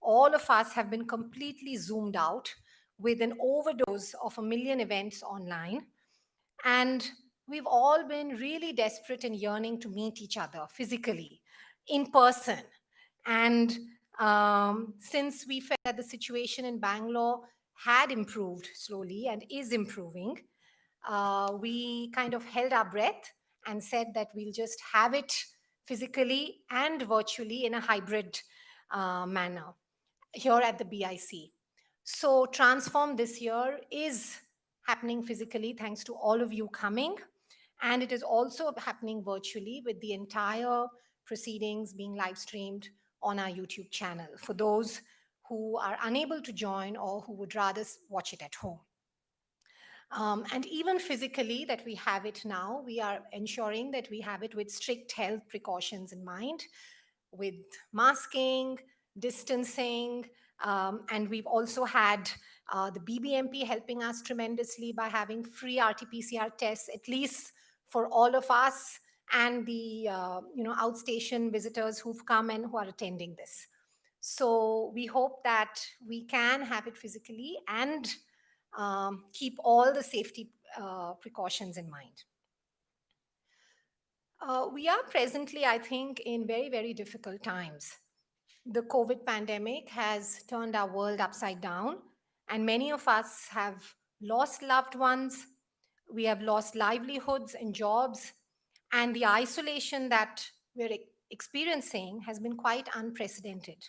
all of us have been completely zoomed out with an overdose of a million events online. And we've all been really desperate and yearning to meet each other physically, in person. And since we felt that the situation in Bangalore had improved slowly and is improving, we kind of held our breath and said that we'll just have it physically and virtually in a hybrid manner here at the BIC. So, Transform this year is happening physically thanks to all of you coming. And it is also happening virtually with the entire proceedings being live streamed on our YouTube channel for those who are unable to join or who would rather watch it at home. And even physically, that we have it now, we are ensuring that we have it with strict health precautions in mind, with masking, distancing, and we've also had the BBMP helping us tremendously by having free RT-PCR tests, at least for all of us and the outstation visitors who've come and who are attending this. So we hope that we can have it physically and keep all the safety precautions in mind. We are presently, I think, in very, very difficult times. The COVID pandemic has turned our world upside down, and many of us have lost loved ones. We have lost livelihoods and jobs, and the isolation that we're experiencing has been quite unprecedented.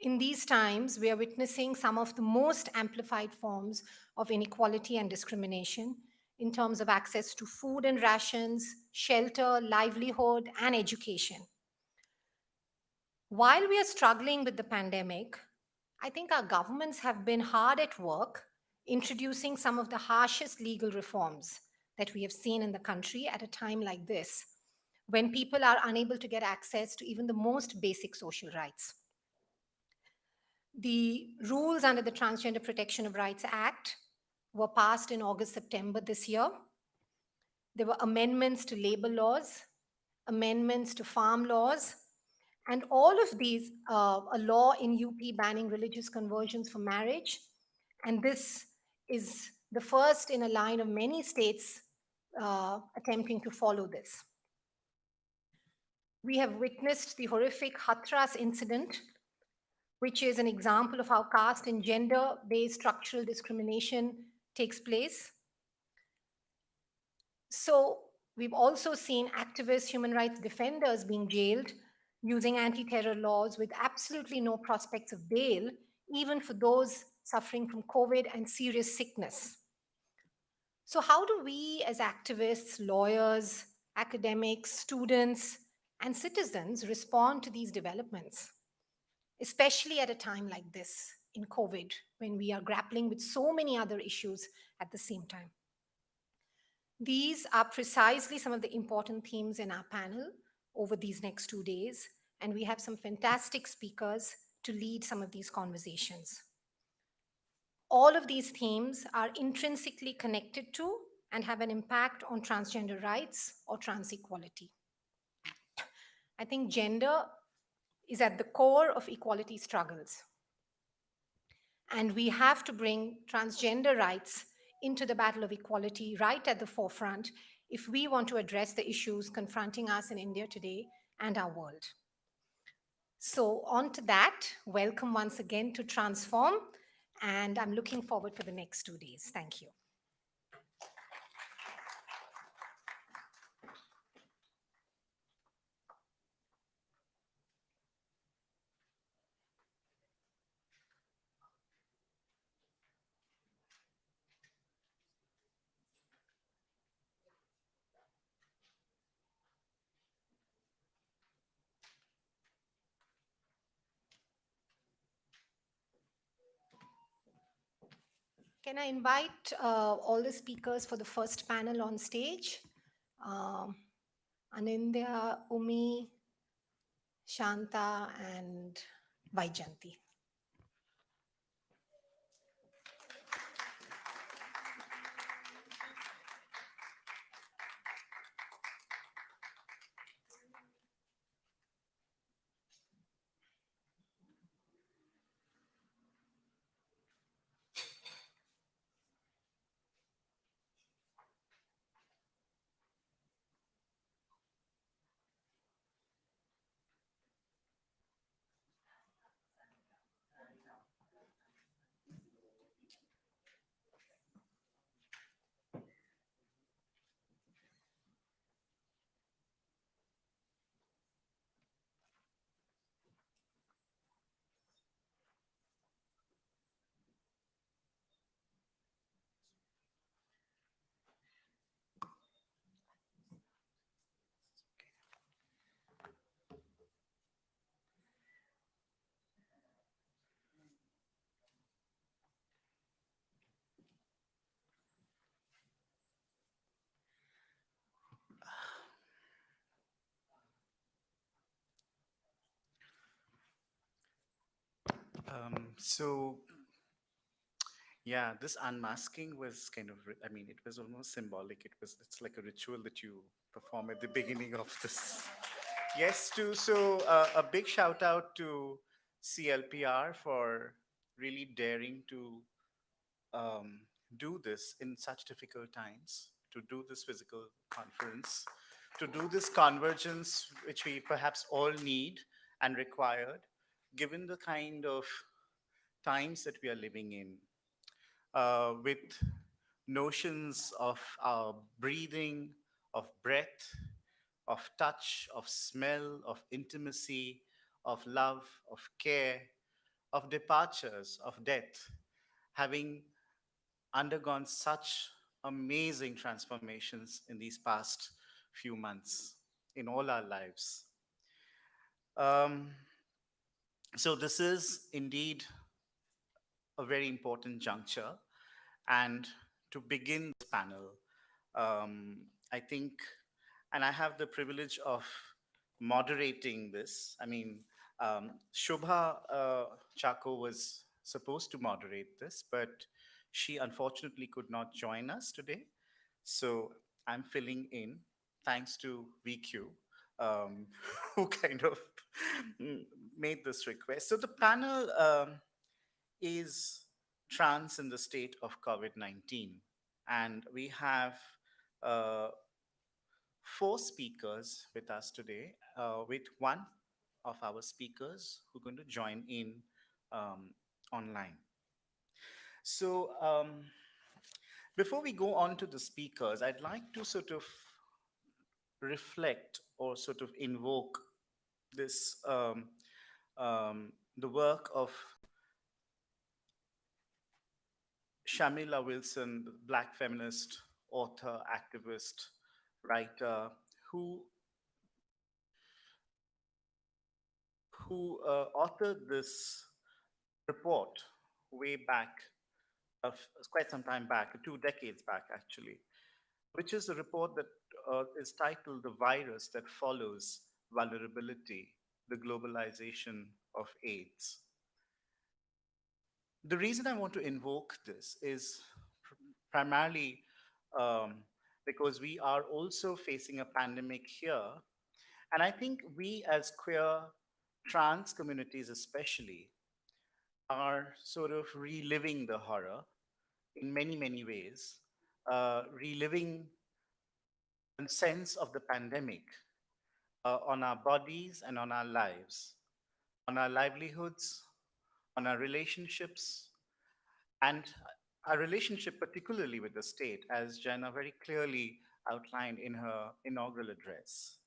In these times, we are witnessing some of the most amplified forms of inequality and discrimination in terms of access to food and rations, shelter, livelihood, and education. While we are struggling with the pandemic, I think our governments have been hard at work introducing some of the harshest legal reforms that we have seen in the country at a time like this, when people are unable to get access to even the most basic social rights. The rules under the Transgender Protection of Rights Act were passed in August, September this year. There were amendments to labor laws, amendments to farm laws, and all of these, a law in UP banning religious conversions for marriage. And this is the first in a line of many states attempting to follow this. We have witnessed the horrific Hathras incident, which is an example of how caste and gender-based structural discrimination takes place. So we've also seen activists, human rights defenders being jailed using anti-terror laws with absolutely no prospects of bail, even for those suffering from COVID and serious sickness. So how do we as activists, lawyers, academics, students, and citizens respond to these developments, especially at a time like this in COVID, when we are grappling with so many other issues at the same time? These are precisely some of the important themes in our panel over these next 2 days, and we have some fantastic speakers to lead some of these conversations. All of these themes are intrinsically connected to and have an impact on transgender rights or trans equality. I think gender is at the core of equality struggles. And we have to bring transgender rights into the battle of equality right at the forefront if we want to address the issues confronting us in India today and our world. So on to that, welcome once again to Transform, and I'm looking forward for the next 2 days. Thank you. Can I invite all the speakers for the first panel on stage? Anindya, Umi, Shanta, and Vaijanti. So yeah, this unmasking was kind of, I mean, it was almost symbolic. It's like a ritual that you perform at the beginning of this. Yes, too. So a big shout out to CLPR for really daring to um, do this in such difficult times, to do this physical conference, to do this convergence, which we perhaps all need and required, given the kind of times that we are living in, with notions of our breathing, of breath, of touch, of smell, of intimacy, of love, of care, of departures, of death, having undergone such amazing transformations in these past few months in all our lives. Um, so, this is indeed a very important juncture. And to begin this panel, I think, and I have the privilege of moderating this. I mean, Shubha Chacko was supposed to moderate this, but she unfortunately could not join us today. So I'm filling in thanks to VQ, um, who kind of mm, made this request. So the panel is trans in the state of COVID 19. And we have uh, four speakers with us today, with one of our speakers who are going to join in um, online. So, before we go on to the speakers, I'd like to sort of reflect or sort of invoke this the work of Shamila Wilson, the Black feminist, author, activist, writer, who authored this report way back, of quite some time back, 2 decades back actually, which is a report that is titled "The Virus That Follows Vulnerability: The Globalization of AIDS." The reason I want to invoke this is primarily um, because we are also facing a pandemic here. And I think we, as queer trans communities especially, are sort of reliving the horror in many, many ways, reliving the sense of the pandemic on our bodies and on our lives, on our livelihoods, on our relationships, and our relationship, particularly with the state, as Jayna very clearly outlined in her inaugural address.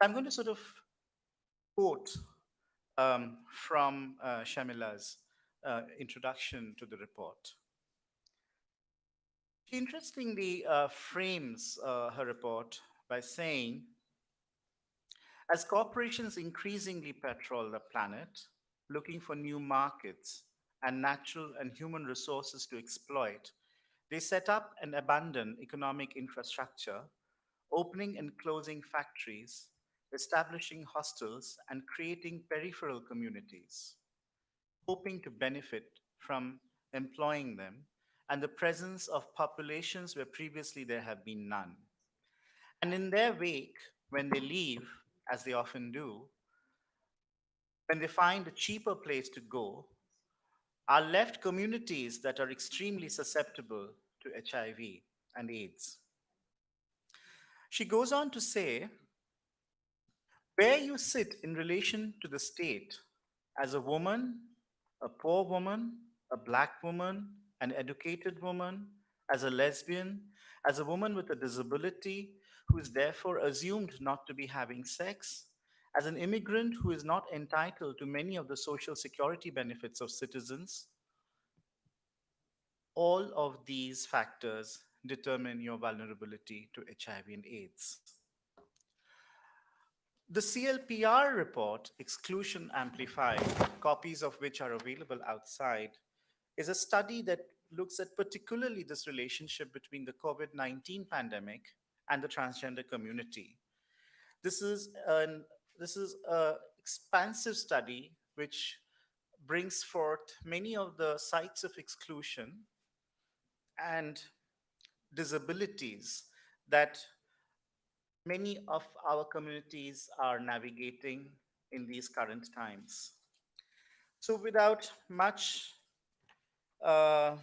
I'm going to sort of quote from Shamila's introduction to the report. She interestingly frames her report by saying, as corporations increasingly patrol the planet, looking for new markets and natural and human resources to exploit, they set up and abandon economic infrastructure, opening and closing factories, establishing hostels, and creating peripheral communities, hoping to benefit from employing them and the presence of populations where previously there have been none. And in their wake, when they leave, as they often do, when they find a cheaper place to go, are left communities that are extremely susceptible to HIV and AIDS. She goes on to say, where you sit in relation to the state as a woman, a poor woman, a black woman, an educated woman, as a lesbian, as a woman with a disability who is therefore assumed not to be having sex, as an immigrant who is not entitled to many of the social security benefits of citizens, all of these factors determine your vulnerability to HIV and AIDS. The CLPR report, Exclusion Amplified, copies of which are available outside, is a study that looks at particularly this relationship between the COVID 19 pandemic and the transgender community. This is an expansive study which brings forth many of the sites of exclusion and disabilities that many of our communities are navigating in these current times. So, without much uh,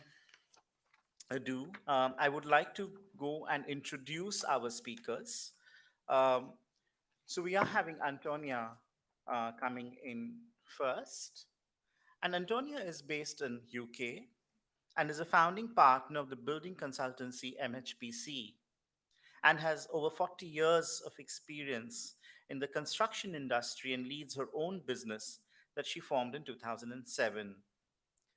ado, I would like to go and introduce our speakers. Um, so, we are having Antonia coming in first. And Antonia is based in UK and is a founding partner of the building consultancy MHPC and has over 40 years of experience in the construction industry and leads her own business that she formed in 2007.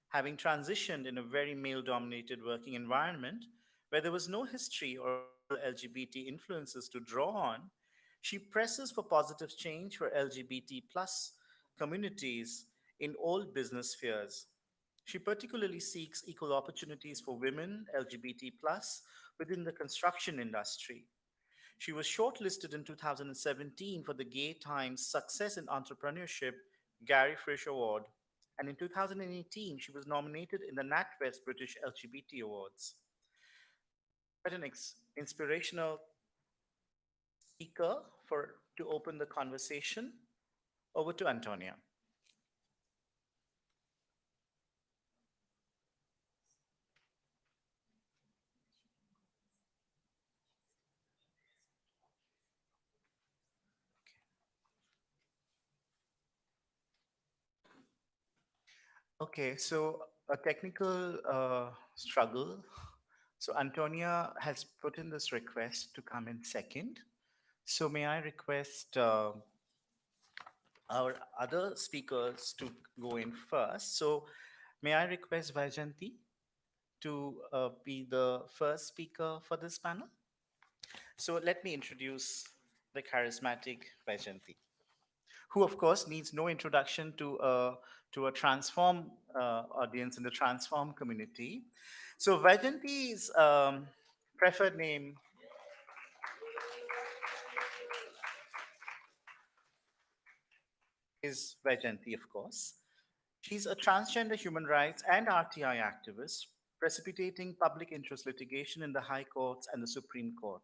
Having transitioned in a very male dominated working environment where there was no history or visible LGBT influences to draw on, she presses for positive change for LGBT plus communities in all business spheres. She particularly seeks equal opportunities for women, LGBT plus, within the construction industry. She was shortlisted in 2017 for the Gay Times Success in Entrepreneurship Gary Frisch Award, and in 2018 she was nominated in the NatWest British LGBT Awards. Quite an inspirational speaker for to open the conversation. Over to Antonia. Okay, so a technical struggle. So Antonia has put in this request to come in second. So may I request our other speakers to go in first? So may I request Vaijanti to be the first speaker for this panel? So let me introduce the charismatic Vaijanti, who of course needs no introduction to a transform audience in the transform community. So Vaijanti's preferred name is Vaijanti, of course. She's a transgender human rights and RTI activist, precipitating public interest litigation in the High Courts and the Supreme Court.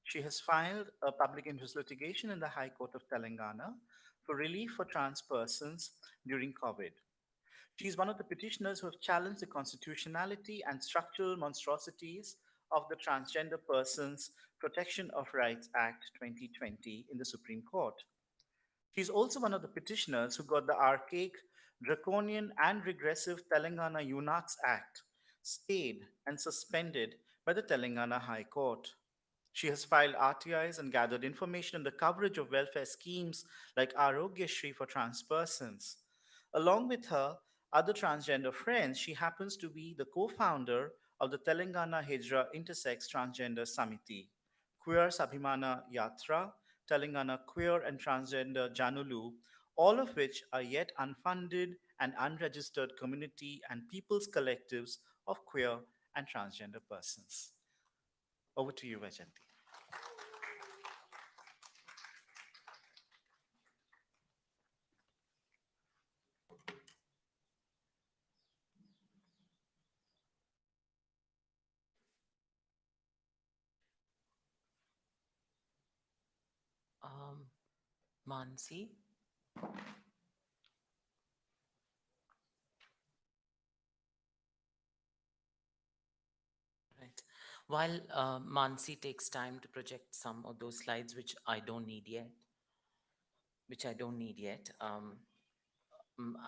She has filed a public interest litigation in the High Court of Telangana for relief for trans persons during COVID. She is one of the petitioners who have challenged the constitutionality and structural monstrosities of the Transgender Persons Protection of Rights Act 2020 in the Supreme Court. She's also one of the petitioners who got the archaic, draconian, and regressive Telangana Eunuchs Act stayed and suspended by the Telangana High Court. She has filed RTIs and gathered information on the coverage of welfare schemes like Arogyashri for trans persons. Along with her other transgender friends, she happens to be the co founder of the Telangana Hijra Intersex Transgender Samiti, Queer Sabhimana Yatra, Telangana Queer and Transgender Janulu, all of which are yet unfunded and unregistered community and people's collectives of queer and transgender persons. Over to you, Vajanti. Um, Mansi, right. While Mansi takes time to project some of those slides, which I don't need yet.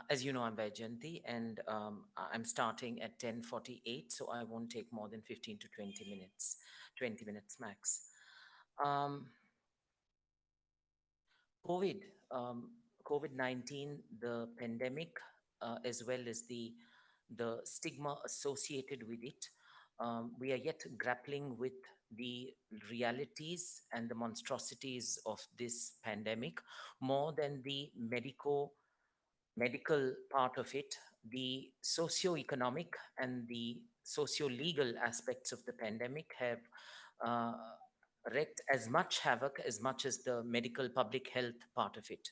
As you know, I'm Vaijanti, and I'm starting at 10:48, so I won't take more than 15 to 20 minutes, 20 minutes max. Um, COVID, um, COVID-19, the pandemic, as well as the stigma associated with it. We are yet grappling with the realities and the monstrosities of this pandemic more than the medical part of it. The socio-economic and the socio-legal aspects of the pandemic have uh, wreaked as much havoc as much as the medical public health part of it.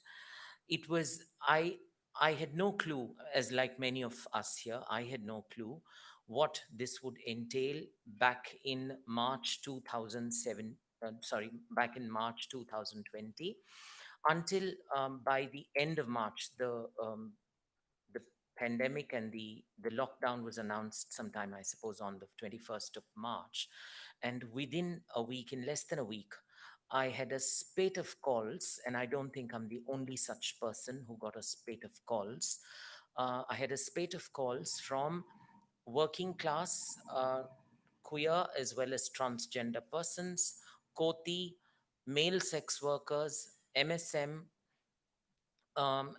It was I. I had no clue, as like many of us here, I had no clue what this would entail back in March 2007, back in March 2020, until by the end of March, the pandemic and the lockdown was announced sometime, I suppose, on the 21st of March. And within a week, in less than a week, I had a spate of calls, and I don't think I'm the only such person who got a spate of calls. I had a spate of calls from working class, queer as well as transgender persons, Koti, male sex workers, MSM,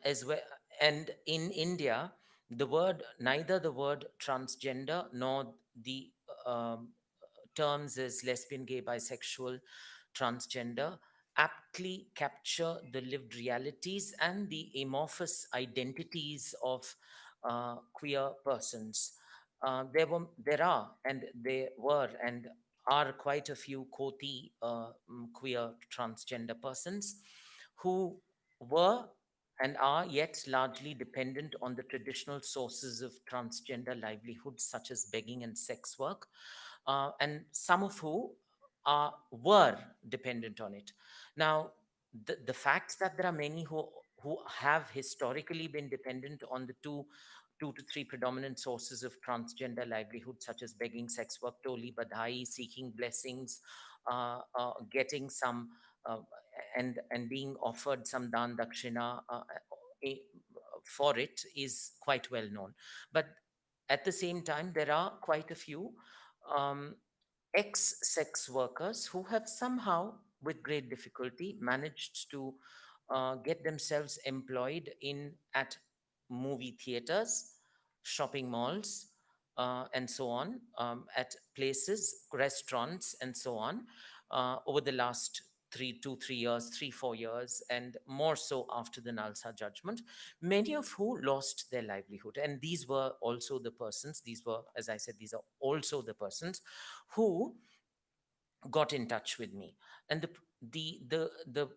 as well. And in India, neither the word transgender nor the um, terms as lesbian, gay, bisexual, transgender aptly capture the lived realities and the amorphous identities of queer persons. There are, and there were, and are quite a few Koti queer transgender persons who were and are yet largely dependent on the traditional sources of transgender livelihoods, such as begging and sex work, and some of who were dependent on it. Now, the fact that there are many who have historically been dependent on the two to three predominant sources of transgender livelihood, such as begging, sex work, toli, badhai, seeking blessings, getting some, uh, and being offered some dan dakshina eh, for it, is quite well known. But at the same time, there are quite a few um, ex sex workers who have somehow, with great difficulty, managed to get themselves employed in at movie theaters, shopping malls, and so on, at places, restaurants, and so on, over the last 3 years, 4 years, and more so after the Nalsa judgment, many of who lost their livelihood. And these were also the persons, these were, as I said, these are also the persons who got in touch with me. And the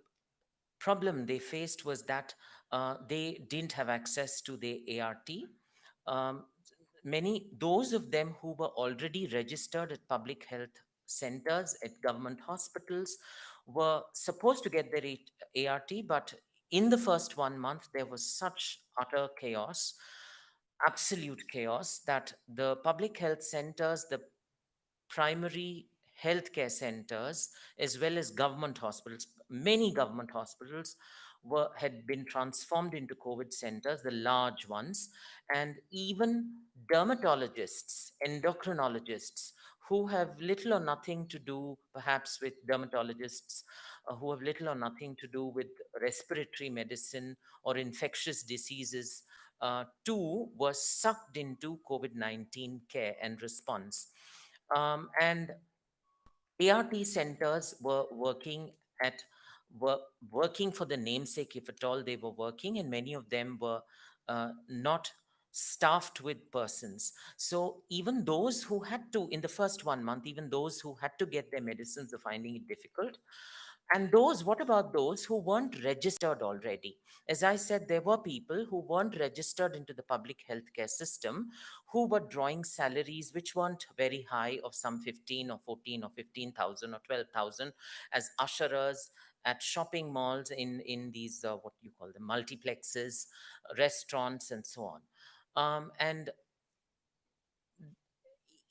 problem they faced was that they didn't have access to the ART. Um, Many, those of them who were already registered at public health centers, at government hospitals, were supposed to get their ART, but in the first 1 month, there was such utter chaos, absolute chaos, that the public health centers, the primary healthcare centers, as well as government hospitals. Many government hospitals had been transformed into COVID centers, the large ones, and even dermatologists, endocrinologists, who have little or nothing to do, perhaps, with dermatologists, who have little or nothing to do with respiratory medicine or infectious diseases, too, were sucked into COVID-19 care and response. And ART centers at were working for the namesake, if at all they were working, and many of them were not staffed with persons. So even those who had to, in the first 1 month, even those who had to get their medicines are finding it difficult. And those, what about those who weren't registered already? As I said, there were people who weren't registered into the public healthcare system, who were drawing salaries which weren't very high, of some 15 or 14 or 15,000 or 12,000, as usherers at shopping malls, in these, what you call them, multiplexes, restaurants, and so on. And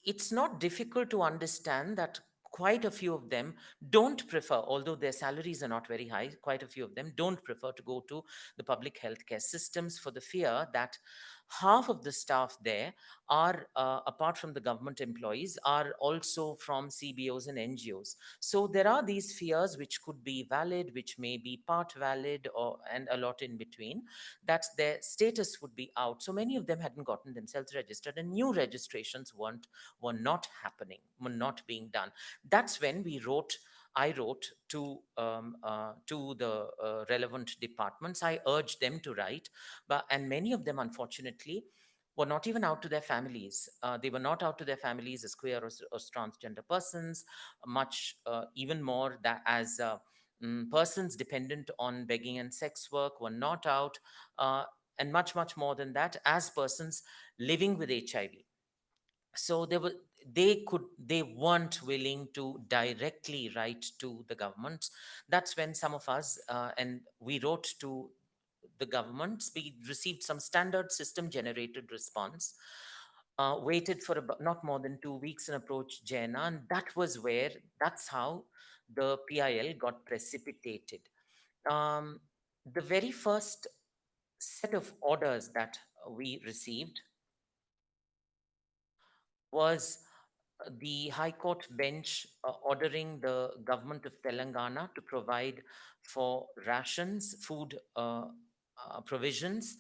it's not difficult to understand that quite a few of them don't prefer, although their salaries are not very high, quite a few of them don't prefer to go to the public healthcare systems, for the fear that half of the staff there are, apart from the government employees, are also from CBOs and NGOs. So there are these fears which could be valid, which may be part valid, or and a lot in between, that their status would be out. So many of them hadn't gotten themselves registered, and new registrations were not happening, were not being done. That's when I wrote to the relevant departments. I urged them to write, and many of them, unfortunately, were not even out to their families. They were not out to their families as queer or transgender persons, much even more that as persons dependent on begging and sex work were not out. Uh, and much, much more than that, as persons living with HIV. So they weren't willing to directly write to the governments. That's when some of us, and we wrote to the governments. We received some standard system generated response, waited for about not more than 2 weeks, and approached Jayna, and that's how the PIL got precipitated. um, the very first set of orders that we received was the High Court bench ordering the government of Telangana to provide for rations, food provisions,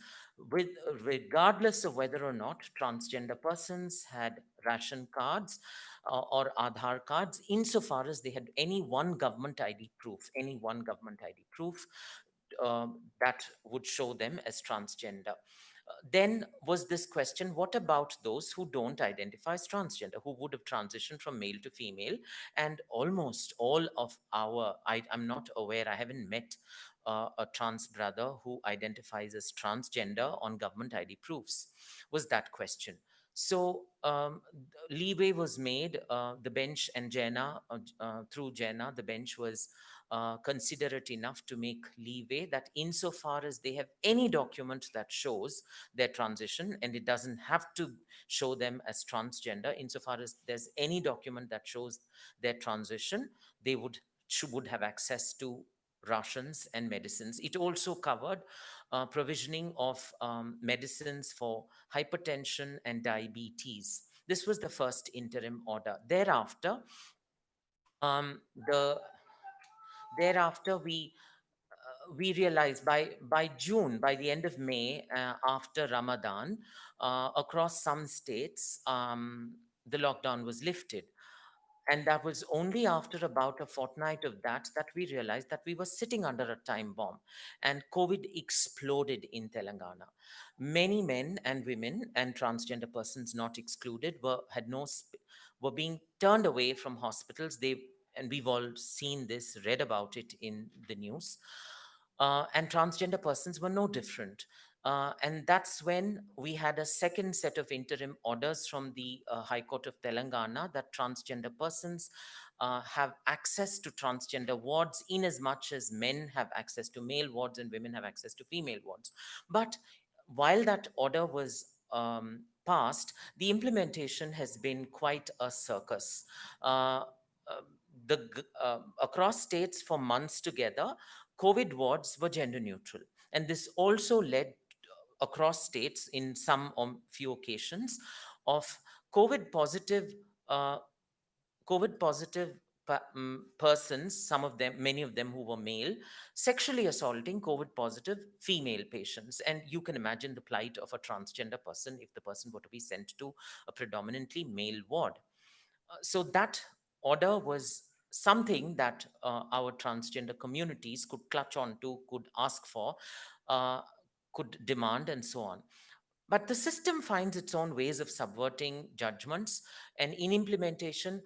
with regardless of whether or not transgender persons had ration cards or Aadhaar cards, insofar as they had any one government ID proof, that would show them as transgender. Then was this question, what about those who don't identify as transgender, who would have transitioned from male to female? And almost all of I'm not aware, I haven't met a trans brother who identifies as transgender on government ID proofs, was that question. So leeway was made. The bench and through Jayna, the bench was considerate enough to make leeway that insofar as they have any document that shows their transition, and it doesn't have to show them as transgender, insofar as there's any document that shows their transition, they would have access to rations and medicines. It also covered provisioning of medicines for hypertension and diabetes. This was the first interim order. The thereafter we realized by June, by the end of May, after Ramadan, across some states, the lockdown was lifted. And that was only after about a fortnight of that we realized that we were sitting under a time bomb, and COVID exploded in Telangana. Many men and women and transgender persons not excluded were being turned away from hospitals. And we've all seen this, read about it in the news. And transgender persons were no different. And that's when we had a second set of interim orders from the High Court of Telangana that transgender persons have access to transgender wards in as much as men have access to male wards and women have access to female wards. But while that order was passed, the implementation has been quite a circus. Uh, uh, Across states for months together, COVID wards were gender neutral. And this also led across states in some few occasions of COVID positive, uh, COVID positive persons, some of them, many of them who were male, sexually assaulting COVID positive female patients. And you can imagine the plight of a transgender person if the person were to be sent to a predominantly male ward. So that order was something that our transgender communities could clutch on to, could ask for, uh, could demand, and so on. But the system finds its own ways of subverting judgments, and in implementation,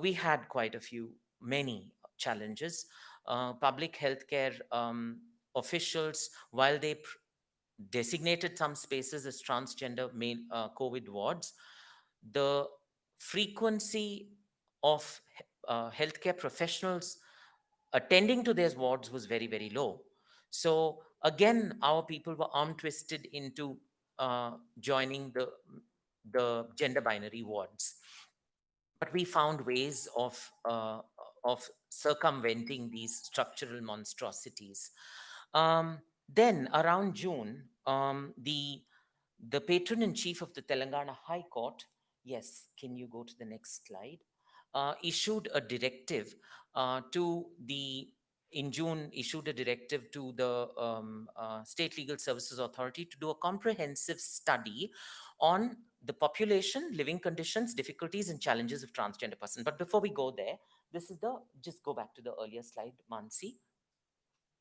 we had quite a few, many challenges. Public healthcare officials, while they designated some spaces as transgender male COVID wards, the frequency of healthcare professionals attending to their wards was very, very low. So again, our people were arm twisted into joining the gender binary wards. But we found ways of circumventing these structural monstrosities. Then around June, the patron in chief of the Telangana High Court, yes, can you go to the next slide? Issued a directive to the in June, issued a directive to the State Legal Services Authority to do a comprehensive study on the population, living conditions, difficulties, and challenges of transgender persons. But before we go there, just go back to the earlier slide, Mansi.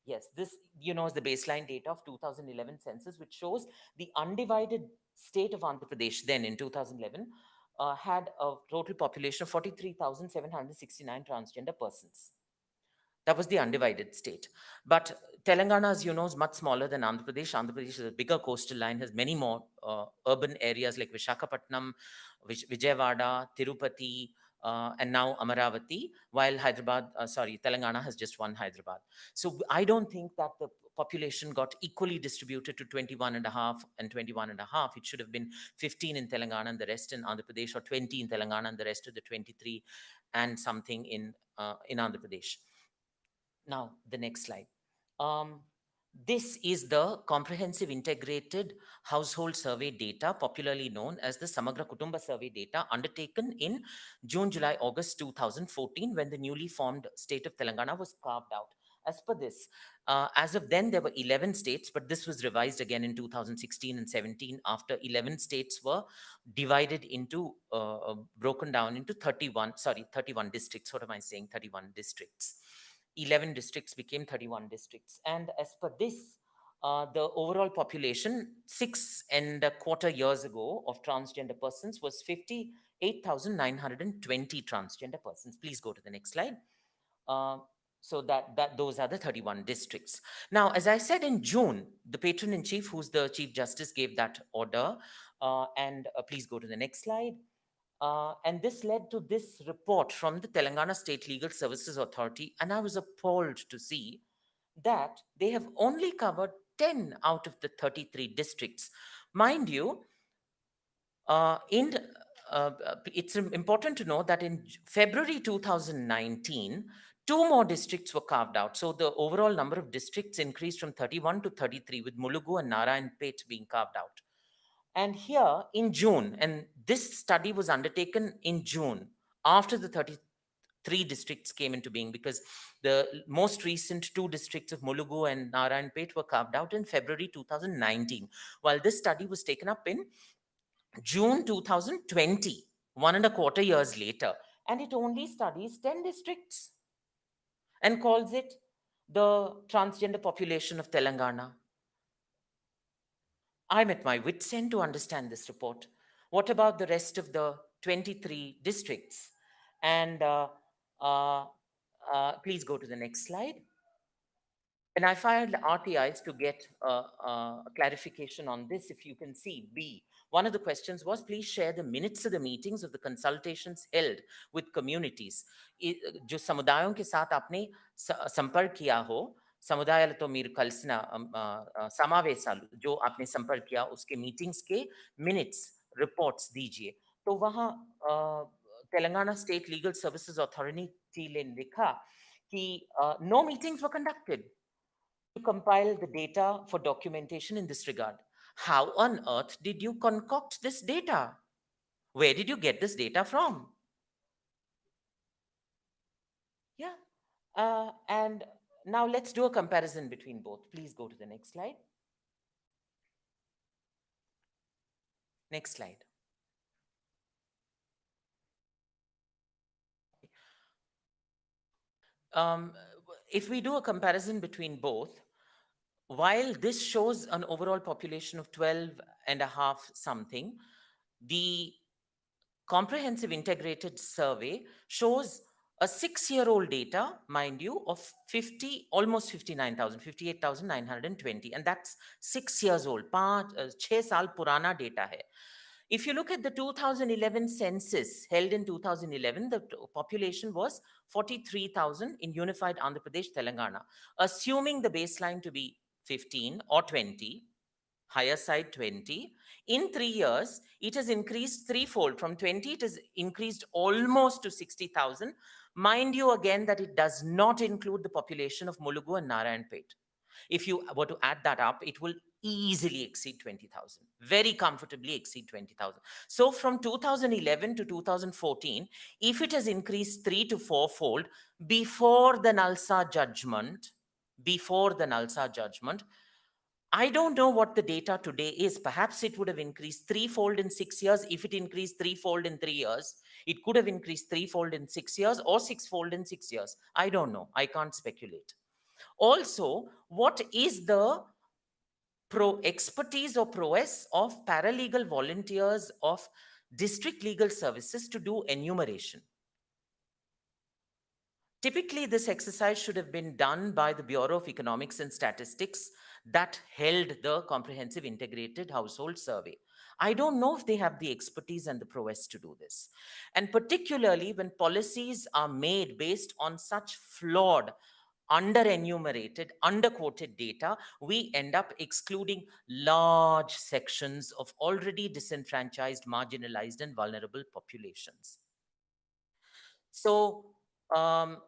Yes, this, is the baseline data of 2011 census, which shows the undivided state of Andhra Pradesh then in 2011 had a total population of 43,769 transgender persons. That was the undivided state. But Telangana, as you know, is much smaller than Andhra Pradesh. Andhra Pradesh is a bigger coastal line, has many more urban areas like Vishakhapatnam, Vijayawada, Tirupati, and now Amaravati, while Telangana has just one Hyderabad. So I don't think that the population got equally distributed to 21 and a half and 21 and a half. It should have been 15 in Telangana and the rest in Andhra Pradesh, or 20 in Telangana and the rest of the 23 and something in Andhra Pradesh. Now, the next slide. Um, this is the comprehensive integrated household survey data, popularly known as the Samagra Kutumba survey data, undertaken in June, July, August 2014, when the newly formed state of Telangana was carved out. As per this, as of then, there were 11 states, but this was revised again in 2016 and 17 after 11 states were divided into, broken down into 31 districts. What am I saying? 31 districts. 11 districts became 31 districts. And as per this, the overall population 6.25 years ago of transgender persons was 58,920 transgender persons. Please go to the next slide. Uh, so that those are the 31 districts. Now, as I said, in June, the patron in chief, who's the Chief Justice, gave that order. And please go to the next slide. And this led to this report from the Telangana State Legal Services Authority. And I was appalled to see that they have only covered 10 out of the 33 districts. Mind you, it's important to know that in February 2019, two more districts were carved out. So the overall number of districts increased from 31 to 33, with Mulugu and Narayanpet being carved out. And here in June, and this study was undertaken in June after the 33 districts came into being, because the most recent two districts of Mulugu and Narayanpet were carved out in February 2019, while this study was taken up in June 2020, 1.25 years later. And it only studies 10 districts and calls it the transgender population of Telangana. I'm at my wit's end to understand this report. What about the rest of the 23 districts? And uh, please go to the next slide. And I filed RTIs to get clarification on this. If you can see, B, one of the questions was, please share the minutes of the meetings of the consultations held with communities. जो समुदायों के साथ आपने संपर्क किया हो, సముదాయాలతో మీరు కలిసిన समावेशाలు जो आपने संपर्क किया, उसके मीटिंग्स के मिनट्स रिपोर्ट्स दीजिए. तो वहाँ Telangana state legal services authority ने लिखा कि no meetings were conducted to compile the data for documentation in this regard. How on earth did you concoct this data? Where did you get this data from? Yeah. And now let's do a comparison between both. Please go to the next slide. Next slide. If we do a comparison between both, while this shows an overall population of 12 and a half something, the comprehensive integrated survey shows a 6-year-old data, mind you, of almost 59,000, 58,920, and that's 6 years old. 6 saal purana data hai. If you look at the 2011 census held in 2011, the population was 43,000 in unified Andhra Pradesh, Telangana. Assuming the baseline to be 15 or 20, higher side 20, in 3 years, it has increased threefold. From 20, it has increased almost to 60,000. Mind you again that it does not include the population of Mulugu and Narayanpet. If you were to add that up, it will easily exceed 20,000, very comfortably exceed 20,000. So from 2011 to 2014, if it has increased 3 to 4-fold before the Nalsa judgment, I don't know what the data today is. Perhaps it would have increased threefold in 6 years. If it increased threefold in 3 years, it could have increased threefold in 6 years or sixfold in 6 years. I don't know. I can't speculate. Also, what is the expertise or prowess of paralegal volunteers of district legal services to do enumeration? Typically, this exercise should have been done by the Bureau of Economics and Statistics that held the Comprehensive Integrated Household Survey. I don't know if they have the expertise and the prowess to do this. And particularly when policies are made based on such flawed, under-enumerated, under-quoted data, we end up excluding large sections of already disenfranchised, marginalized, and vulnerable populations. So, um,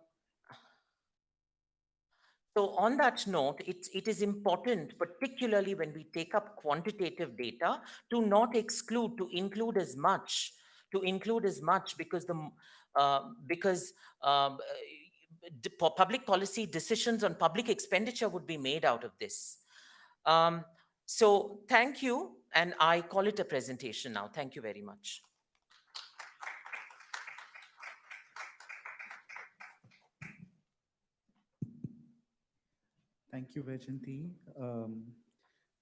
So on that note, it is important, particularly when we take up quantitative data, to not exclude, to include as much, because because um, public policy decisions on public expenditure would be made out of this. Um, so thank you, and I call it a presentation now. Thank you very much. Thank you, Vajanti,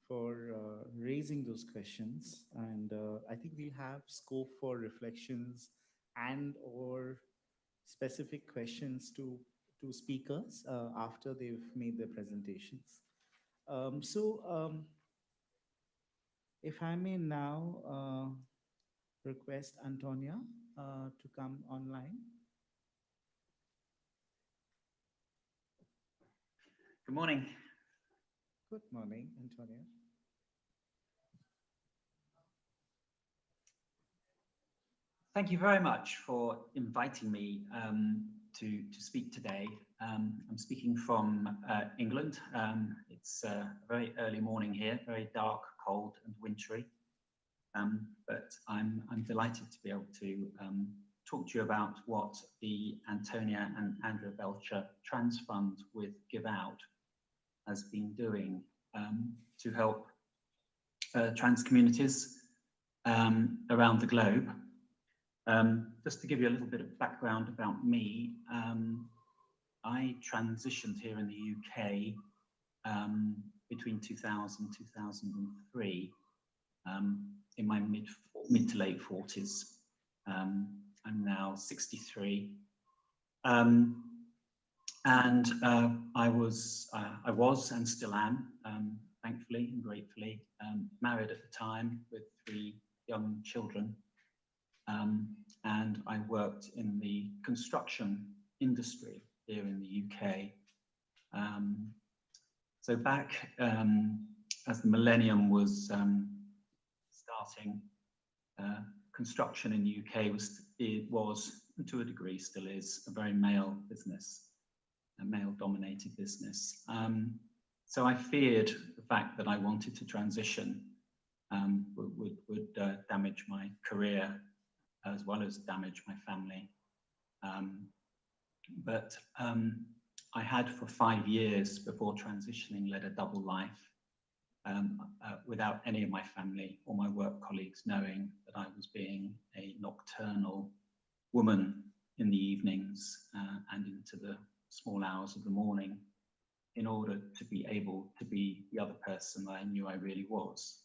for raising those questions. And I think we'll have scope for reflections and or specific questions to speakers after they've made their presentations. If I may now request Antonia to come online. Good morning. Good morning, Antonia. Thank you very much for inviting me to speak today. I'm speaking from England. It's a very early morning here, very dark, cold and wintry. But I'm delighted to be able to talk to you about what the Antonia and Andrea Belcher Trans Fund with Give Out has been doing to help trans communities around the globe. Just to give you a little bit of background about me, I transitioned here in the UK between 2000 and 2003 in my mid to late 40s. I'm now 63. And I was and still am, thankfully and gratefully, married at the time with 3 young children. And I worked in the construction industry here in the UK. So back as the millennium was starting, construction in the UK was, to a degree, still is, a very male business, a male-dominated business. So I feared the fact that I wanted to transition would damage my career as well as damage my family. But I had for 5 years before transitioning led a double life without any of my family or my work colleagues knowing that I was being a nocturnal woman in the evenings and into the small hours of the morning in order to be able to be the other person that I knew I really was.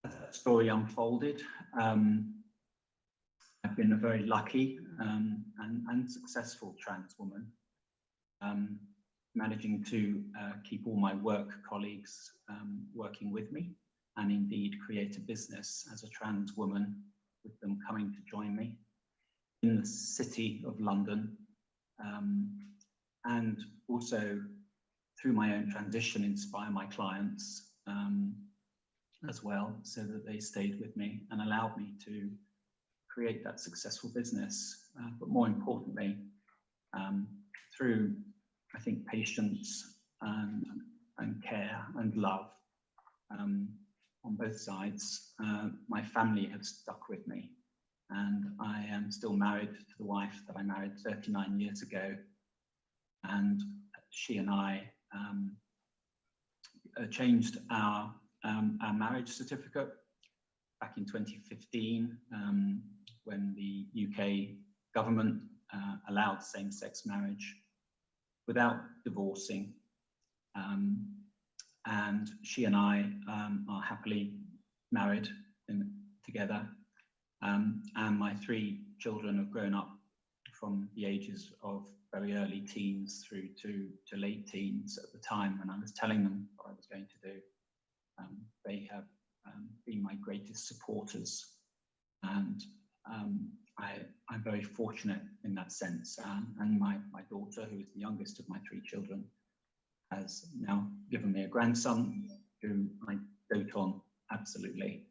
As that story unfolded, I've been a very lucky and successful trans woman, managing to keep all my work colleagues working with me and indeed create a business as a trans woman, with them coming to join me in the city of London, and also through my own transition inspire my clients as well, so that they stayed with me and allowed me to create that successful business. But more importantly, through, I think, patience and care and love on both sides, my family have stuck with me. And I am still married to the wife that I married 39 years ago. And she and I changed our marriage certificate back in 2015 when the UK government allowed same-sex marriage without divorcing. And she and I are happily married together. And my 3 children have grown up from the ages of very early teens through to late teens at the time when I was telling them what I was going to do. They have been my greatest supporters, and I'm very fortunate in that sense. And my daughter, who is the youngest of my 3 children, has now given me a grandson who I dote on absolutely,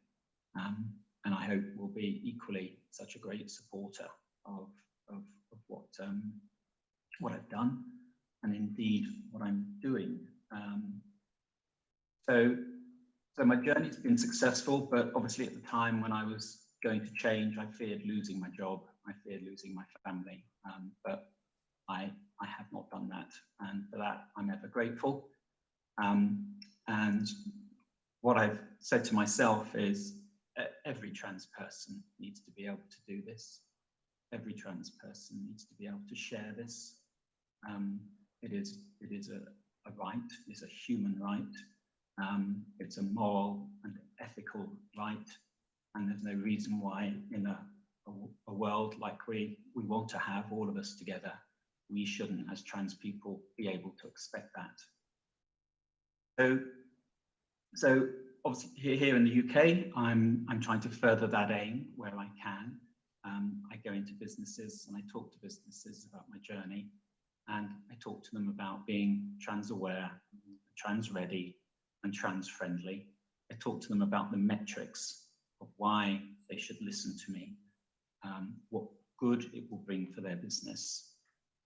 and I hope will be equally such a great supporter of what I've done, and indeed what I'm doing. So my journey's been successful, but obviously at the time when I was going to change, I feared losing my job, I feared losing my family, but I have not done that, and for that I'm ever grateful. And what I've said to myself is every trans person needs to be able to do this. Every trans person needs to be able to share this. It is a right, it's a human right. It's a moral and ethical right, and there's no reason why in a world like we want to have, all of us together, we shouldn't, as trans people, be able to expect that. So obviously here in the UK, I'm trying to further that aim where I can. I go into businesses and I talk to businesses about my journey, and I talk to them about being trans aware, trans ready, and trans friendly. I talk to them about the metrics of why they should listen to me, what good it will bring for their business,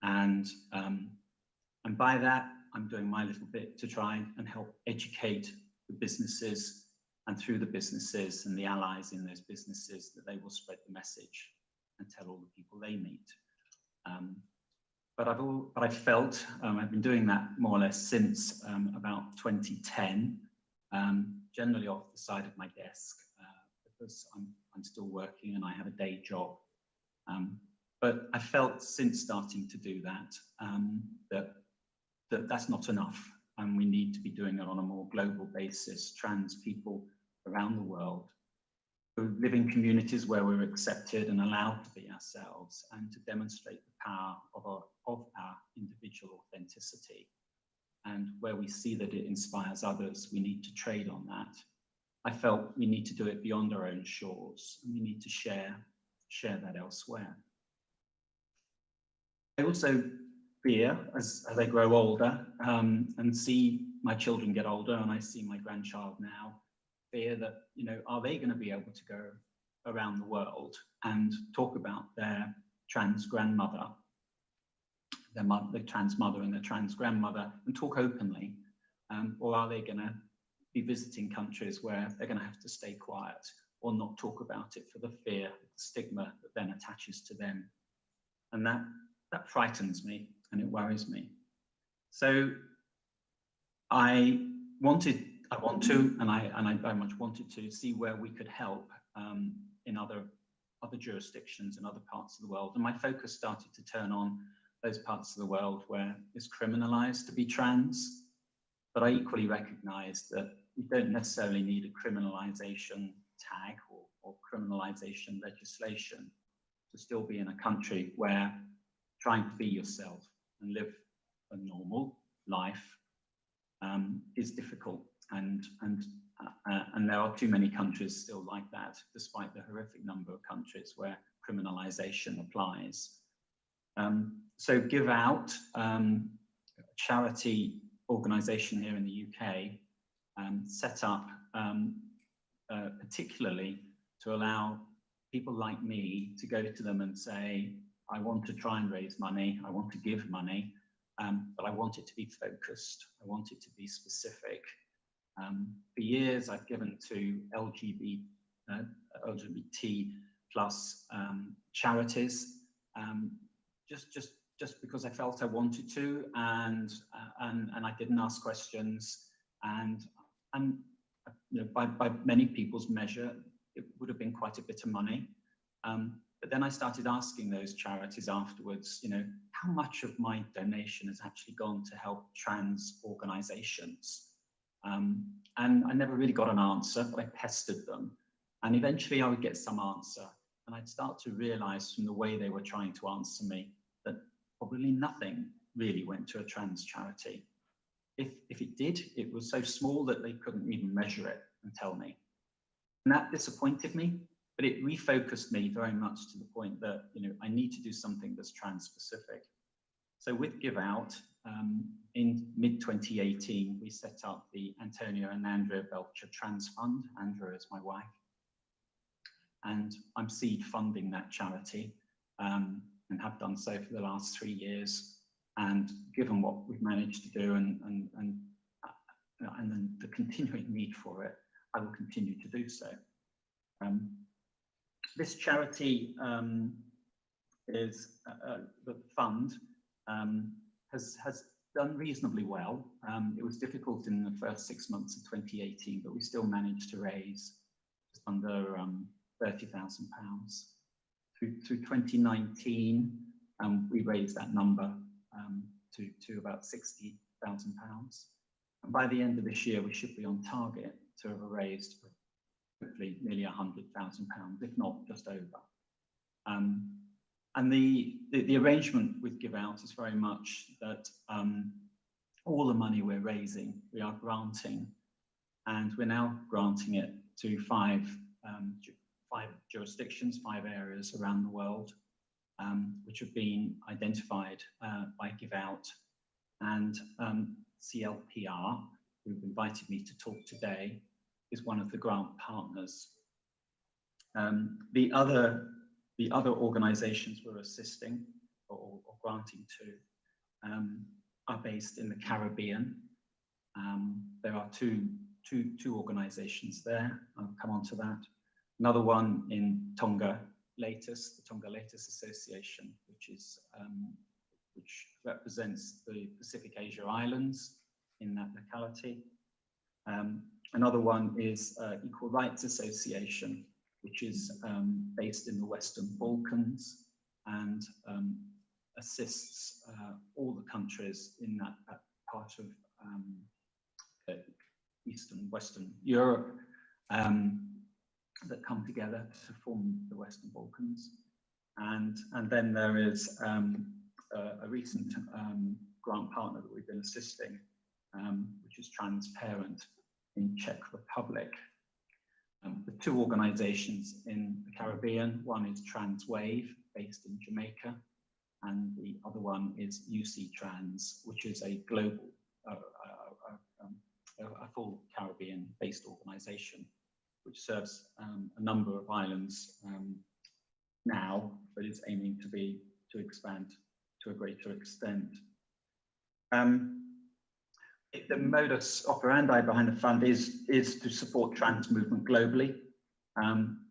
and by that I'm doing my little bit to try and help educate the businesses, and through the businesses and the allies in those businesses, that they will spread the message and tell all the people they meet. But I've felt, I've been doing that more or less since about 2010, generally off the side of my desk, because I'm still working and I have a day job. But I felt since starting to do that, that's not enough, and we need to be doing it on a more global basis. Trans people around the world who live in communities where we're accepted and allowed to be ourselves, and to demonstrate the power of our individual authenticity. And where we see that it inspires others, we need to trade on that. I felt we need to do it beyond our own shores, and we need to share that elsewhere. I also fear, as I grow older, and see my children get older, and I see my grandchild now, fear that, are they going to be able to go around the world and talk about their trans grandmother, their trans mother and their trans grandmother, and talk openly? Or are they going to be visiting countries where they're going to have to stay quiet or not talk about it for the fear, the stigma that then attaches to them? And that frightens me and it worries me. So I want to, and I very much wanted to see where we could help in other jurisdictions and other parts of the world. And my focus started to turn on those parts of the world where it's criminalized to be trans. But I equally recognize that you don't necessarily need a criminalization tag or criminalization legislation to still be in a country where trying to be yourself and live a normal life is difficult, and there are too many countries still like that, despite the horrific number of countries where criminalization applies. So Give Out, a charity organization here in the UK, set up particularly to allow people like me to go to them and say, I want to try and raise money, I want to give money, but I want it to be focused, I want it to be specific. For years, I've given to LGBT plus charities, just because I felt I wanted to, and I didn't ask questions, and by many people's measure, it would have been quite a bit of money. But then I started asking those charities afterwards, how much of my donation has actually gone to help trans organizations? And I never really got an answer, but I pestered them. And eventually I would get some answer. And I'd start to realize from the way they were trying to answer me that probably nothing really went to a trans charity. If it did, it was so small that they couldn't even measure it and tell me. And that disappointed me, but it refocused me very much to the point that, you know, I need to do something that's trans specific. So with Give Out, in mid-2018, we set up the Antonia and Andrea Belcher Trans Fund. Andrea is my wife. And I'm seed funding that charity, and have done so for the last 3 years. And given what we've managed to do and then the continuing need for it, I will continue to do so. This charity is the fund has done reasonably well. It was difficult in the first 6 months of 2018, but we still managed to raise just under £30,000. Through 2019, we raised that number to about £60,000. And by the end of this year, we should be on target to have raised hopefully nearly £100,000, if not just over. And the arrangement with Give Out is very much that all the money we're raising, we are granting, and we're now granting it to five jurisdictions, 5 areas around the world, which have been identified by Give Out. And CLPR, who've invited me to talk today, is one of the grant partners. The other organisations we're assisting or granting to are based in the Caribbean. There are two organisations there. I'll come on to that. Another one in Tonga Latus, the Tonga Latus Association, which represents the Pacific Asia Islands in that locality. Another one is Equal Rights Association, which is based in the Western Balkans and assists all the countries in that part of Eastern Western Europe that come together to form the Western Balkans. And then there is a recent grant partner that we've been assisting, which is Transparent in Czech Republic. The 2 organisations in the Caribbean, one is Transwave, based in Jamaica, and the other one is UC Trans, which is a global, a full Caribbean-based organisation, which serves a number of islands now, but is aiming to expand to a greater extent. The modus operandi behind the fund is to support trans movement globally,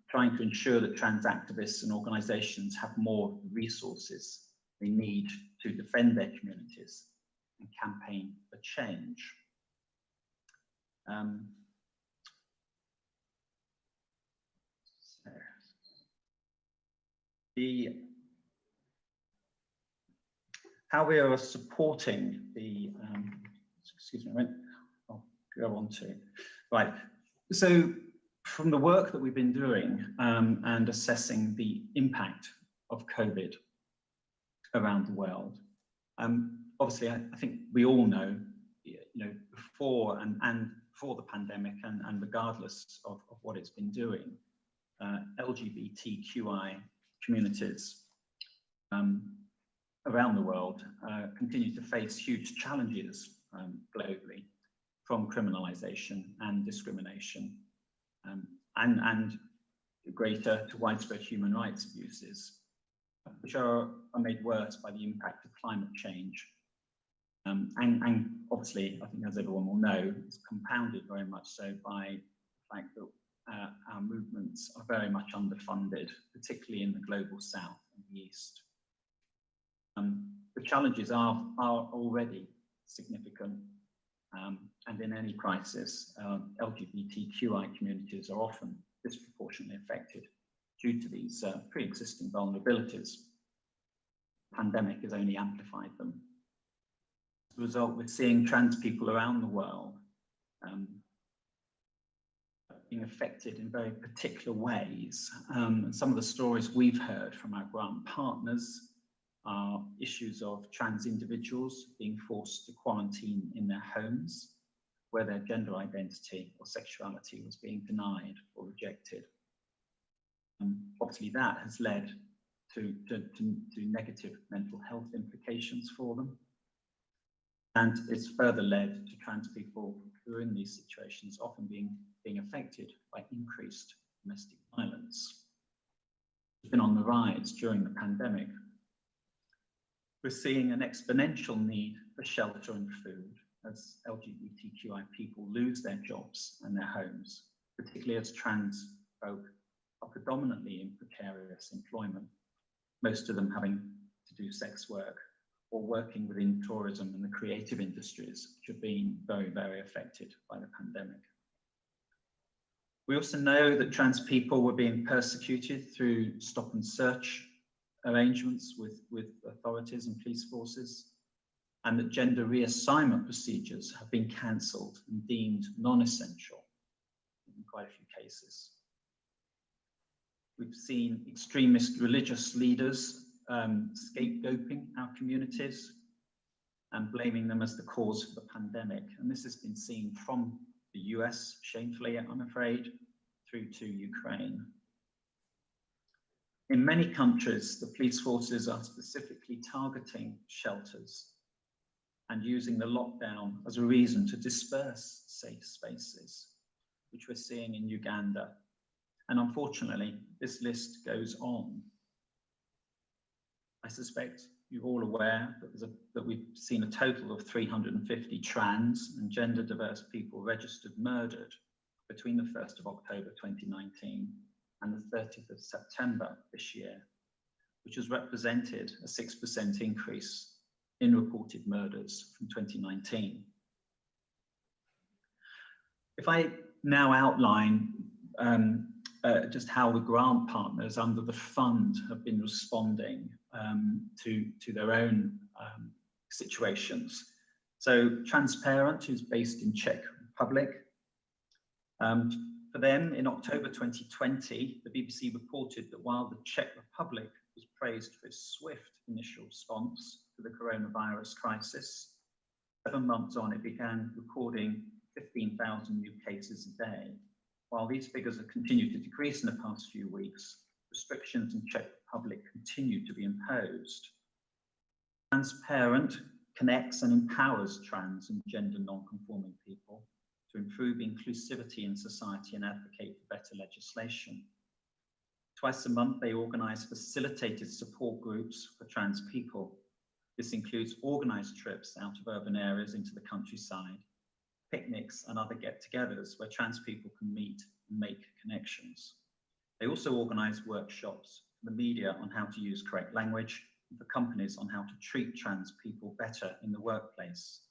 trying to ensure that trans activists and organisations have more resources they need to defend their communities and campaign for change. How we are supporting the, excuse me, I'll go on to, right. So from the work that we've been doing and assessing the impact of COVID around the world, obviously I think we all know, before and for the pandemic and regardless of what it's been doing, LGBTQI communities around the world continue to face huge challenges globally, from criminalization and discrimination, and greater to widespread human rights abuses, which are made worse by the impact of climate change. And obviously, I think as everyone will know, it's compounded very much so by the fact that our movements are very much underfunded, particularly in the global south and the east. The challenges are already significant, and in any crisis, LGBTQI communities are often disproportionately affected due to these pre-existing vulnerabilities. The pandemic has only amplified them. As a result, we're seeing trans people around the world being affected in very particular ways. And some of the stories we've heard from our grant partners are issues of trans individuals being forced to quarantine in their homes, where their gender identity or sexuality was being denied or rejected. Obviously, that has led to negative mental health implications for them. And it's further led to trans people who are in these situations often being affected by increased domestic violence. It's been on the rise during the pandemic. We're seeing an exponential need for shelter and food as LGBTQI people lose their jobs and their homes, particularly as trans folk are predominantly in precarious employment, most of them having to do sex work or working within tourism and the creative industries, which have been very, very affected by the pandemic. We also know that trans people were being persecuted through stop and search arrangements with authorities and police forces, and that gender reassignment procedures have been cancelled and deemed non-essential in quite a few cases. We've seen extremist religious leaders scapegoating our communities and blaming them as the cause for the pandemic. And this has been seen from the US, shamefully, I'm afraid, through to Ukraine. In many countries, the police forces are specifically targeting shelters and using the lockdown as a reason to disperse safe spaces, which we're seeing in Uganda. And unfortunately, this list goes on. I suspect you're all aware that we've seen a total of 350 trans and gender diverse people registered murdered between the 1st of October 2019 and the 30th of September this year, which has represented a 6% increase in reported murders from 2019. If I now outline just how the grant partners under the fund have been responding to their own situations. So Transparent, who's based in Czech Republic, for them in October 2020, the BBC reported that while the Czech Republic was praised for its swift initial response to the coronavirus crisis, 7 months on it began recording 15,000 new cases a day. While these figures have continued to decrease in the past few weeks, restrictions in Czech Republic continue to be imposed. Transparent connects and empowers trans and gender non-conforming people to improve inclusivity in society and advocate for better legislation. Twice a month, they organise facilitated support groups for trans people. This includes organised trips out of urban areas into the countryside, picnics and other get-togethers where trans people can meet and make connections. They also organise workshops for the media on how to use correct language and for companies on how to treat trans people better in the workplace,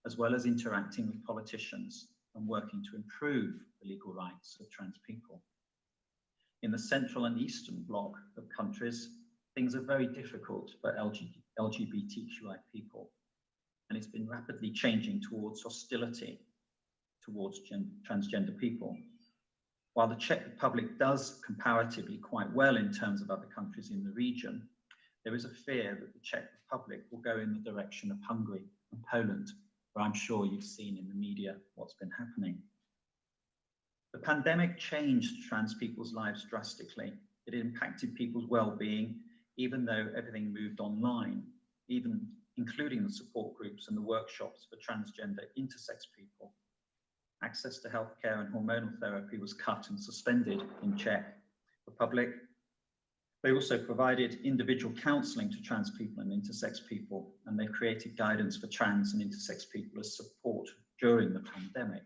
as well as interacting with politicians and working to improve the legal rights of trans people. In the central and eastern bloc of countries, things are very difficult for LGBTQI people, and it's been rapidly changing towards hostility towards transgender people. While the Czech Republic does comparatively quite well in terms of other countries in the region, there is a fear that the Czech Republic will go in the direction of Hungary and Poland, where I'm sure you've seen in the media what's been happening. The pandemic changed trans people's lives drastically. It impacted people's well-being, even though everything moved online, including the support groups and the workshops for transgender intersex people. Access to healthcare and hormonal therapy was cut and suspended in Czech Republic. They also provided individual counselling to trans people and intersex people, and they created guidance for trans and intersex people as support during the pandemic.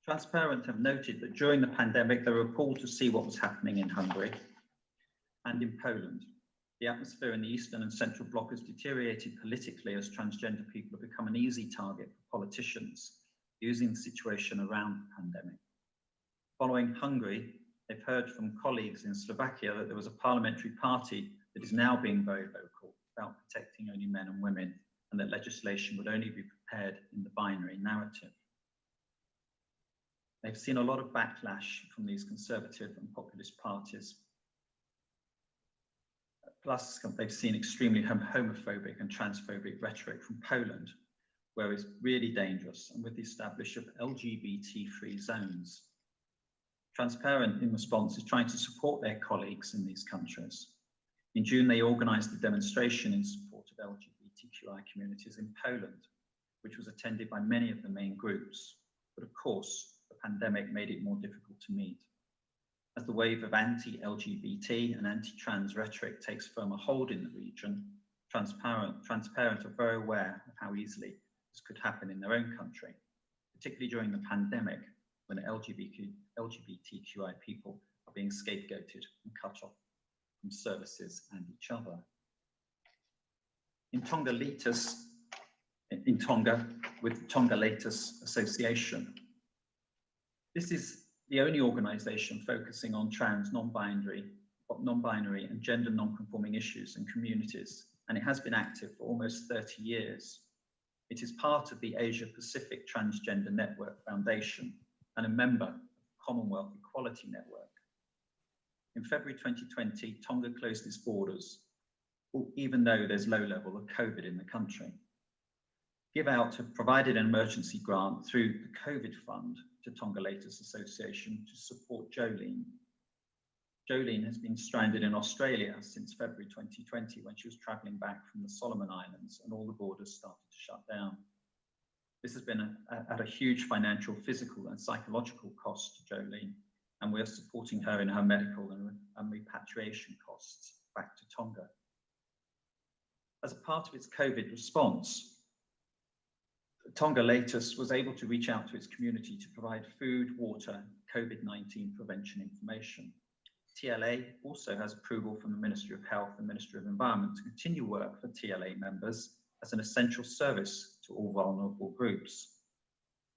Transparent have noted that during the pandemic, they were appalled to see what was happening in Hungary and in Poland. The atmosphere in the Eastern and Central Bloc has deteriorated politically as transgender people have become an easy target for politicians using the situation around the pandemic. Following Hungary, they've heard from colleagues in Slovakia that there was a parliamentary party that is now being very vocal about protecting only men and women, and that legislation would only be prepared in the binary narrative. They've seen a lot of backlash from these conservative and populist parties. Plus, they've seen extremely homophobic and transphobic rhetoric from Poland, where it's really dangerous, and with the establishment of LGBT-free zones. Transparent, in response, is trying to support their colleagues in these countries. In June, they organised a demonstration in support of LGBTQI communities in Poland, which was attended by many of the main groups. But of course, the pandemic made it more difficult to meet. As the wave of anti-LGBT and anti-trans rhetoric takes firmer hold in the region, Transparent are very aware of how easily this could happen in their own country, particularly during the pandemic, when LGBTQI people are being scapegoated and cut off from services and each other. In Tonga with Tonga Latest Association, this is the only organisation focusing on trans, non-binary and gender non-conforming issues and communities, and it has been active for almost 30 years. It is part of the Asia Pacific Transgender Network Foundation and a member of the Commonwealth Equality Network. In February 2020, Tonga closed its borders, even though there's low level of COVID in the country. Give Out have provided an emergency grant through the COVID Fund to Tonga Latest Association to support Jolene. Jolene has been stranded in Australia since February 2020 when she was travelling back from the Solomon Islands and all the borders started to shut down. This has been at a huge financial, physical and psychological cost to Jolene, and we're supporting her in her medical and repatriation costs back to Tonga. As a part of its COVID response, Tonga Latest was able to reach out to its community to provide food, water, COVID-19 prevention information. TLA also has approval from the Ministry of Health and Ministry of Environment to continue work for TLA members as an essential service to all vulnerable groups.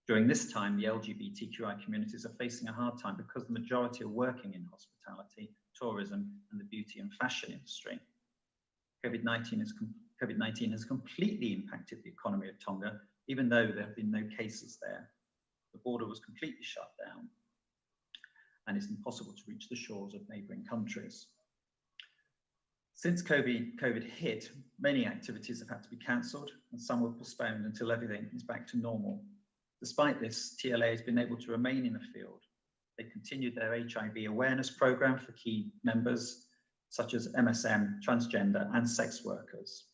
During this time, the LGBTQI communities are facing a hard time because the majority are working in hospitality, tourism, and the beauty and fashion industry. COVID-19 has completely impacted the economy of Tonga, even though there have been no cases there. The border was completely shut down, and it's impossible to reach the shores of neighbouring countries. Since COVID hit, many activities have had to be cancelled, and some were postponed until everything is back to normal. Despite this, TLA has been able to remain in the field. They continued their HIV awareness programme for key members, such as MSM, transgender, and sex workers.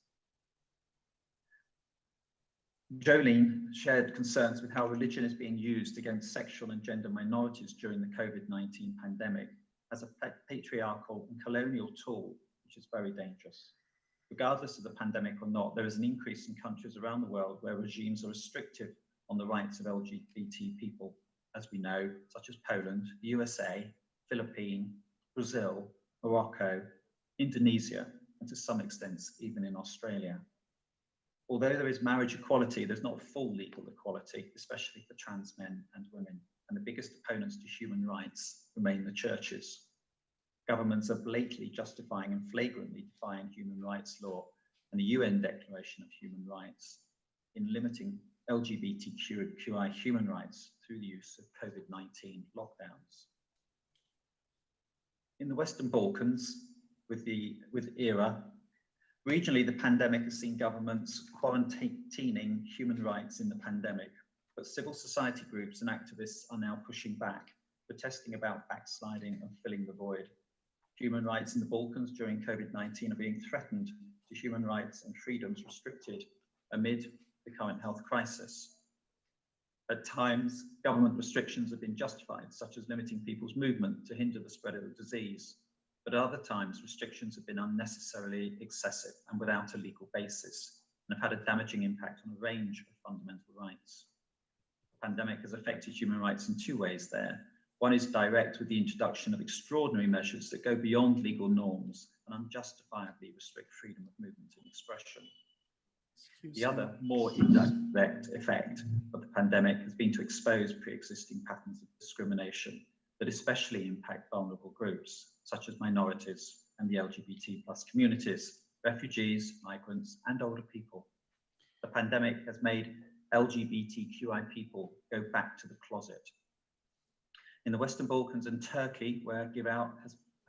Jolene shared concerns with how religion is being used against sexual and gender minorities during the COVID-19 pandemic as a patriarchal and colonial tool, which is very dangerous. Regardless of the pandemic or not, there is an increase in countries around the world where regimes are restrictive on the rights of LGBT people, as we know, such as Poland, the USA, Philippines, Brazil, Morocco, Indonesia, and to some extent, even in Australia. Although there is marriage equality, there's not full legal equality, especially for trans men and women, and the biggest opponents to human rights remain the churches. Governments are blatantly justifying and flagrantly defying human rights law and the UN Declaration of Human Rights in limiting LGBTQI human rights through the use of COVID-19 lockdowns. In the Western Balkans, with ERA, regionally, the pandemic has seen governments quarantining human rights in the pandemic, but civil society groups and activists are now pushing back, protesting about backsliding and filling the void. Human rights in the Balkans during COVID-19 are being threatened, to human rights and freedoms restricted amid the current health crisis. At times, government restrictions have been justified, such as limiting people's movement to hinder the spread of the disease. But at other times, restrictions have been unnecessarily excessive and without a legal basis, and have had a damaging impact on a range of fundamental rights. The pandemic has affected human rights in two ways there. One is direct, with the introduction of extraordinary measures that go beyond legal norms and unjustifiably restrict freedom of movement and expression. The other, more indirect effect of the pandemic has been to expose pre-existing patterns of discrimination that especially impact vulnerable groups, such as minorities and the LGBT+ communities, refugees, migrants, and older people. The pandemic has made LGBTQI people go back to the closet. In the Western Balkans and Turkey, where Give Out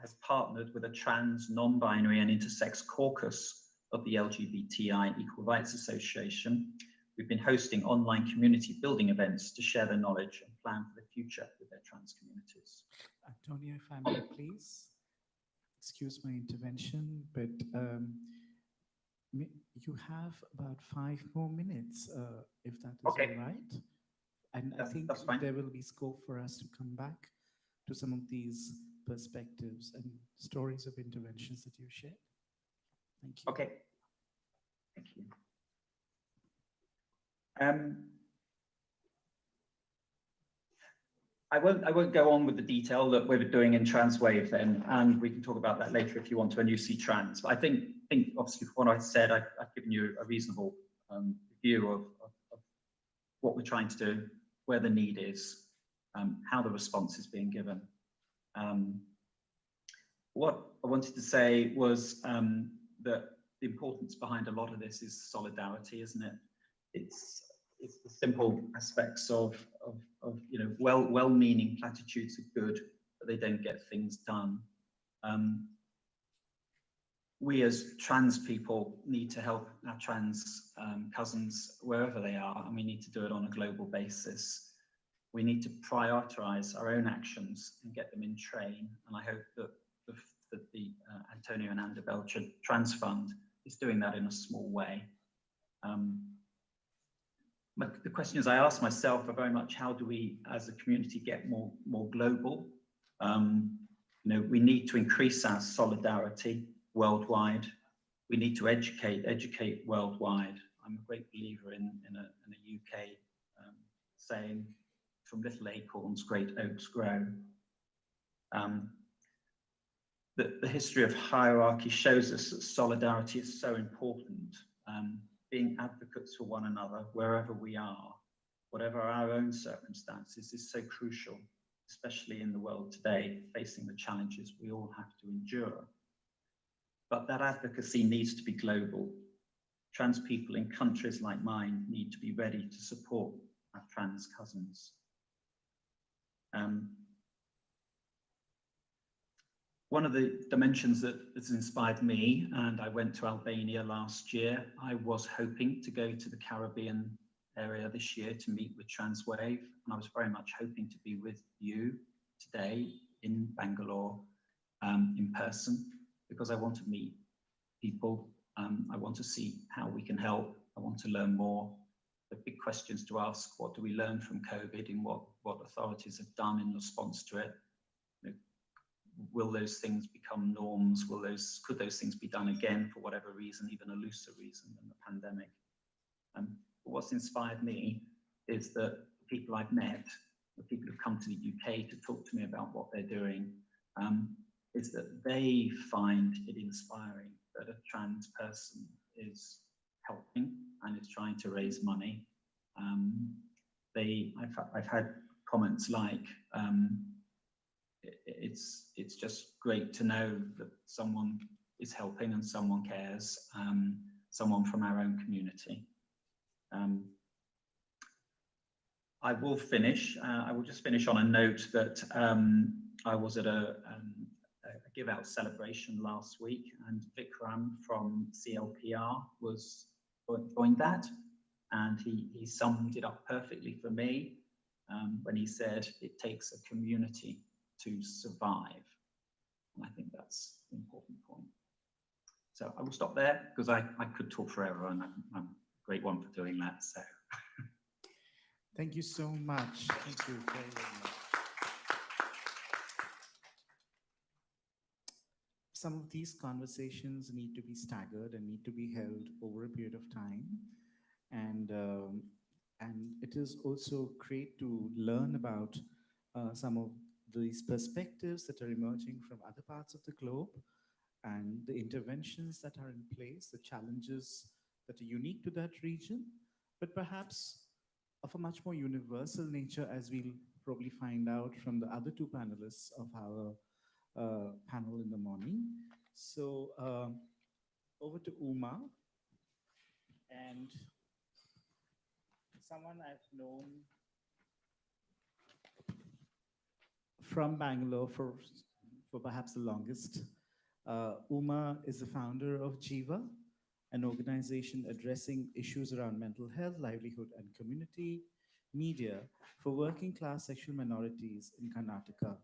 has partnered with a trans, non-binary and intersex caucus of the LGBTI Equal Rights Association, we've been hosting online community building events to share their knowledge and plan for the future with their trans communities. Antonio, if I may please, excuse my intervention, but you have about 5 more minutes, if that is Okay. all right. And I think that's fine. there will be scope for us to come back to some of these perspectives and stories of interventions that you shared. Thank you. Okay. Thank you. I won't go on with the detail that we're doing in Transwave then, and we can talk about that later if you want to when you see trans. But I think obviously from what I said, I've given you a reasonable view of what we're trying to do, where the need is, how the response is being given. What I wanted to say was that the importance behind a lot of this is solidarity, isn't it? It's the simple aspects of you know, well-meaning platitudes are good, but they don't get things done. We as trans people need to help our trans cousins wherever they are, and we need to do it on a global basis. We need to prioritize our own actions and get them in train, and I hope that the Antonio and Anna Belcher Trans Fund is doing that in a small way. The questions I ask myself are very much, how do we as a community get more global? You know, we need to increase our solidarity worldwide. We need to educate worldwide. I'm a great believer in a UK saying, from little acorns, great oaks grow. The history of hierarchy shows us that solidarity is so important. Being advocates for one another wherever we are, whatever our own circumstances, is so crucial, especially in the world today, facing the challenges we all have to endure. But that advocacy needs to be global. Trans people in countries like mine need to be ready to support our trans cousins. One of the dimensions that has inspired me, and I went to Albania last year, I was hoping to go to the Caribbean area this year to meet with Transwave, and I was very much hoping to be with you today in Bangalore in person, because I want to meet people. I want to see how we can help. I want to learn more. The big questions to ask: what do we learn from COVID, and what authorities have done in response to it? Will those things become norms? Could those things be done again for whatever reason, even a looser reason than the pandemic? But what's inspired me is that the people I've met, the people who've come to the UK to talk to me about what they're doing, is that they find it inspiring that a trans person is helping and is trying to raise money. I've had comments like, it's just great to know that someone is helping and someone cares, someone from our own community. I will just finish on a note that I was at a Give Out celebration last week, and Vikram from CLPR joined that, and he summed it up perfectly for me when he said it takes a community to survive. And I think that's an important point. So I will stop there, because I could talk forever, and I'm a great one for doing that. So Thank you so much. Thank you very, very much. Some of these conversations need to be staggered and need to be held over a period of time. And it is also great to learn about some of these perspectives that are emerging from other parts of the globe, and the interventions that are in place, the challenges that are unique to that region, but perhaps of a much more universal nature, as we'll probably find out from the other two panelists of our panel in the morning. So over to Uma. And someone I've known from Bangalore for perhaps the longest. Uma is the founder of Jiva, an organization addressing issues around mental health, livelihood, and community media for working class sexual minorities in Karnataka.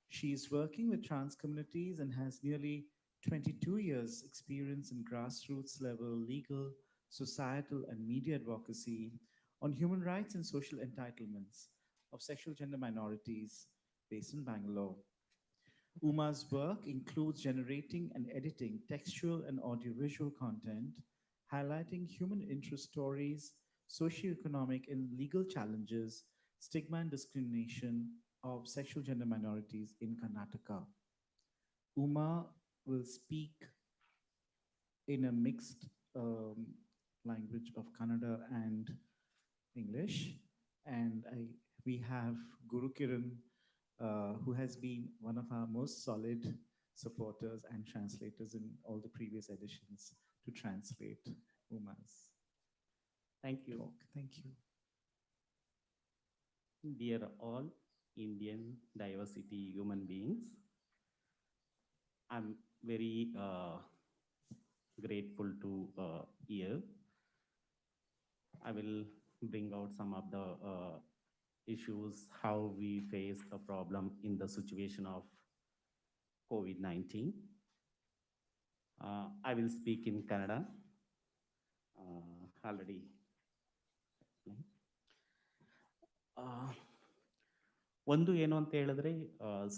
She is working with trans communities and has nearly 22 years experience in grassroots level legal, societal, and media advocacy on human rights and social entitlements of sexual gender minorities based in Bangalore. Uma's work includes generating and editing textual and audiovisual content, highlighting human interest stories, socioeconomic and legal challenges, stigma and discrimination of sexual gender minorities in Karnataka. Uma will speak in a mixed language of Kannada and English. And we have Guru Kiran, who has been one of our most solid supporters and translators in all the previous editions to translate Uma's Thank you. talk. Thank you. Dear all Indian diversity human beings, I'm very grateful to hear. I will bring out some of the issues, how we face the problem in the situation of COVID-19. I will speak in Kannada. Already. ಒಂದು ಏನು ಅಂತ ಹೇಳಿದ್ರೆ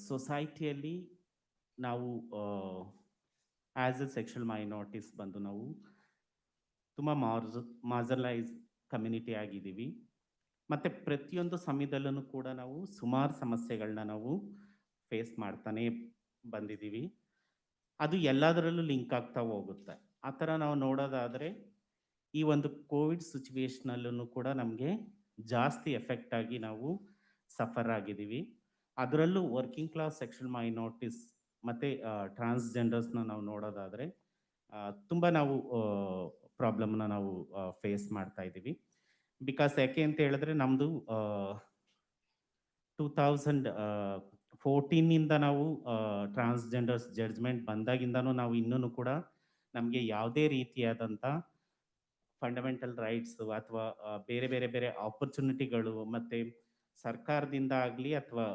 ಸೊಸೈಟಿಯಲ್ಲಿ ನಾವು as A sexual minorities ಬಂದು ನಾವು ತುಂಬ ಮಾರ್ಜಲೈಸ್ community ಆಗಿದ್ದೀವಿ. ಮತ್ತು ಪ್ರತಿಯೊಂದು ಸಮಯದಲ್ಲೂ ಕೂಡ ನಾವು ಸುಮಾರು ಸಮಸ್ಯೆಗಳನ್ನ ನಾವು ಫೇಸ್ ಮಾಡ್ತಾನೆ ಬಂದಿದ್ದೀವಿ. ಅದು ಎಲ್ಲದರಲ್ಲೂ ಲಿಂಕ್ ಆಗ್ತಾ ಹೋಗುತ್ತೆ. ಆ ಥರ ನಾವು ನೋಡೋದಾದರೆ ಈ ಒಂದು ಕೋವಿಡ್ ಸಿಚುವೇಶ್ನಲ್ಲೂ ಕೂಡ ನಮಗೆ ಜಾಸ್ತಿ ಎಫೆಕ್ಟ್ ಆಗಿ ನಾವು ಸಫರ್ ಆಗಿದ್ದೀವಿ. ಅದರಲ್ಲೂ ವರ್ಕಿಂಗ್ ಕ್ಲಾಸ್ ಸೆಕ್ಷುವಲ್ ಮೈನಾರಿಟೀಸ್ ಮತ್ತು ಟ್ರಾನ್ಸ್ಜೆಂಡರ್ಸ್ನ ನಾವು ನೋಡೋದಾದರೆ ತುಂಬ ನಾವು ಪ್ರಾಬ್ಲಮ್ನ ನಾವು ಫೇಸ್ ಮಾಡ್ತಾ ಇದ್ದೀವಿ. ಬಿಕಾಸ್ ಯಾಕೆ ಅಂತ ಹೇಳಿದ್ರೆ ನಮ್ಮದು 2014 ನಾವು ಟ್ರಾನ್ಸ್ಜೆಂಡರ್ಸ್ ಜಡ್ಜ್ಮೆಂಟ್ ಬಂದಾಗಿಂದನೂ ನಾವು ಇನ್ನೂ ಕೂಡ ನಮಗೆ ಯಾವುದೇ ರೀತಿಯಾದಂಥ ಫಂಡಮೆಂಟಲ್ ರೈಟ್ಸು ಅಥವಾ ಬೇರೆ ಬೇರೆ ಬೇರೆ ಆಪರ್ಚುನಿಟಿಗಳು ಮತ್ತು ಸರ್ಕಾರದಿಂದ ಆಗಲಿ ಅಥವಾ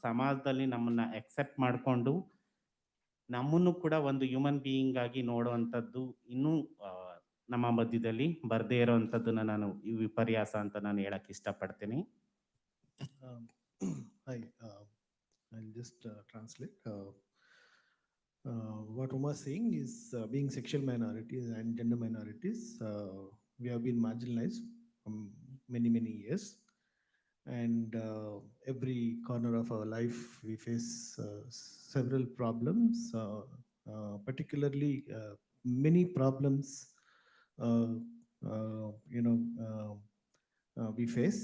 ಸಮಾಜದಲ್ಲಿ ನಮ್ಮನ್ನು ಎಕ್ಸೆಪ್ಟ್ ಮಾಡಿಕೊಂಡು ನಮ್ಮನ್ನು ಕೂಡ ಒಂದು ಹ್ಯೂಮನ್ ಬೀಯಿಂಗ್ ಆಗಿ ನೋಡುವಂಥದ್ದು ಇನ್ನೂ ನಮ್ಮ ಮಧ್ಯದಲ್ಲಿ ಬರದೇ ಇರೋವಂಥದ್ದನ್ನು ನಾನು ಈ ವಿಪರ್ಯಾಸ ಅಂತ ನಾನು ಹೇಳಕ್ಕೆ ಇಷ್ಟಪಡ್ತೀನಿ. Hi, I'll just translate. What Uma is saying is being sexual minorities and gender minorities, we have been marginalized from many years. And every corner of our life, we face several problems, particularly many problems, we face.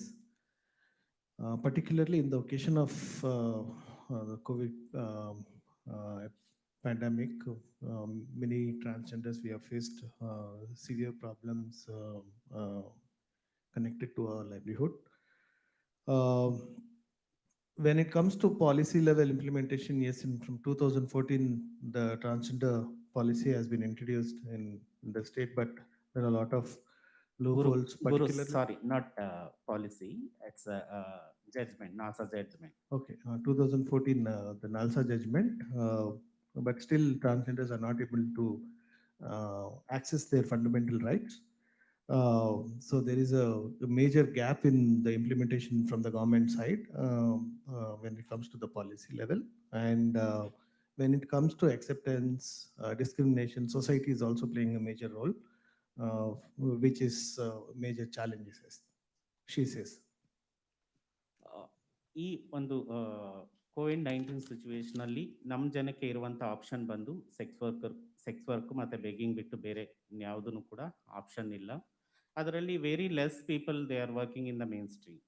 Particularly in the occasion of the COVID pandemic, many transgenders, we have faced severe problems connected to our livelihood. When it comes to policy level implementation, yes, from 2014, the transgender policy has been introduced in the state, but there are a lot of loopholes. Guru, sorry, not policy, it's a judgment, NASA judgment. Okay, 2014, the NALSA judgment, but still transgenders are not able to access their fundamental rights. So there is a major gap in the implementation from the government side when it comes to the policy level. And when it comes to acceptance, discrimination, society is also playing a major role, which is major challenges, she says. ಈ ಒಂದು COVID-19 ಸಿಚುವೇಶನಲ್ಲಿ ನಮ್ಮ ಜನಕ್ಕೆ ಇರುವಂಥ option ಬಂದು sex work ಮತ್ತು begging ಬಿಟ್ಟು ಬೇರೆ ಯಾವುದೂ ಕೂಡ ಆಪ್ಷನ್ ಇಲ್ಲ. ಅದರಲ್ಲಿ very less people they are working in the main stream.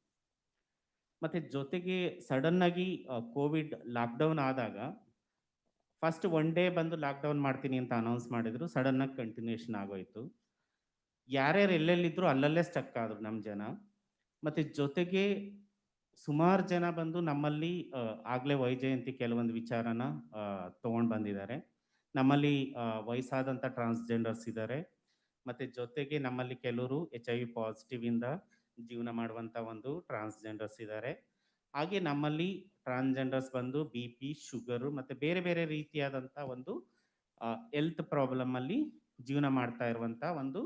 ಮತ್ತು ಜೊತೆಗೆ ಸಡನ್ನಾಗಿ ಕೋವಿಡ್ ಲಾಕ್ಡೌನ್ ಆದಾಗ ಫಸ್ಟ್ 1 ಡೇ ಬಂದು ಲಾಕ್ಡೌನ್ ಮಾಡ್ತೀನಿ ಅಂತ ಅನೌನ್ಸ್ ಮಾಡಿದ್ರು, ಸಡನ್ನಾಗಿ ಕಂಟಿನ್ಯೂಷನ್ ಆಗೋಯಿತು. ಯಾರ್ಯಾರು ಎಲ್ಲೆಲ್ಲಿದ್ರು ಅಲ್ಲಲ್ಲೇ ಸ್ಟಕ್ ಆದರು ನಮ್ಮ ಜನ. ಮತ್ತು ಜೊತೆಗೆ ಸುಮಾರು ಜನ ಬಂದು ನಮ್ಮಲ್ಲಿ ಆಗಲೇ ವೈಜಯಂತಿ ಕೆಲವೊಂದು ವಿಚಾರನ ತೊಗೊಂಡು ಬಂದಿದ್ದಾರೆ. ನಮ್ಮಲ್ಲಿ ವಯಸ್ಸಾದಂಥ ಟ್ರಾನ್ಸ್ಜೆಂಡರ್ಸ್ ಇದ್ದಾರೆ. ಮತ್ತು ಜೊತೆಗೆ ನಮ್ಮಲ್ಲಿ ಕೆಲವರು HIV ಪಾಸಿಟಿವಿಂದ ಜೀವನ ಮಾಡುವಂಥ ಒಂದು ಟ್ರಾನ್ಸ್ಜೆಂಡರ್ಸ್ ಇದ್ದಾರೆ. ಹಾಗೆ ನಮ್ಮಲ್ಲಿ ಟ್ರಾನ್ಸ್ಜೆಂಡರ್ಸ್ ಬಂದು BP, ಶುಗರು ಮತ್ತು ಬೇರೆ ಬೇರೆ ರೀತಿಯಾದಂಥ ಒಂದು ಹೆಲ್ತ್ ಪ್ರಾಬ್ಲಮಲ್ಲಿ ಜೀವನ ಮಾಡ್ತಾ ಇರುವಂಥ ಒಂದು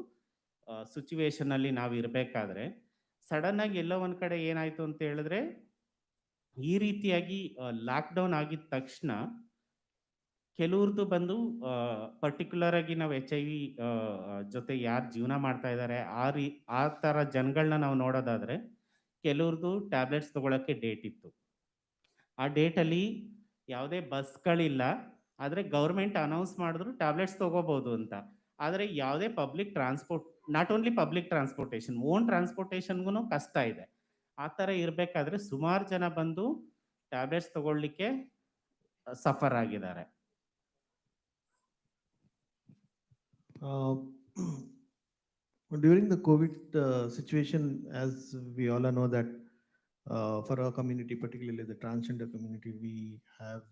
ಸಿಚುವೇಶನಲ್ಲಿ ನಾವು ಇರಬೇಕಾದ್ರೆ ಸಡನ್ನಾಗಿ ಎಲ್ಲೋ ಒಂದು ಕಡೆ ಏನಾಯಿತು ಅಂತ ಹೇಳಿದ್ರೆ, ಈ ರೀತಿಯಾಗಿ ಲಾಕ್ಡೌನ್ ಆಗಿದ ತಕ್ಷಣ ಕೆಲವ್ರದ್ದು ಬಂದು ಪರ್ಟಿಕ್ಯುಲರ್ ಆಗಿ ನಾವು HIV ಜೊತೆ ಯಾರು ಜೀವನ ಮಾಡ್ತಾ ಇದ್ದಾರೆ ಆ ಥರ ಜನಗಳನ್ನ ನಾವು ನೋಡೋದಾದರೆ, ಕೆಲವ್ರದ್ದು ಟ್ಯಾಬ್ಲೆಟ್ಸ್ ತೊಗೊಳಕ್ಕೆ ಡೇಟ್ ಇತ್ತು. ಆ ಡೇಟಲ್ಲಿ ಯಾವುದೇ ಬಸ್ಗಳಿಲ್ಲ, ಆದರೆ ಗೌರ್ಮೆಂಟ್ ಅನೌನ್ಸ್ ಮಾಡಿದ್ರು ಟ್ಯಾಬ್ಲೆಟ್ಸ್ ತೊಗೋಬೋದು ಅಂತ. ಆದರೆ ಯಾವುದೇ public transport, not only public transportation, own ಟ್ರಾನ್ಸ್ಪೋರ್ಟೇಷನ್ಗೂ ಕಷ್ಟ ಇದೆ. ಆ ಥರ ಇರಬೇಕಾದ್ರೆ ಸುಮಾರು ಜನ ಬಂದು ಟ್ಯಾಬ್ಲೆಟ್ಸ್ ತೊಗೊಳ್ಲಿಕ್ಕೆ ಸಫರ್ ಆಗಿದ್ದಾರೆ. During the COVID situation, as we all know that for our community, particularly the transgender community, we have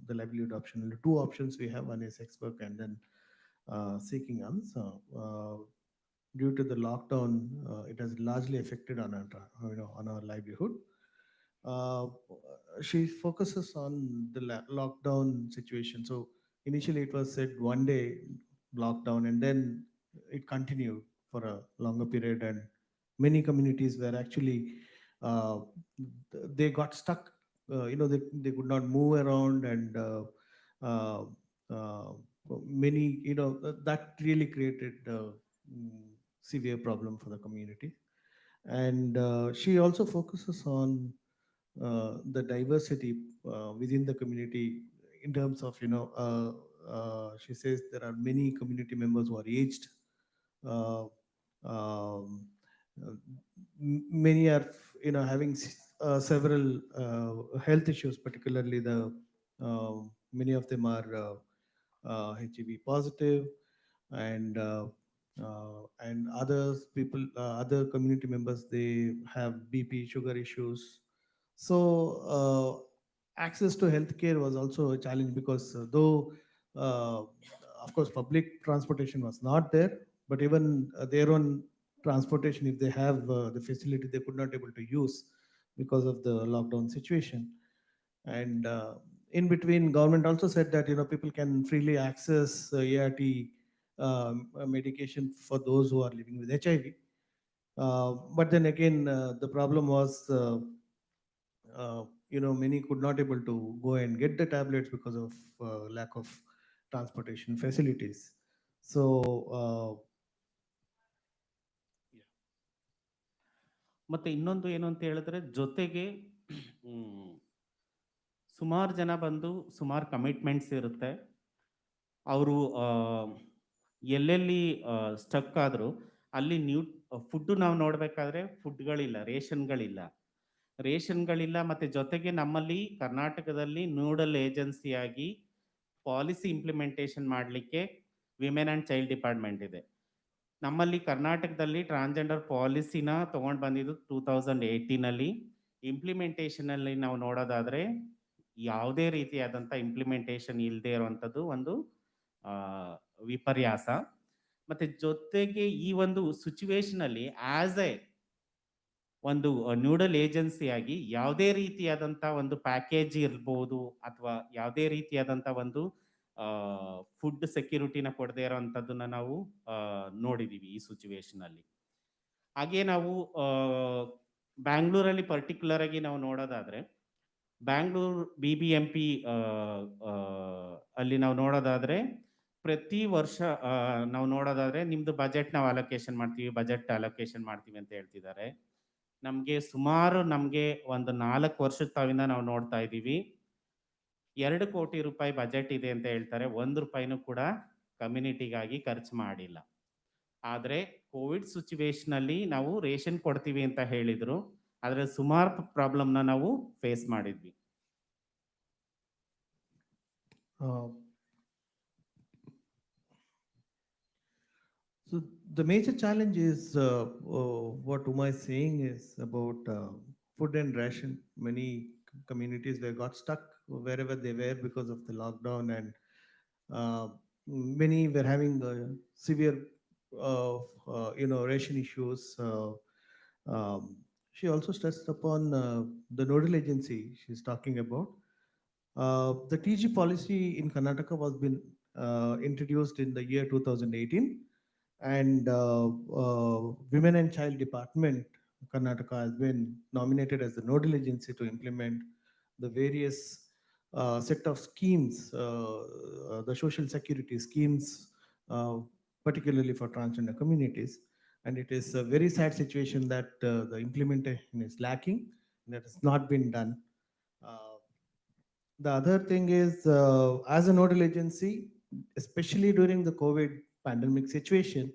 the livelihood option. The two options we have, one is sex work and then seeking arms. Due to the lockdown, it has largely affected on on our livelihood. She focuses on the lockdown situation. So initially it was said one day lockdown, and then it continued for a longer period, and many communities were actually they got stuck. They could not move around, and uh, uh, many that really created severe problem for the community. And she also focuses on the diversity within the community in terms of she says there are many community members who are aged. uh, um, Many are having several health issues, particularly the many of them are HIV positive, and others people other community members, they have BP, sugar issues. So access to healthcare was also a challenge, because though uh, of course public transportation was not there, but even their own transportation, if they have the facility, they could not able to use because of the lockdown situation. And in between, government also said that people can freely access ART medication for those who are living with HIV. But then again, the problem was many could not able to go and get the tablets because of lack of transportation facilities. So ಮತ್ತು ಇನ್ನೊಂದು ಏನು ಅಂತ ಹೇಳಿದ್ರೆ, ಜೊತೆಗೆ ಸುಮಾರು ಜನ ಬಂದು ಸುಮಾರು ಕಮಿಟ್ಮೆಂಟ್ಸ್ ಇರುತ್ತೆ. ಅವರು ಎಲ್ಲೆಲ್ಲಿ ಸ್ಟಕ್ ಆದರೂ ಅಲ್ಲಿ ಫುಡ್ಡು ನಾವು ನೋಡಬೇಕಾದ್ರೆ ಫುಡ್ಗಳಿಲ್ಲ, ರೇಷನ್ಗಳಿಲ್ಲ. ಮತ್ತು ಜೊತೆಗೆ ನಮ್ಮಲ್ಲಿ ಕರ್ನಾಟಕದಲ್ಲಿ ನೋಡಲ್ ಏಜೆನ್ಸಿಯಾಗಿ ಪಾಲಿಸಿ ಇಂಪ್ಲಿಮೆಂಟೇಷನ್ ಮಾಡಲಿಕ್ಕೆ ವಿಮೆನ್ ಆ್ಯಂಡ್ ಚೈಲ್ಡ್ ಡಿಪಾರ್ಟ್ಮೆಂಟ್ ಇದೆ. ನಮ್ಮಲ್ಲಿ ಕರ್ನಾಟಕದಲ್ಲಿ ಟ್ರಾನ್ಸ್ಜೆಂಡರ್ ಪಾಲಿಸಿನ ತೊಗೊಂಡು ಬಂದಿದ್ದು 2018. ಇಂಪ್ಲಿಮೆಂಟೇಷನಲ್ಲಿ ನಾವು ನೋಡೋದಾದರೆ ಯಾವುದೇ ರೀತಿಯಾದಂಥ ಇಂಪ್ಲಿಮೆಂಟೇಷನ್ ಇಲ್ಲದೆ ಇರುವಂಥದ್ದು ಒಂದು ವಿಪರ್ಯಾಸ. ಮತ್ತು ಜೊತೆಗೆ ಈ ಒಂದು ಸಿಚುವೇಶನಲ್ಲಿ ಆ್ಯಸ್ ಎ ಒಂದು ನ್ಯೂಡಲ್ ಏಜೆನ್ಸಿಯಾಗಿ ಯಾವುದೇ ರೀತಿಯಾದಂಥ ಒಂದು ಪ್ಯಾಕೇಜ್ ಇರ್ಬೋದು, ಅಥವಾ ಯಾವುದೇ ರೀತಿಯಾದಂಥ ಒಂದು ಫುಡ್ ಸೆಕ್ಯೂರಿಟಿನ ಕೊಡದೇ ಇರೋವಂಥದ್ದನ್ನು ನಾವು ನೋಡಿದ್ದೀವಿ ಈ ಸಿಚುವೇಶನಲ್ಲಿ. ಹಾಗೆ ನಾವು ಬ್ಯಾಂಗ್ಳೂರಲ್ಲಿ ಪರ್ಟಿಕ್ಯುಲರ್ ಆಗಿ ನಾವು ನೋಡೋದಾದರೆ, ಬ್ಯಾಂಗ್ಳೂರು BBMP ಅಲ್ಲಿ ನಾವು ನೋಡೋದಾದರೆ ಪ್ರತಿ ವರ್ಷ ನಾವು ನೋಡೋದಾದರೆ ನಿಮ್ಮದು ಬಜೆಟ್ ನಾವು ಅಲೋಕೇಶನ್ ಮಾಡ್ತೀವಿ ಅಂತ ಹೇಳ್ತಿದ್ದಾರೆ. ನಮಗೆ ಒಂದು 4 ವರ್ಷದ ತಾವಿಂದ ನಾವು ನೋಡ್ತಾ ಇದ್ದೀವಿ, 2 ಕೋಟಿ ರೂಪಾಯಿ ಬಜೆಟ್ ಇದೆ ಅಂತ ಹೇಳ್ತಾರೆ. 1 ರೂಪಾಯಿನೂ ಕೂಡ ಕಮ್ಯುನಿಟಿಗಾಗಿ ಖರ್ಚು ಮಾಡಿಲ್ಲ. ಆದರೆ ಕೋವಿಡ್ ಸಿಚುವೇಶನಲ್ಲಿ ನಾವು ರೇಷನ್ ಕೊಡ್ತೀವಿ ಅಂತ ಹೇಳಿದರು, ಆದರೆ ಸುಮಾರು ಪ್ರಾಬ್ಲಮ್ನ ನಾವು ಫೇಸ್ ಮಾಡಿದ್ವಿ. So the major challenge is what Uma is saying is about food and ration. Many communities were got stuck wherever they were because of the lockdown, and uh, many were having severe, ration issues. Um, she also stressed upon the nodal agency she's talking about. The TG policy in Karnataka was been introduced in the year 2018, and Women and Child Department Karnataka has been nominated as the nodal agency to implement the various set of schemes, the social security schemes, uh, particularly for transgender communities. And it is a very sad situation that the implementation is lacking, and that has not been done. Uh, the other thing is, as a nodal agency, especially during the COVID pandemic situation,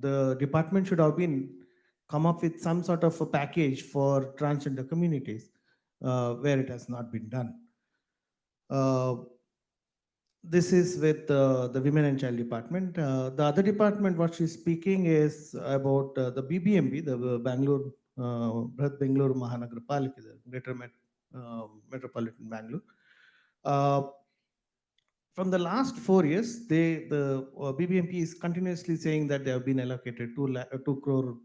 the department should have been come up with some sort of a package for transgender communities, where it has not been done. Uh, this is with the Women and Child Department. The other department, what she's speaking is about the BBMP, the Bangalore, Brihat Bangalore Mahanagarapalika, the Greater Metropolitan Bangalore. Uh, from the last 4 years, the BBMP is continuously saying that they have been allocated 2 crore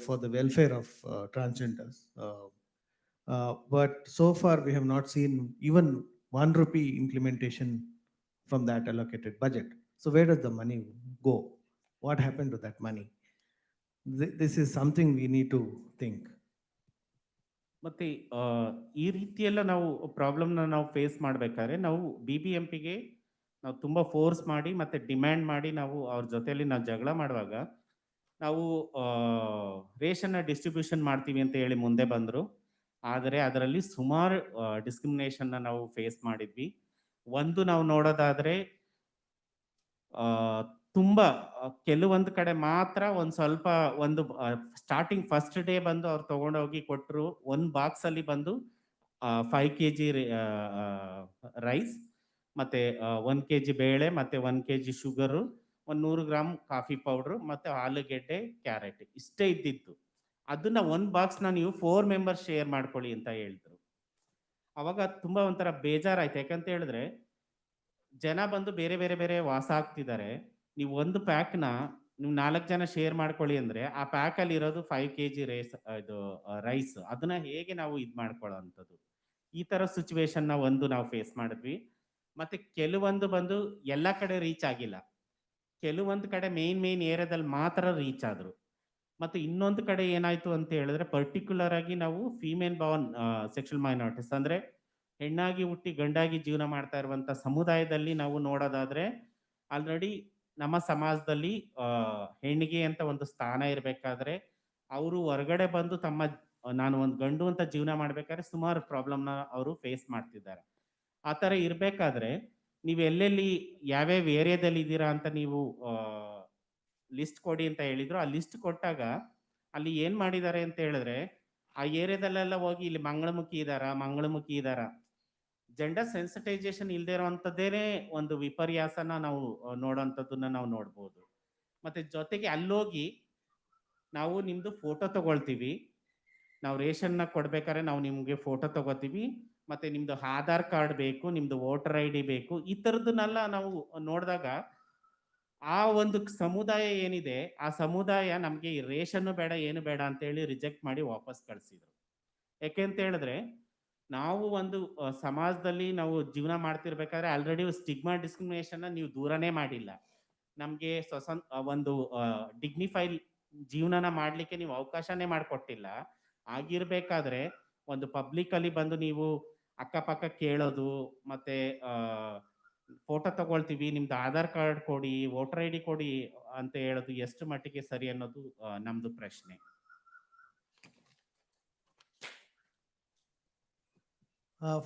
for the welfare of transgenders. But so far, we have not seen even 1 rupee implementation from that allocated budget. So where does the money go? What happened to that money? This is something we need to think. ಮತ್ತು ಈ ರೀತಿಯೆಲ್ಲ ನಾವು ಪ್ರಾಬ್ಲಮ್ನ ನಾವು face ಮಾಡಬೇಕಾದ್ರೆ ನಾವು B B M ಪಿಗೆ ನಾವು ತುಂಬ ಫೋರ್ಸ್ ಮಾಡಿ ಮತ್ತು ಡಿಮ್ಯಾಂಡ್ ಮಾಡಿ ನಾವು ಅವ್ರ ಜೊತೆಯಲ್ಲಿ ನಾವು ಜಗಳ ಮಾಡುವಾಗ ನಾವು ರೇಷನ್ನ ಡಿಸ್ಟ್ರಿಬ್ಯೂಷನ್ ಮಾಡ್ತೀವಿ ಅಂತ ಹೇಳಿ ಮುಂದೆ ಬಂದರು. ಆದರೆ ಅದರಲ್ಲಿ ಸುಮಾರು ಡಿಸ್ಕ್ರಿಮಿನೇಷನ್ನ ನಾವು ಫೇಸ್ ಮಾಡಿದ್ವಿ. ಒಂದು ನಾವು ನೋಡೋದಾದರೆ ತುಂಬ ಕೆಲವೊಂದು ಕಡೆ ಮಾತ್ರ ಒಂದು ಸ್ವಲ್ಪ ಒಂದು ಸ್ಟಾರ್ಟಿಂಗ್ ಫಸ್ಟ್ ಡೇ ಬಂದು ಅವ್ರು ತೊಗೊಂಡೋಗಿ ಕೊಟ್ಟರು. ಒಂದು ಬಾಕ್ಸಲ್ಲಿ ಬಂದು 5 kg ರೈಸ್ ಮತ್ತು 1 kg ಬೇಳೆ ಮತ್ತು 1 kg sugar, 100 gram coffee powder ಮತ್ತು ಆಲೂಗೆಡ್ಡೆ, ಕ್ಯಾರೆಟ್ ಇಷ್ಟೇ ಇದ್ದಿತ್ತು. ಅದನ್ನು ಒಂದು ಬಾಕ್ಸ್ನ ನೀವು 4 ಮೆಂಬರ್ಸ್ ಶೇರ್ ಮಾಡ್ಕೊಳ್ಳಿ ಅಂತ ಹೇಳಿದ್ರು. ಅವಾಗ ತುಂಬ ಒಂಥರ ಬೇಜಾರಾಯ್ತು. ಯಾಕಂತ ಹೇಳಿದ್ರೆ ಜನ ಬಂದು ಬೇರೆ ಬೇರೆ ಬೇರೆ ವಾಸ ಆಗ್ತಿದ್ದಾರೆ. ನೀವು ಒಂದು ಪ್ಯಾಕ್ನ ನೀವು 4 ಜನ ಶೇರ್ ಮಾಡ್ಕೊಳ್ಳಿ ಅಂದರೆ ಆ ಪ್ಯಾಕಲ್ಲಿ ಇರೋದು 5 kg ರೈಸ್. ಅದನ್ನ ಹೇಗೆ ನಾವು ಇದು ಮಾಡ್ಕೊಳ್ಳೋ ಅಂಥದ್ದು. ಈ ಥರ ಸಿಚುವೇಶನ್ನ ನಾವು ಫೇಸ್ ಮಾಡಿದ್ವಿ. ಮತ್ತು ಕೆಲವೊಂದು ಬಂದು ಎಲ್ಲ ಕಡೆ ರೀಚ್ ಆಗಿಲ್ಲ. ಕೆಲವೊಂದು ಕಡೆ ಮೇನ್ ಏರಿಯಾದಲ್ಲಿ ಮಾತ್ರ ರೀಚ್ ಆದರು. ಮತ್ತು ಇನ್ನೊಂದು ಕಡೆ ಏನಾಯಿತು ಅಂತ ಹೇಳಿದ್ರೆ ಪರ್ಟಿಕ್ಯುಲರ್ ಆಗಿ ನಾವು ಫೀಮೇಲ್ ಬಾರ್ನ್ ಸೆಕ್ಷುವಲ್ ಮೈನಾರಿಟೀಸ್ ಅಂದರೆ ಹೆಣ್ಣಾಗಿ ಹುಟ್ಟಿ ಗಂಡಾಗಿ ಜೀವನ ಮಾಡ್ತಾ ಇರುವಂಥ ಸಮುದಾಯದಲ್ಲಿ ನಾವು ನೋಡೋದಾದರೆ ಆಲ್ರೆಡಿ ನಮ್ಮ ಸಮಾಜದಲ್ಲಿ ಹೆಣ್ಣಿಗೆ ಅಂತ ಒಂದು ಸ್ಥಾನ ಇರಬೇಕಾದ್ರೆ ಅವರು ಹೊರಗಡೆ ಬಂದು ನಾನು ಒಂದು ಗಂಡು ಅಂತ ಜೀವನ ಮಾಡಬೇಕಾದ್ರೆ ಸುಮಾರು ಪ್ರಾಬ್ಲಮ್ನ ಅವರು ಫೇಸ್ ಮಾಡ್ತಿದ್ದಾರೆ. ಆ ಥರ ಇರಬೇಕಾದ್ರೆ ನೀವು ಎಲ್ಲೆಲ್ಲಿ ಯಾವ್ಯಾವ ಏರಿಯಾದಲ್ಲಿ ಇದ್ದೀರಾ ಅಂತ ನೀವು ಲಿಸ್ಟ್ ಕೊಡಿ ಅಂತ ಹೇಳಿದ್ರು. ಆ ಲಿಸ್ಟ್ ಕೊಟ್ಟಾಗ ಅಲ್ಲಿ ಏನು ಮಾಡಿದ್ದಾರೆ ಅಂತ ಹೇಳಿದ್ರೆ ಆ ಏರಿಯಾದಲ್ಲೆಲ್ಲ ಹೋಗಿ ಇಲ್ಲಿ ಮಂಗಳಮುಖಿ ಇದ್ದಾರಾ ಜೆಂಡರ್ ಸೆನ್ಸಿಟೈಸೇಷನ್ ಇಲ್ಲದೆ ಇರೋವಂಥದ್ದೇನೆ ಒಂದು ವಿಪರ್ಯಾಸನ ನಾವು ನೋಡೋಂಥದ್ದನ್ನ ನಾವು ನೋಡ್ಬೋದು. ಮತ್ತು ಜೊತೆಗೆ ಅಲ್ಲೋಗಿ ನಾವು ನಿಮ್ಮದು ಫೋಟೋ ತಗೊಳ್ತೀವಿ, ನಾವು ರೇಷನ್ನ ಕೊಡ್ಬೇಕಾದ್ರೆ ನಾವು ನಿಮಗೆ ಫೋಟೋ ತಗೋತೀವಿ, ಮತ್ತು ನಿಮ್ಮದು ಆಧಾರ್ ಕಾರ್ಡ್ ಬೇಕು, ನಿಮ್ಮದು ವೋಟರ್ ಐ ಡಿ ಬೇಕು. ಈ ಥರದನ್ನೆಲ್ಲ ನಾವು ನೋಡಿದಾಗ ಆ ಒಂದು ಸಮುದಾಯ ಏನಿದೆ ಆ ಸಮುದಾಯ ನಮಗೆ ರೇಷನ್ನು ಬೇಡ ಏನು ಬೇಡ ಅಂತೇಳಿ ರಿಜೆಕ್ಟ್ ಮಾಡಿ ವಾಪಸ್ ಕಳಿಸಿದ್ರು. ಯಾಕೆ ಅಂತ ಹೇಳಿದ್ರೆ ನಾವು ಒಂದು ಸಮಾಜದಲ್ಲಿ ನಾವು ಜೀವನ ಮಾಡ್ತಿರ್ಬೇಕಾದ್ರೆ ಆಲ್ರೆಡಿ ಸ್ಟಿಗ್ಮಾ ಡಿಸ್ಕ್ರಿಮಿನೇಷನ್ನ ನೀವು ದೂರನೇ ಮಾಡಿಲ್ಲ. ನಮಗೆ ಒಂದು ಡಿಗ್ನಿಫೈಡ್ ಜೀವನನ ಮಾಡಲಿಕ್ಕೆ ನೀವು ಅವಕಾಶನೇ ಮಾಡಿಕೊಟ್ಟಿಲ್ಲ. ಆಗಿರಬೇಕಾದ್ರೆ ಒಂದು ಪಬ್ಲಿಕ್ಕಲ್ಲಿ ಬಂದು ನೀವು ಅಕ್ಕಪಕ್ಕ ಕೇಳೋದು, ಮತ್ತು ಫೋಟೋ ತಗೊಳ್ತೀವಿ, ನಿಮ್ದು ಆಧಾರ್ ಕಾರ್ಡ್ ಕೊಡಿ, ವೋಟರ್ ಐ ಡಿ ಕೊಡಿ ಅಂತ ಹೇಳೋದು ಎಷ್ಟು ಮಟ್ಟಿಗೆ ಸರಿ ಅನ್ನೋದು ನಮ್ಮದು ಪ್ರಶ್ನೆ.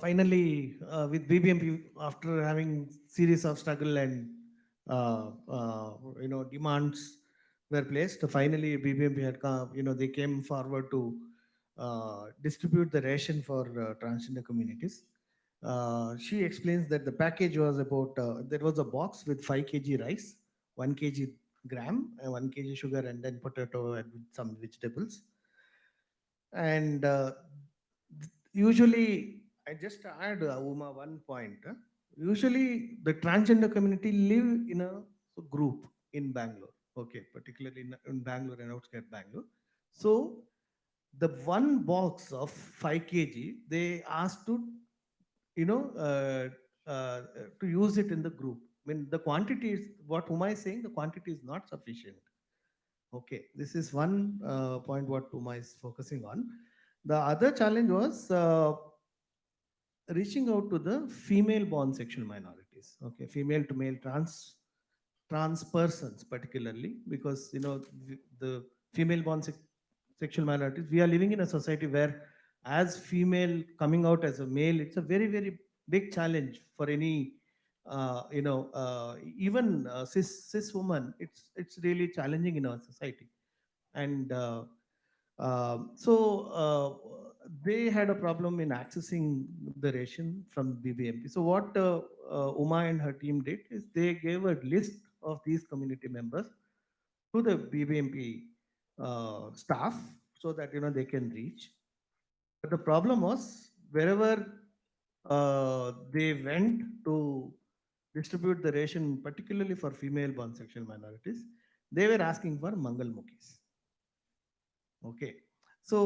Finally, with BBMP, after having series of struggle and demands were placed, finally BBMP had come. They came forward to distribute the ration for transgender communities. She explains that the package was about there was a box with 5 kg rice, 1 kg gram, 1 kg sugar, and then potato and some vegetables. And usually, I just add Uma one point. Usually, the transgender community live in a group in Bangalore. Okay, particularly in Bangalore and outside Bangalore. So the one box of 5 kg, they asked to you know to use it in the group. I mean, the quantity is what Uma is saying. The quantity is not sufficient. Okay, this is one point what Uma is focusing on. The other challenge was reaching out to the female born sexual minorities. Okay, female to male trans persons particularly, because the female born sexual minorities, we are living in a society where as female coming out as a male, it's a very very big challenge for any even cis woman. It's really challenging in our society. And they had a problem in accessing the ration from BBMP. So what Uma and her team did is they gave a list of these community members to the BBMP staff so that they can reach. But the problem was wherever they went to distribute the ration, particularly for female-born sexual minorities, they were asking for Mangalmukhis. Okay. So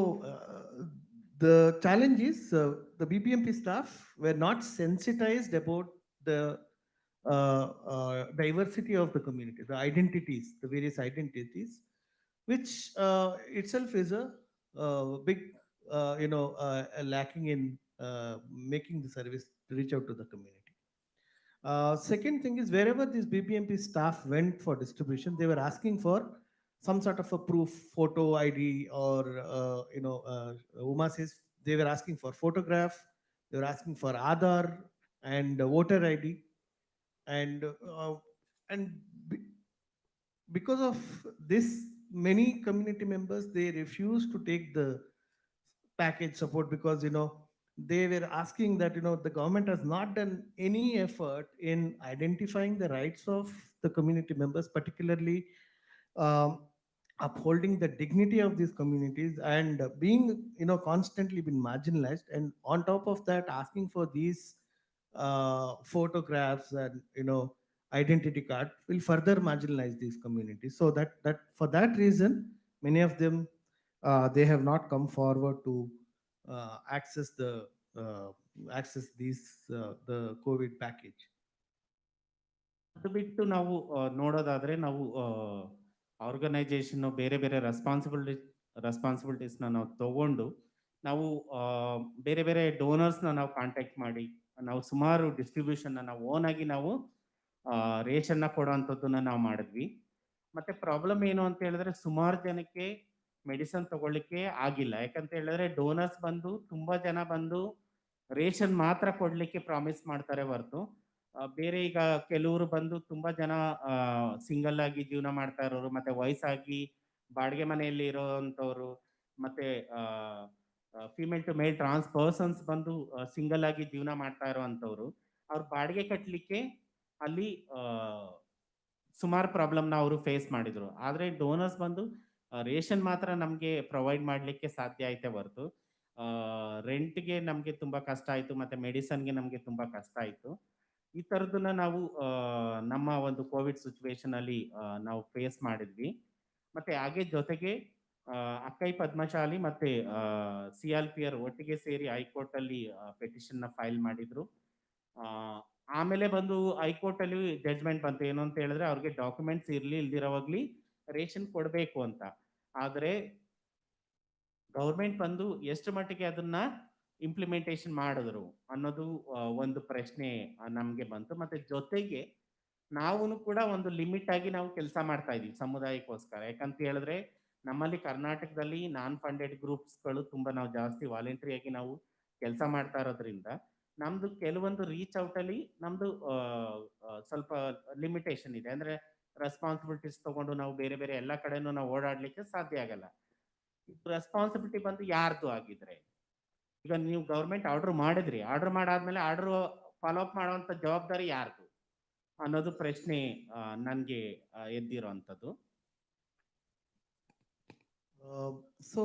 the challenge is the BBMP staff were not sensitized about the diversity of the community, the identities, the various identities, which itself is a big, lacking in making the service to reach out to the community. Second thing is wherever this BBMP staff went for distribution, they were asking for some sort of a proof, photo ID, or Uma says they were asking for photograph, they were asking for Aadhaar and voter ID, and and be- because of this, many community members they refused to take the package support because they were asking that the government has not done any effort in identifying the rights of the community members, particularly um, upholding the dignity of these communities, and being constantly been marginalized, and on top of that asking for these photographs and identity card will further marginalize these communities. So that for that reason many of them they have not come forward to access uh, these the COVID package. ಅದು ಬಿಟ್ಟು ನಾವು ನೋಡೋದಾದ್ರೆ ನಾವು organisation ಬೇರೆ ಬೇರೆ ರೆಸ್ಪಾನ್ಸಿಬಿಲಿಟೀಸ್ನ ನಾವು ತಗೊಂಡು ನಾವು ಬೇರೆ ಬೇರೆ ಡೋನರ್ಸ್ನ ನಾವು ಕಾಂಟ್ಯಾಕ್ಟ್ ಮಾಡಿ ನಾವು ಸುಮಾರು ಡಿಸ್ಟ್ರಿಬ್ಯೂಷನ್ನ ನಾವು ಓನಾಗಿ ನಾವು ರೇಷನ್ನ ಕೊಡೋವಂಥದ್ದನ್ನ ನಾವು ಮಾಡಿದ್ವಿ. ಮತ್ತೆ ಪ್ರಾಬ್ಲಮ್ ಏನು ಅಂತ ಹೇಳಿದ್ರೆ ಸುಮಾರು ಜನಕ್ಕೆ ಮೆಡಿಸನ್ ತಗೊಳ್ಳಿಕ್ಕೆ ಆಗಿಲ್ಲ. ಯಾಕಂತ ಹೇಳಿದ್ರೆ ಡೋನರ್ಸ್ ಬಂದು ತುಂಬ ಜನ ಬಂದು ರೇಷನ್ ಮಾತ್ರ ಕೊಡಲಿಕ್ಕೆ ಪ್ರಾಮಿಸ್ ಮಾಡ್ತಾರೆ ಹೊರತು ಬೇರೆ ಈಗ ಕೆಲವರು ಬಂದು ತುಂಬಾ ಜನ ಸಿಂಗಲ್ ಆಗಿ ಜೀವನ ಮಾಡ್ತಾ ಇರೋರು, ಮತ್ತೆ ವಯಸ್ಸಾಗಿ ಬಾಡಿಗೆ ಮನೆಯಲ್ಲಿ ಇರೋವಂಥವ್ರು, ಮತ್ತೆ female to male trans persons ಬಂದು ಸಿಂಗಲ್ ಆಗಿ ಜೀವನ ಮಾಡ್ತಾ ಇರೋವಂಥವ್ರು, ಅವ್ರು ಬಾಡಿಗೆ ಕಟ್ಟಲಿಕ್ಕೆ ಅಲ್ಲಿ ಸುಮಾರು ಪ್ರಾಬ್ಲಮ್ನ ಅವರು ಫೇಸ್ ಮಾಡಿದ್ರು. ಆದರೆ ಡೋನರ್ಸ್ ಬಂದು ರೇಷನ್ ಮಾತ್ರ ನಮಗೆ ಪ್ರೊವೈಡ್ ಮಾಡಲಿಕ್ಕೆ ಸಾಧ್ಯ ಐತೆ ಹೊರತು ರೆಂಟ್ಗೆ ನಮಗೆ ತುಂಬ ಕಷ್ಟ ಆಯಿತು, ಮತ್ತು ಮೆಡಿಸನ್ಗೆ ನಮಗೆ ತುಂಬ ಕಷ್ಟ ಆಯಿತು. ಈ ಥರದನ್ನ ನಾವು ನಮ್ಮ ಒಂದು ಕೋವಿಡ್ ಸಿಚುವೇಶನಲ್ಲಿ ನಾವು ಫೇಸ್ ಮಾಡಿದ್ವಿ. ಮತ್ತು ಹಾಗೆ ಜೊತೆಗೆ ಅಕ್ಕೈ ಪದ್ಮಶಾಲಿ ಮತ್ತು CRPR ಒಟ್ಟಿಗೆ ಸೇರಿ ಹೈಕೋರ್ಟಲ್ಲಿ ಪೆಟಿಷನ್ನ ಫೈಲ್ ಮಾಡಿದರು. ಆಮೇಲೆ ಬಂದು ಹೈಕೋರ್ಟಲ್ಲಿ ಜಡ್ಜ್ಮೆಂಟ್ ಬಂತು ಏನು ಅಂತ ಹೇಳಿದ್ರೆ ಅವ್ರಿಗೆ ಡಾಕ್ಯುಮೆಂಟ್ಸ್ ಇಲ್ದಿರೋವಾಗ್ಲಿ ರೇಷನ್ ಕೊಡಬೇಕು ಅಂತ. ಆದರೆ ಗೌರ್ಮೆಂಟ್ ಬಂದು ಎಷ್ಟು ಮಟ್ಟಿಗೆ ಅದನ್ನ ಇಂಪ್ಲಿಮೆಂಟೇಷನ್ ಮಾಡಿದ್ರು ಅನ್ನೋದು ಒಂದು ಪ್ರಶ್ನೆ ನಮಗೆ ಬಂತು. ಮತ್ತೆ ಜೊತೆಗೆ ನಾವು ಕೂಡ ಒಂದು ಲಿಮಿಟ್ ಆಗಿ ನಾವು ಕೆಲಸ ಮಾಡ್ತಾ ಇದೀವಿ ಸಮುದಾಯಕ್ಕೋಸ್ಕರ. ಯಾಕಂತ ಹೇಳಿದ್ರೆ ನಮ್ಮಲ್ಲಿ ಕರ್ನಾಟಕದಲ್ಲಿ ನಾನ್ ಫಂಡೆಡ್ ಗ್ರೂಪ್ಸ್ಗಳು ತುಂಬಾ ನಾವು ಜಾಸ್ತಿ ವಾಲಂಟ್ರಿಯಾಗಿ ನಾವು ಕೆಲಸ ಮಾಡ್ತಾ ಇರೋದ್ರಿಂದ ನಮ್ದು ಕೆಲವೊಂದು ರೀಚ್ ಔಟಲ್ಲಿ ನಮ್ದು ಸ್ವಲ್ಪ ಲಿಮಿಟೇಷನ್ ಇದೆ. ಅಂದ್ರೆ ರೆಸ್ಪಾನ್ಸಿಬಿಲಿಟೀಸ್ ತಗೊಂಡು ನಾವು ಬೇರೆ ಬೇರೆ ಎಲ್ಲ ಕಡೆನೂ ನಾವು ಓಡಾಡ್ಲಿಕ್ಕೆ ಸಾಧ್ಯ ಆಗಲ್ಲ. ರೆಸ್ಪಾನ್ಸಿಬಿಲಿಟಿ ಬಂದು ಯಾರ್ದು ಆಗಿದ್ರೆ, ಈಗ ನೀವು ಗೌರ್ಮೆಂಟ್ ಆರ್ಡರ್ ಮಾಡಿದ್ರಿ, ಆರ್ಡರ್ ಮಾಡಾದ್ಮೇಲೆ ಆರ್ಡರ್ ಫಾಲೋ ಅಪ್ ಮಾಡುವಂತ ಜವಾಬ್ದಾರಿ ಯಾರ್ದು? ಅನ್ನೋದು ಪ್ರಶ್ನೆ ನನಗೆ ಎದ್ದಿರೋವಂಥದ್ದು. So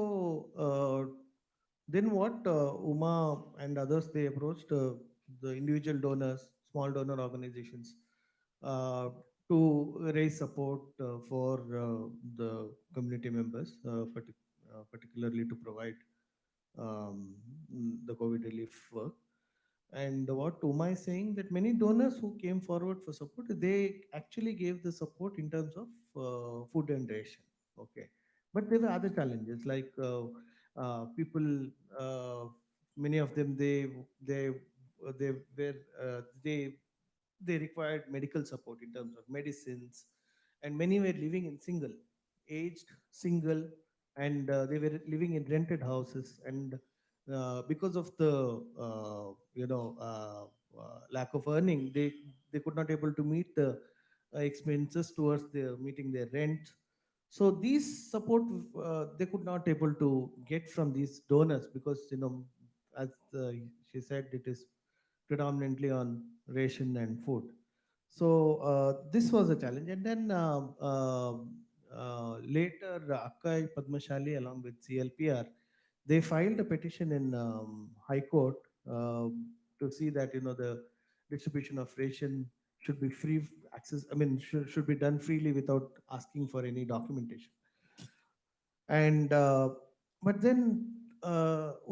then what Uma and others, they approached the individual donors, small donor organizations, uh, to raise support for the community members, particularly to provide um, the COVID relief work. And what Uma is saying, that many donors who came forward for support, they actually gave the support in terms of food and ration. Okay, but there were other challenges like people. Many of them, they were they required medical support in terms of medicines, and many were living in aged single, and they were living in rented houses, and because of the lack of earning, they could not able to meet the expenses towards the meeting their rent. So these support they could not able to get from these donors, because as she said, it is predominantly on ration and food. So this was a challenge, and then later Akkai Padmashali along with CLPR, they filed a petition in High Court to see that the distribution of ration should be free access. I mean, should be done freely without asking for any documentation. And but then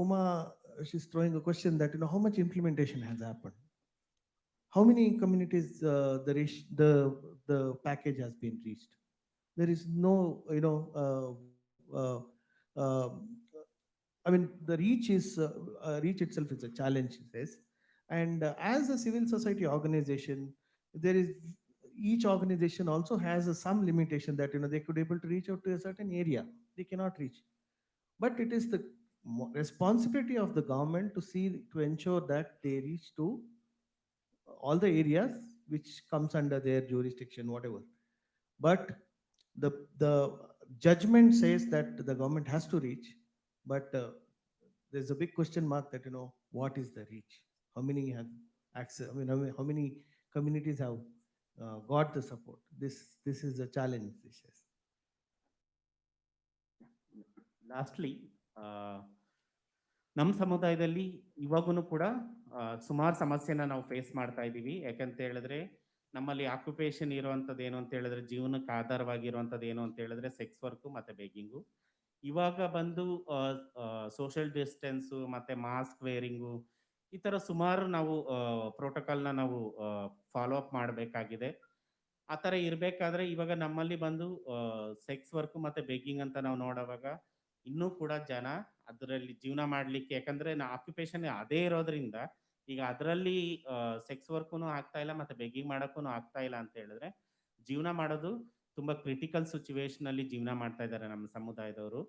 Uma, she's throwing a question that how much implementation has happened, how many communities the package has been reached. There is no I mean, the reach itself is a challenge, she says. And as a civil society organization, there is each organization also has some limitation that they could able to reach out to a certain area, they cannot reach. But it is the responsibility of the government to ensure that they reach to all the areas which comes under their jurisdiction, whatever. But the judgment says that the government has to reach, but there's a big question mark that what is the reach, how many have access, I mean, how many communities have got the support. This is a challenge, this is. Lastly ನಮ್ಮ ಸಮುದಾಯದಲ್ಲಿ ಇವಾಗೂ ಕೂಡ ಸುಮಾರು ಸಮಸ್ಯೆನ ನಾವು face ಮಾಡ್ತಾ ಇದ್ದೀವಿ. ಯಾಕಂತ ಹೇಳಿದ್ರೆ ನಮ್ಮಲ್ಲಿ ಆಕ್ಯುಪೇಷನ್ ಇರುವಂಥದ್ದು ಏನು ಅಂತ ಹೇಳಿದ್ರೆ, ಜೀವನಕ್ಕೆ ಆಧಾರವಾಗಿರುವಂಥದ್ದು ಏನು ಅಂತ ಹೇಳಿದ್ರೆ ಸೆಕ್ಸ್ ವರ್ಕು ಮತ್ತು ಬೇಗಿಂಗು. ಇವಾಗ ಬಂದು ಸೋಷಿಯಲ್ ಡಿಸ್ಟೆನ್ಸು ಮತ್ತು ಮಾಸ್ಕ್ ವೇರಿಂಗು, ಈ ಥರ ಸುಮಾರು ನಾವು ಪ್ರೋಟೋಕಾಲ್ನ ನಾವು ಫಾಲೋ ಅಪ್ ಮಾಡಬೇಕಾಗಿದೆ. ಆ ಥರ ಇರಬೇಕಾದ್ರೆ ಇವಾಗ ನಮ್ಮಲ್ಲಿ ಬಂದು ಸೆಕ್ಸ್ ವರ್ಕು ಮತ್ತು ಬೇಗಿಂಗ್ ಅಂತ ನಾವು ನೋಡುವಾಗ ಇನ್ನೂ ಕೂಡ ಜನ ಅದರಲ್ಲಿ ಜೀವನ ಮಾಡಲಿಕ್ಕೆ, ಯಾಕಂದರೆ ಆಕ್ಯುಪೇಷನ್ ಅದೇ ಇರೋದ್ರಿಂದ ಈಗ ಅದರಲ್ಲಿ ಸೆಕ್ಸ್ ವರ್ಕು ಆಗ್ತಾ ಇಲ್ಲ ಮತ್ತು ಬೇಗಿಂಗ್ ಮಾಡೋಕ್ಕೂ ಆಗ್ತಾ ಇಲ್ಲ ಅಂತ ಹೇಳಿದ್ರೆ ಜೀವನ ಮಾಡೋದು ತುಂಬ ಕ್ರಿಟಿಕಲ್ ಸಿಚುವೇಶನಲ್ಲಿ ಜೀವನ ಮಾಡ್ತಾ ಇದ್ದಾರೆ ನಮ್ಮ ಸಮುದಾಯದವರು.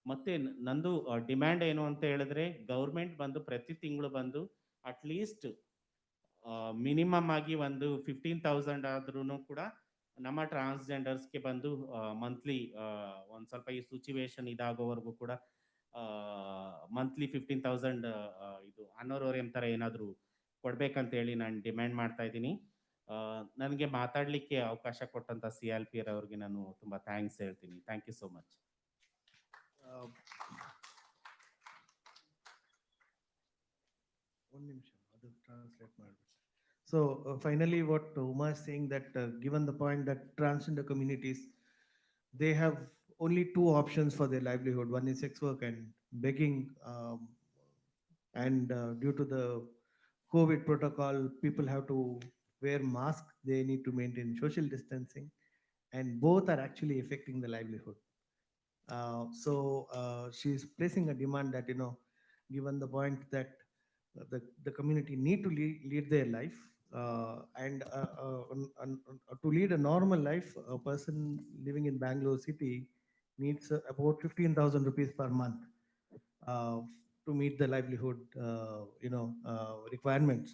ಮತ್ತು ನಂದು ಡಿಮ್ಯಾಂಡ್ ಏನು ಅಂತ ಹೇಳಿದ್ರೆ, ಗೌರ್ಮೆಂಟ್ ಬಂದು ಪ್ರತಿ ತಿಂಗಳು ಬಂದು ಅಟ್ಲೀಸ್ಟ್ ಮಿನಿಮಮ್ ಆಗಿ ಒಂದು 15,000 ಆದ್ರೂ ಕೂಡ ನಮ್ಮ ಟ್ರಾನ್ಸ್ಜೆಂಡರ್ಸ್ಗೆ ಬಂದು ಮಂತ್ಲಿ ಒಂದು ಸ್ವಲ್ಪ ಈ ಸಿಚುವೇಶನ್ ಇದಾಗೋವರೆಗೂ ಕೂಡ ಮಂತ್ಲಿ 15,000 ಇದು ಆನೋರೋರಿಯಂ ಥರ ಏನಾದರೂ ಕೊಡಬೇಕಂತೇಳಿ ನಾನು ಡಿಮ್ಯಾಂಡ್ ಮಾಡ್ತಾ ಇದ್ದೀನಿ. ನನಗೆ ಮಾತಾಡಲಿಕ್ಕೆ ಅವಕಾಶ ಕೊಟ್ಟಂಥ CLPR ಅವ್ರಿಗೆ ನಾನು ತುಂಬ ಥ್ಯಾಂಕ್ಸ್ ಹೇಳ್ತೀನಿ. Thank you so much. ಒಂದು ನಿಮಿಷ ಅದು ಟ್ರಾನ್ಸ್ಲೇಟ್ ಮಾಡಬೇಕು. So finally, what Uma is saying, that given the point that transgender communities, they have only two options for their livelihood. One is sex work and begging, and due to the COVID protocol, people have to wear masks. They need to maintain social distancing, and both are actually affecting the livelihood. So she is placing a demand that given the point that the community need to lead their life, and to lead a normal life, a person living in Bangalore city needs about 15,000 rupees per month to meet the livelihood requirements.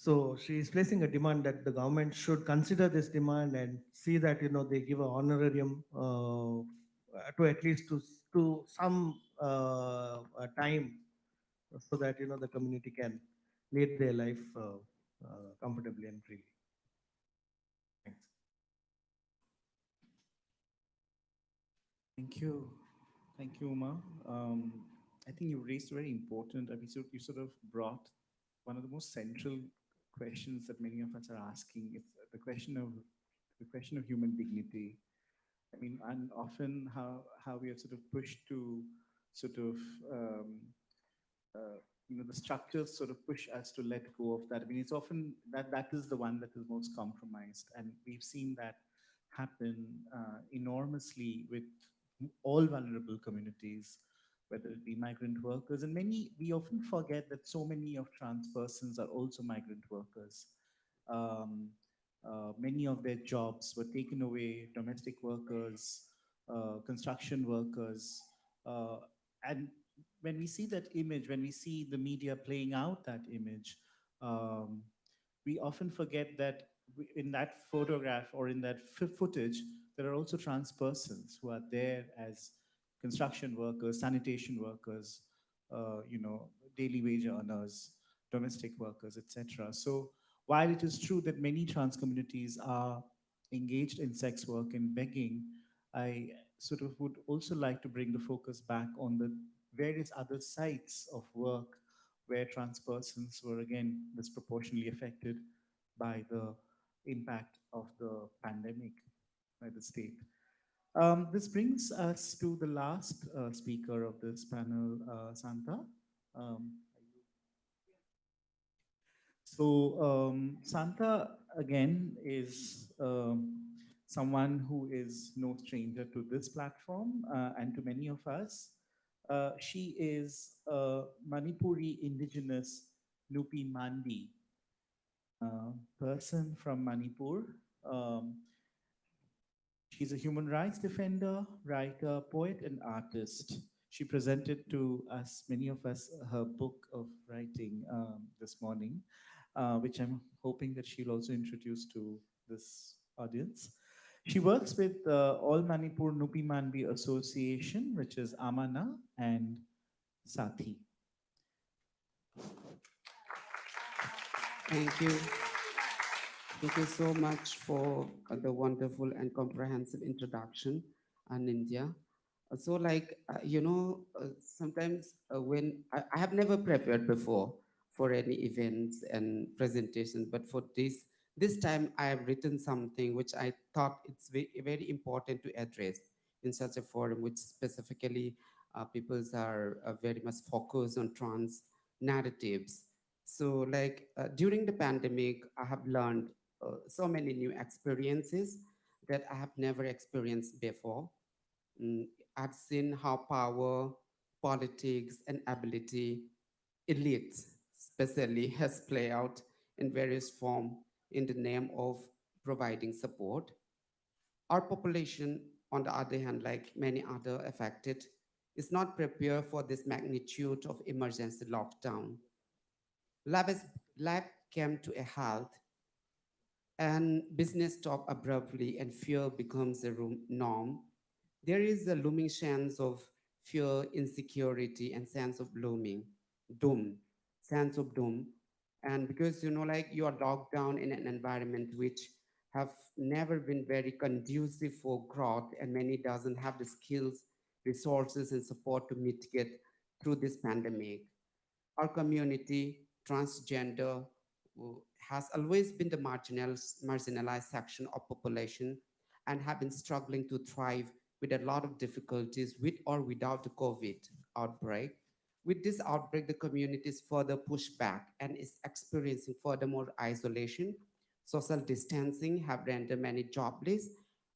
So she is placing a demand that the government should consider this demand and see that they give a honorarium to at least to some time, so that the community can lead their life comfortably and freely. Thank you. Thank you, Uma. I think you raised very important, I mean, so you sort of brought one of the most central questions that many of us are asking. It's the question of human dignity. I mean, and often how we are sort of pushed to sort of uh, the structures sort of push us to let go of that. I mean, it's often that is the one that is most compromised, and we've seen that happen enormously with all vulnerable communities, whether it be migrant workers, and many we often forget that so many of trans persons are also migrant workers. Um, Many of their jobs were taken away, domestic workers, construction workers, uh, and when we see that image, when we see the media playing out that image, um, we often forget that in that photograph or in that footage, there are also trans persons who are there as construction workers, sanitation workers, daily wage earners, domestic workers, etc. So while it is true that many trans communities are engaged in sex work and begging, I sort of would also like to bring the focus back on the various other sites of work where trans persons were again disproportionately affected by the impact of the pandemic by the state. This brings us to the last speaker of this panel, Santa. Um, Santa, again, is someone who is no stranger to this platform and to many of us. She is a Manipuri indigenous Nupi Mandi person from Manipur. Um, she's a human rights defender, writer, poet, and artist. She presented to us, many of us, her book of writing this morning, which I'm hoping that she'll also introduce to this audience. She works with the All Manipur Nupi Manbi Association, which is Amana and Sathi. Thank you. Thank you so much for the wonderful and comprehensive introduction on India. Sometimes when I have never prepared before for any events and presentation, but for this time I have written something which I thought it's very important to address in such a forum, which specifically people are very much focused on trans narratives. So, during the pandemic, I have learned so many new experiences that I have never experienced before. Mm, I've seen how power, politics, and ability, elites especially, has played out in various forms in the name of providing support. Our population, on the other hand, like many other affected, is not prepared for this magnitude of emergency lockdown. Life came to a halt and business stopped abruptly and fear becomes a norm. There is a looming sense of fear, insecurity, and sense of doom, sense of doom. And because, you are locked down in an environment which have never been very conducive for growth, and many doesn't have the skills, resources, and support to mitigate through this pandemic. Our community, transgender, has always been the marginalized section of population and have been struggling to thrive with a lot of difficulties with or without the COVID outbreak. With this outbreak, the community is further pushed back and is experiencing furthermore isolation. Social distancing have rendered many jobless,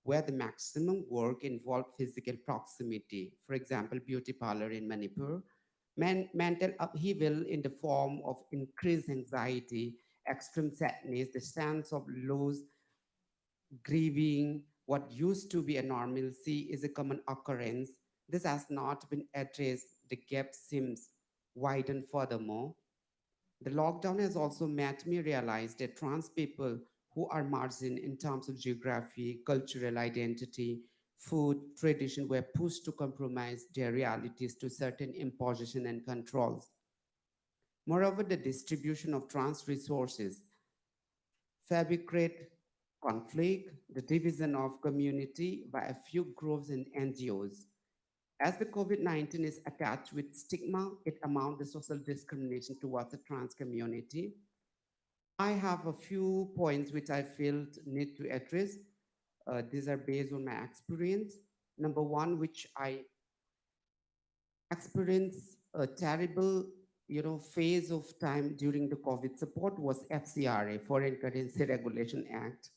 where the maximum work involved physical proximity. For example, beauty parlor in Manipur, mental upheaval in the form of increased anxiety, extreme sadness, the sense of loss, grieving, what used to be a normalcy is a common occurrence. This has not been addressed. The gap seems widened furthermore. The lockdown has also made me realize that trans people who are margined in terms of geography, cultural identity, food, tradition were pushed to compromise their realities to certain imposition and controls. Moreover, the distribution of trans resources fabricate conflict, the division of community by a few groups and NGOs. As the COVID-19 is attached with stigma, it amounts to social discrimination towards the trans community. I have a few points which I feel need to address. These are based on my experience. Number one, which I experienced a terrible, phase of time during the COVID support was FCRA, Foreign Currency Regulation Act.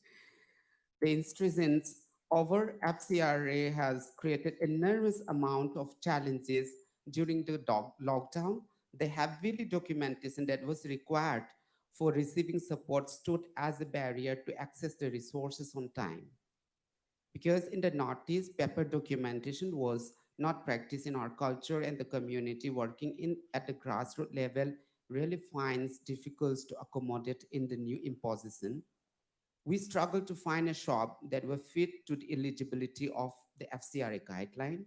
The instance over FCRA has created enormous amount of challenges during the lockdown. The heavily documentation that was required for receiving support stood as a barrier to access the resources on time. Because in the Northeast, paper documentation was not practiced in our culture, and the community working in at the grassroots level really finds difficult to accommodate in the new imposition. We struggled to find a shop that were fit to the eligibility of the FCRA guideline.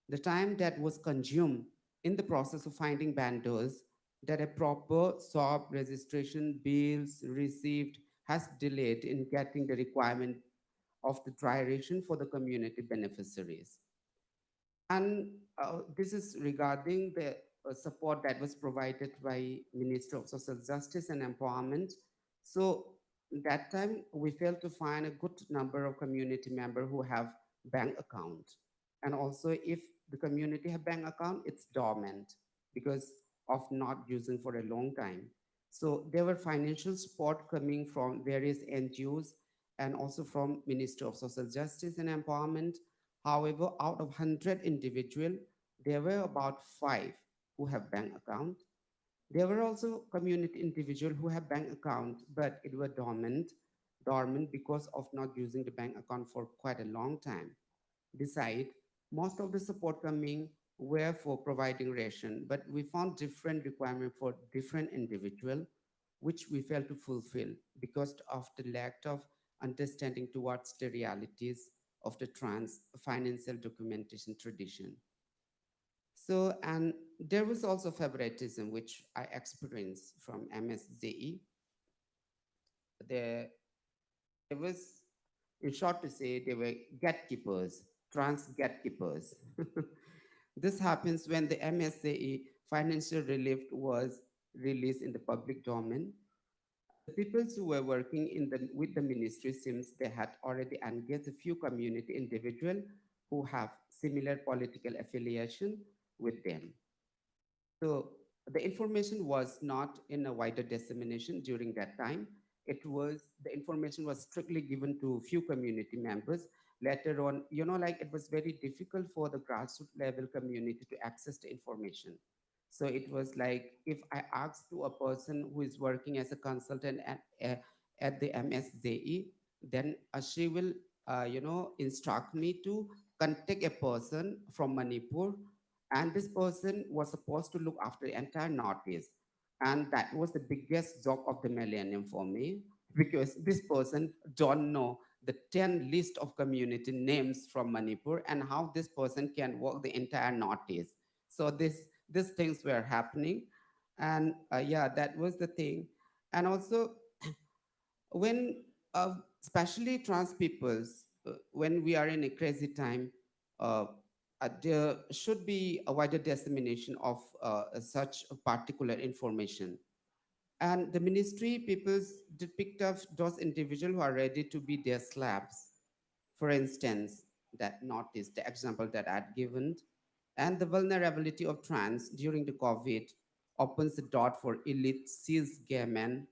The time that was consumed in the process of finding vendors that a proper shop registration bills received has delayed in getting the requirement of the dry ration for the community beneficiaries. And this is regarding the support that was provided by Minister of Social Justice and Empowerment. So that time we failed to find a good number of community members who have bank account. And also if the community have bank account, it's dormant because of not using for a long time. So there were financial support coming from various NGOs and also from Minister of Social Justice and Empowerment. However, out of 100 individuals, there were about 5 who have bank account. There were also community individuals who have bank account, but it were dormant because of not using the bank account for quite a long time. Besides, most of the support coming were for providing ration, but we found different requirement for different individual, which we failed to fulfill because of the lack of understanding towards the realities of the trans financial documentation tradition. So, and there was also favoritism, which I experienced from MSJE. There was, in short to say, they were gatekeepers, trans gatekeepers. This happens when the MSAE financial relief was released in the public domain. The people who were working with the ministry seems they had already engaged a few community individuals who have similar political affiliation with them. So the information was not in a wider dissemination during that time. The information was strictly given to few community members. Later on, like it was very difficult for the grassroots level community to access the information. So it was like if I asked to a person who is working as a consultant at the MSJE, then she will, instruct me to contact a person from Manipur, and this person was supposed to look after the entire Northeast. And that was the biggest job of the millennium for me, because this person don't know the 10 list of community names from Manipur and how this person can work the entire Northeast. So these things were happening. And yeah, that was the thing. And also when, especially trans peoples, when we are in a crazy time, uh, there should be a wider dissemination of such particular information. And the ministry peoples did picked up those individuals who are ready to be their slabs. For instance, that notice, the example that I'd given, and the vulnerability of trans during the COVID opens the door for elite cis gay men.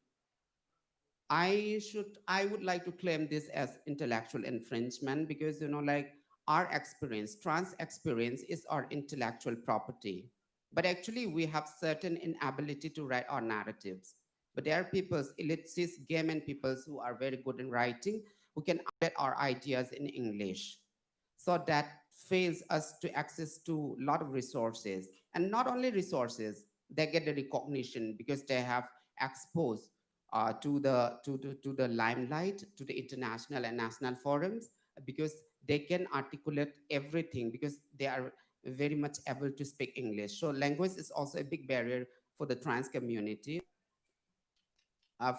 I would like to claim this as intellectual infringement because, like our experience, trans experience is our intellectual property. But actually, we have certain inability to write our narratives. But there are people, elite cis gay men people who are very good in writing, who can get our ideas in English. So that fails us to access to a lot of resources. And not only resources, they get the recognition because they have exposed to the limelight, to the international and national forums, because they can articulate everything because they are very much able to speak English. So language is also a big barrier for the trans community.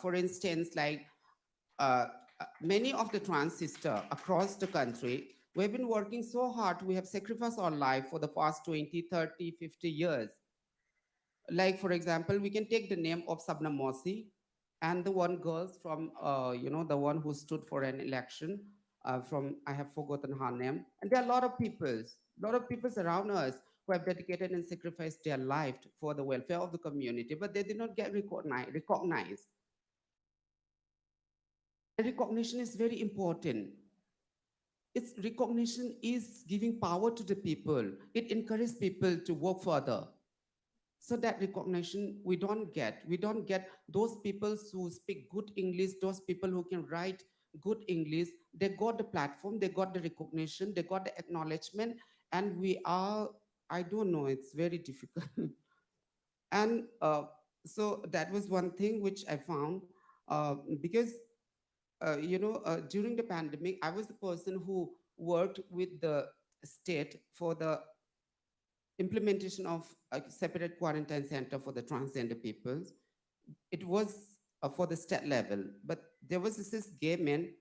For instance, like uh, many of the trans sisters across the country, We've been working so hard. We have sacrificed our life for the past 20, 30, 50 years. Like, for example, we can take the name of Sabna Mosi and the one girl from, the one who stood for an election from, I have forgotten her name. And there are a lot of people around us who have dedicated and sacrificed their life for the welfare of the community, but they did not get recognized. And recognition is very important. Its recognition is giving power to the people. It encourages people to work further. So that recognition we don't get those people who speak good English, those people who can write good English. They got the platform, they got the recognition, they got the acknowledgement, and we are, I don't know, it's very difficult. And so that was one thing which I found, because during the pandemic, I was the person who worked with the state for the implementation of a separate quarantine center for the transgender peoples. It was for the state level, but there was this gay man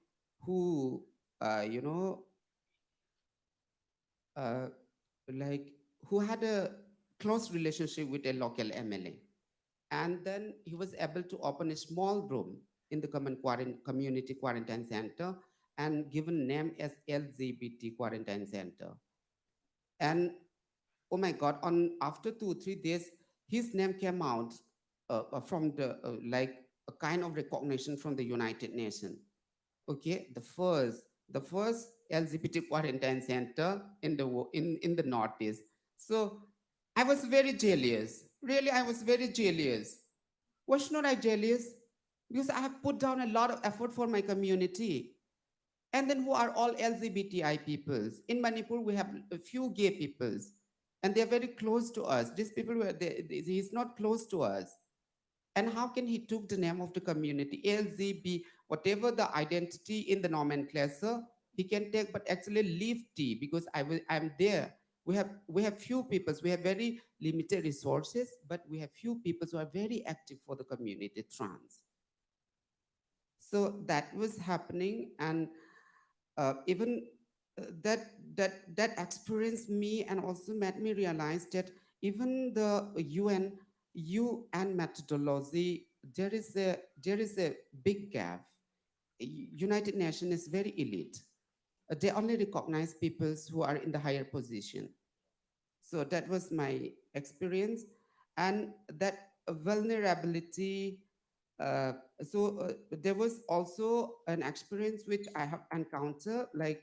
who, uh, you know, uh, like, who had a close relationship with a local MLA. And then he was able to open a small room in the community quarantine center and given name as LGBT quarantine center. And oh my God, on after 2 3 days, his name came out from the like a kind of recognition from the United Nations. Okay, the first LGBT quarantine center in the Northeast. So I was very jealous. Really, I was very jealous. Was not I jealous? Because I have put down a lot of effort for my community. And then who are all LGBTI peoples? In Manipur, we have a few gay peoples, and they're very close to us. These people he's not close to us. And how can he took the name of the community, LGB, whatever the identity in the nomenclature, he can take, but actually leave T because I'm there. We have few peoples. We have very limited resources, but we have few people who are very active for the community trans. So that was happening, and even that experienced me and also made me realize that even the UN methodology, there is a big gap. United Nations is very elite. They only recognize peoples who are in the higher position. So that was my experience, and that vulnerability. There was also an experience which I have encountered, like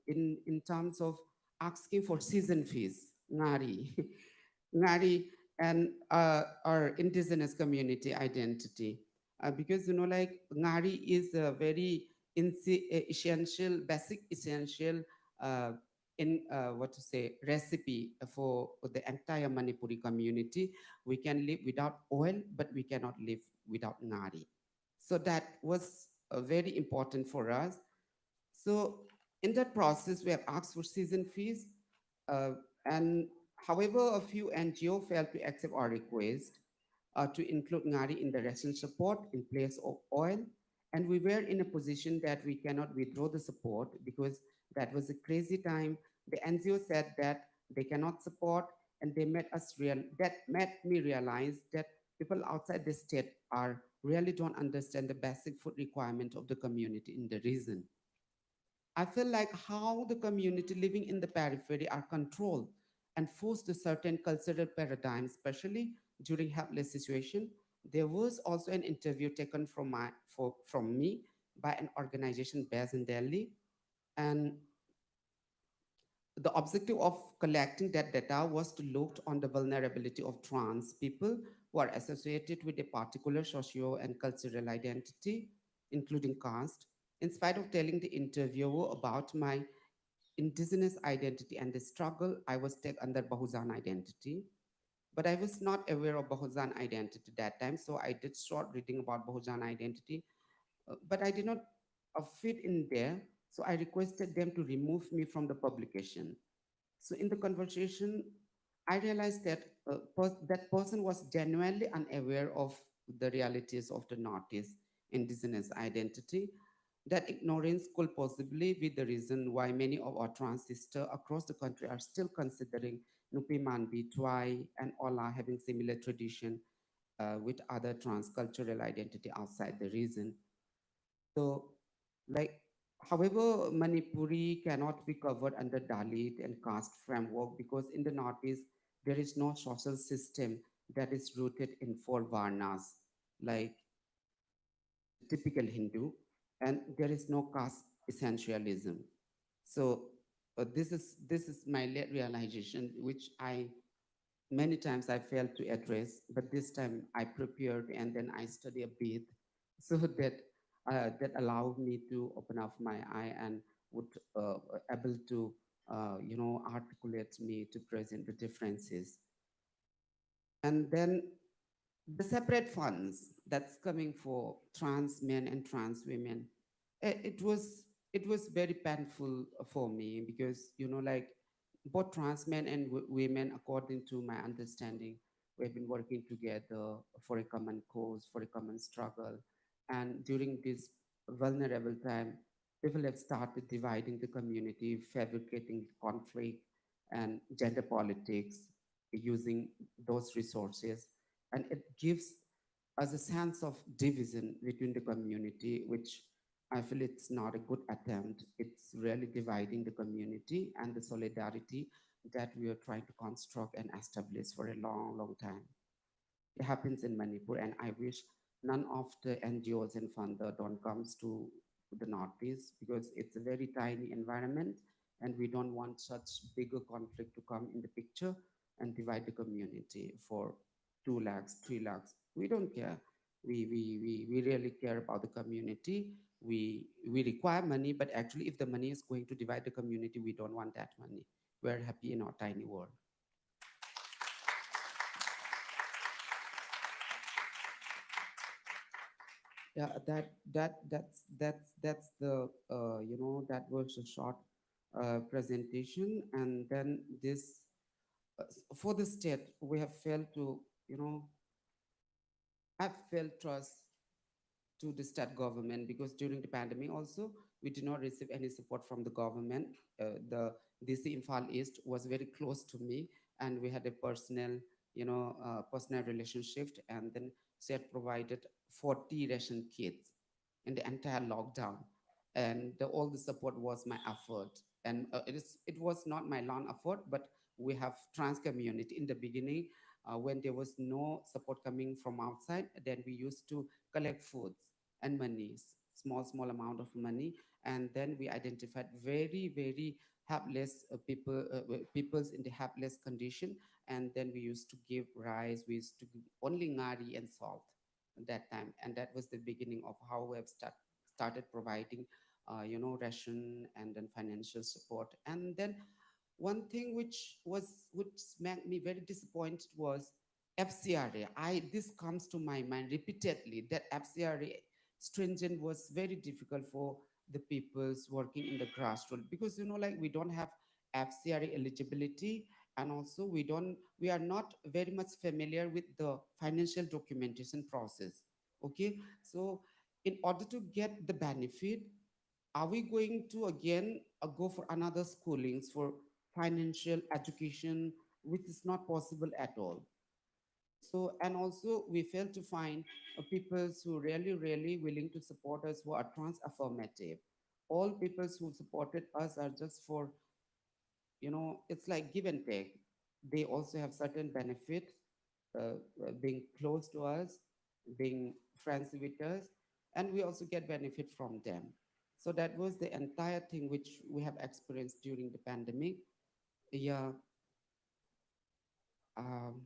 in terms of asking for season fees, ngari, ngari, and our indigenous community identity, because like ngari is a very essential, basic essential. Uh, in what to say recipe for the entire Manipuri community. We can live without oil, but we cannot live without ngari. So that was very important for us. So in that process, we have asked for season fees, uh, and however, a few NGO failed to accept our request to include ngari in the ration support in place of oil. And we were in a position that we cannot withdraw the support because that was a crazy time. The NGO said that they cannot support, and that made me realize that people outside the state are really don't understand the basic food requirement of the community in the region. I feel like how the community living in the periphery are controlled and forced to certain cultural paradigms, especially during helpless situation. There was also an interview taken from me by an organization based in Delhi, and the objective of collecting that data was to look on the vulnerability of trans people who are associated with a particular socio and cultural identity, including caste. In spite of telling the interviewer about my indigenous identity and the struggle, I was taken under Bahujan identity. But I was not aware of Bahujan identity that time, so I did short reading about Bahujan identity, but I did not fit in there. So I requested them to remove me from the publication. So in the conversation, I realized that that person was genuinely unaware of the realities of the Northeast indigenous identity. That ignorance could possibly be the reason why many of our trans sisters across the country are still considering Nupi Manbi, Twai, and Ola having similar tradition with other trans cultural identity outside the region. So, like, however, Manipuri cannot be covered under Dalit and caste framework because in the Northeast, there is no social system that is rooted in four varnas, like typical Hindu, and there is no caste essentialism. So this is my late realization, which I many times I failed to address, but this time I prepared and then I study a bit, so that that allowed me to open up my eye and would able to articulate me to present the differences. And then the separate funds that's coming for trans men and trans women, it was very painful for me because like both trans men and women, according to my understanding, we have been working together for a common cause, for a common struggle. And during this vulnerable time, people have started dividing the community, fabricating conflict and gender politics using those resources, and it gives us a sense of division between the community, which I feel it's not a good attempt. It's really dividing the community and the solidarity that we are trying to construct and establish for a long, long time. It happens in Manipur, and I wish none of the NGOs and funder don't comes to the Northeast because it's a very tiny environment, and we don't want such bigger conflict to come in the picture and divide the community for 2 lakhs, 3 lakhs. We don't care. We really care about the community. We require money, but actually, if the money is going to divide the community, we don't want that money. We're happy in our tiny world. Yeah, that's the that was a short presentation. And then this for the state, we have failed to have failed trust to the state government, because during the pandemic also we did not receive any support from the government. The DC Imphal East was very close to me, and we had a personal relationship. And then state provided 40 ration kits in the entire lockdown, and all the support was my effort. And it was not my lone effort, but we have trans community in the beginning. When there was no support coming from outside, then we used to collect foods and monies, small amount of money. And then we identified very helpless peoples in the helpless condition. And then we used to give rice, we used to give only ngari and salt at that time. And that was the beginning of how we have started providing ration and then financial support. And then one thing which made me very disappointed was FCRA. This comes to my mind repeatedly, that FCRA stringent was very difficult for the peoples working in the grassroots, because like we don't have FCRA eligibility, and also we are not very much familiar with the financial documentation process. Okay, so in order to get the benefit, are we going to again go for another schoolings for financial education, which is not possible at all? So, and also we fail to find people who really willing to support us, who are trans affirmative. All people who supported us are just for, it's like give and take. They also have certain benefit, being close to us, being friends with us, and we also get benefit from them. So that was the entire thing which we have experienced during the pandemic. Yeah. um,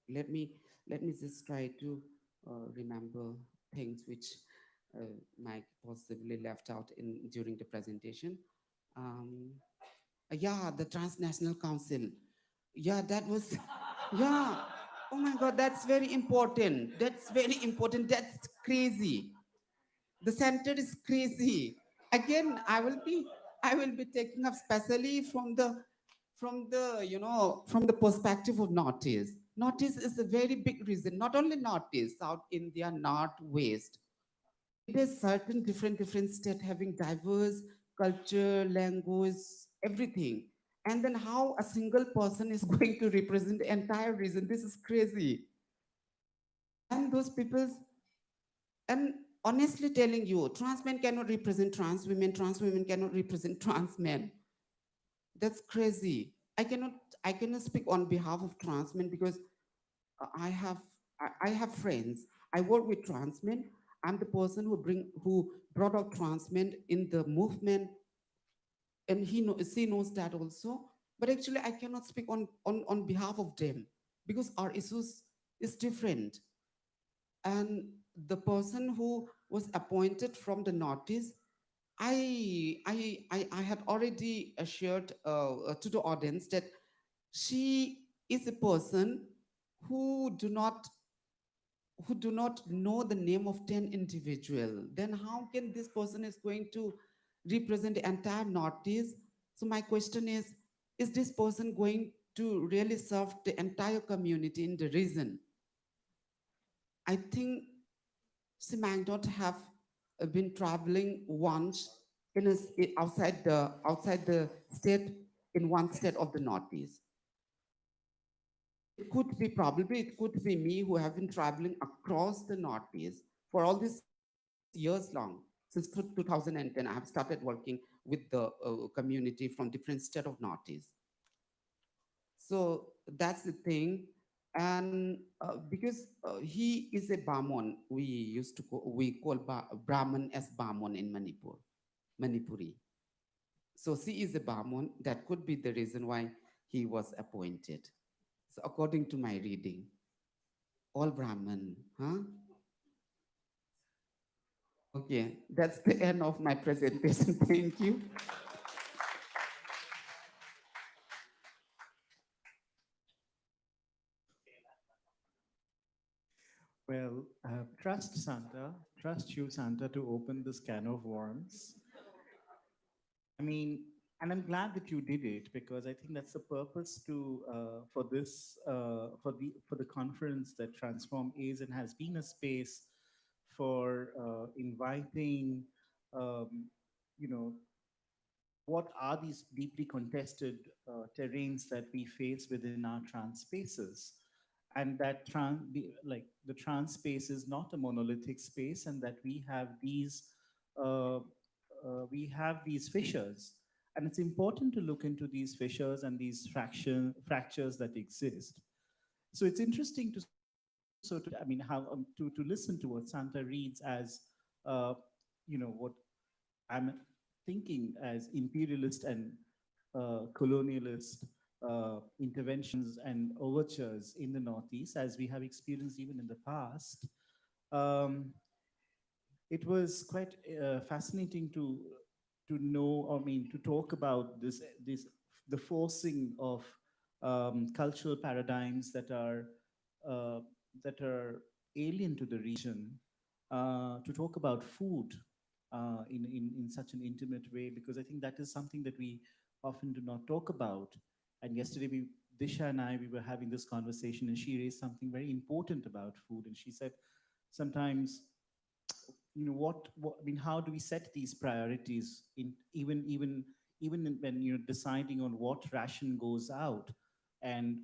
let me let me just try to remember things which Mike possibly left out in during the presentation. Um, yeah, the Transnational Council. Yeah, that was, yeah. Oh my God, that's very important. That's very important. That's crazy. The center is crazy. Again, I will be taking up specially from the perspective of Northeast. Northeast is a very big reason. Not only Northeast, South India, North, West. There's certain different state having diverse culture, language, everything. And then how a single person is going to represent the entire region? This is crazy. And those people, and honestly telling you, trans men cannot represent trans women cannot represent trans men. That's crazy. I cannot speak on behalf of trans men because I have I have friends. I work with trans men. I'm the person who brought out trans men in the movement, and she knows that also. But actually, I cannot speak on behalf of them because our issues is different. And the person who was appointed from the Northeast, I had already shared to the audience that she is a person who do not know the name of 10 individual. Then how can this person is going to represent the entire Northeast? So my question is this person going to really serve the entire community in the region? I think she might not have been traveling once outside the state, in one state of the Northeast. It could be, probably it could be me who have been traveling across the Northeast for all these years long. Since 2010, I have started working with the community from different state of Northeast. So that's the thing. And because he is a Brahmin, we call Brahman as Brahmin in Manipuri. So she is a Brahmin. That could be the reason why he was appointed. So according to my reading, all Brahman, huh? Okay, that's the end of my presentation. Thank you. Well, trust Santa, trust you, Santa, to open this can of worms. I mean, and I'm glad that you did it because I think that's the purpose to for this for the conference that Transform is and has been a space for inviting, um, you know, what are these deeply contested terrains that we face within our trans spaces, and that like the trans space is not a monolithic space, and that uh, we have these fissures, and it's important to look into these fissures and these fractures that exist. So it's interesting to sort of, I mean, how to listen to what Santa reads as, what I'm thinking as imperialist and colonialist interventions and overtures in the Northeast, as we have experienced even in the past. Um, it was quite fascinating to know, I mean, to talk about this the forcing of cultural paradigms uh, that are alien to the region, to talk about food in such an intimate way, because I think that is something that we often do not talk about. And yesterday, Disha and I, we were having this conversation, and she raised something very important about food. And she said, sometimes, what I mean, how do we set these priorities in when you're deciding on what ration goes out, and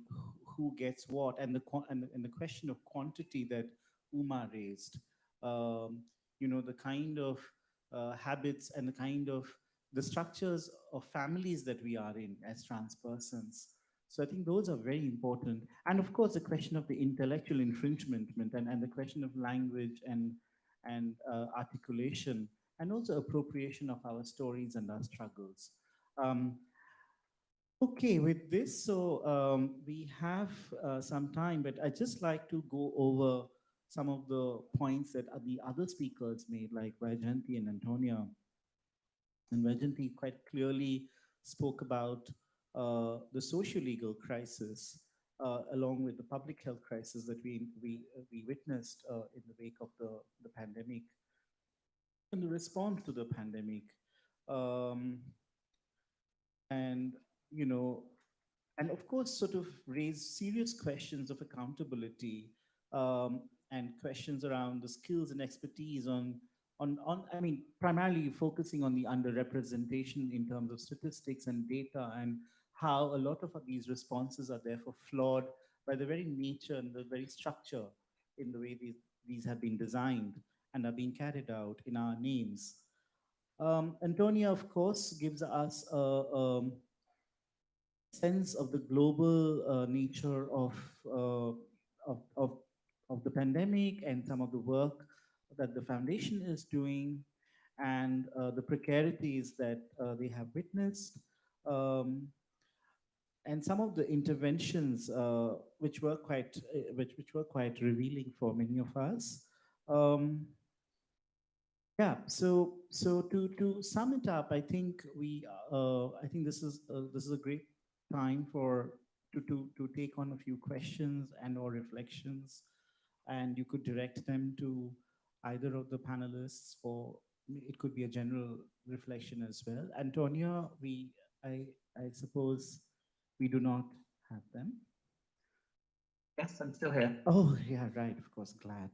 who gets what, and the question of quantity that Uma raised, the kind of habits and the kind of the structures of families that we are in as trans persons. So I think those are very important. And of course, the question of the intellectual infringement, and the question of language and articulation, and also appropriation of our stories and our struggles. Um, okay, with this, so we have some time, but I'd just like to go over some of the points that the other speakers made, like Vajanti and Antonia. And Vajanti quite clearly spoke about the socio-legal crisis, along with the public health crisis that we witnessed in the wake of the pandemic and the response to the pandemic. Um, and, you know, and of course, sort of raise serious questions of accountability, and questions around the skills and expertise I mean, primarily focusing on the underrepresentation in terms of statistics and data, and how a lot of these responses are therefore flawed by the very nature and the very structure in the way these have been designed and are being carried out in our names. Antonia, of course, gives us a sense of the global nature uh, of, of, of the pandemic and some of the work that the foundation is doing, and the precarities that they have witnessed, um, and some of the interventions which were quite revealing for many of us. Um, yeah, so to sum it up, I think I think this is a great time to take on a few questions and or reflections, and you could direct them to either of the panelists, or it could be a general reflection as well. Antonia, I I suppose we do not have them. Yes, I'm still here. Oh yeah, right. Of course, glad.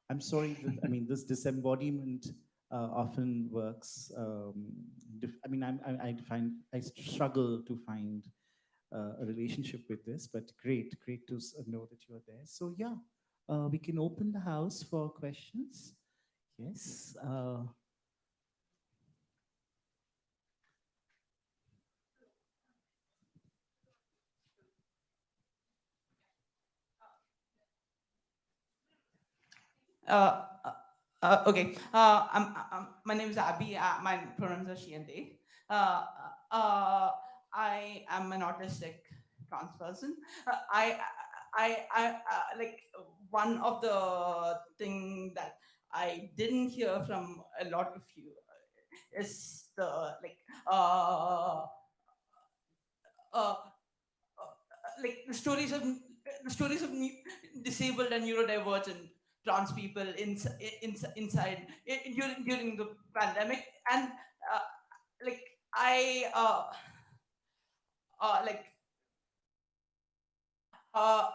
I'm sorry that, I mean, this disembodiment often works. I mean, I struggle to find a relationship with this, but great to know that you are there. So yeah, we can open the house for questions. Yes. Okay. My name is Abby. My pronouns are she and they. I am an autistic trans person. Like one of the thing that I didn't hear from a lot of you is uh, like the stories of disabled and neurodivergent trans people inside during the pandemic, and uh, like I like uh,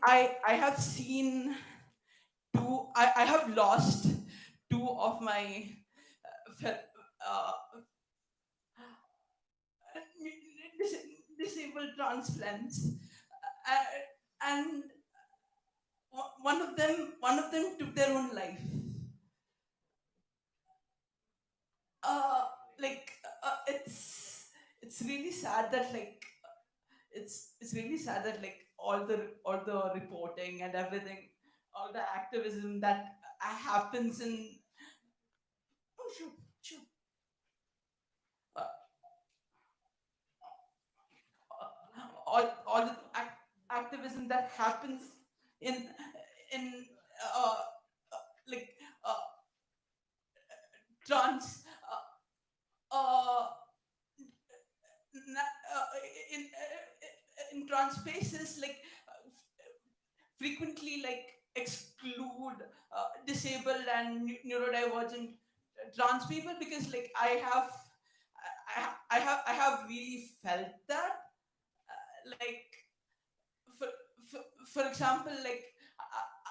I have seen I have lost two of my uh, disabled transplants, and one of them took their own life. uh like it's really sad that it's really sad that all the reporting and everything, all the activism that happens in oh sure uh, all the activism that happens in in uh, like uh, trans uh, na- uh, in trans spaces, frequently exclude disabled and neurodivergent trans people, because I have really felt that, like for, for example, uh,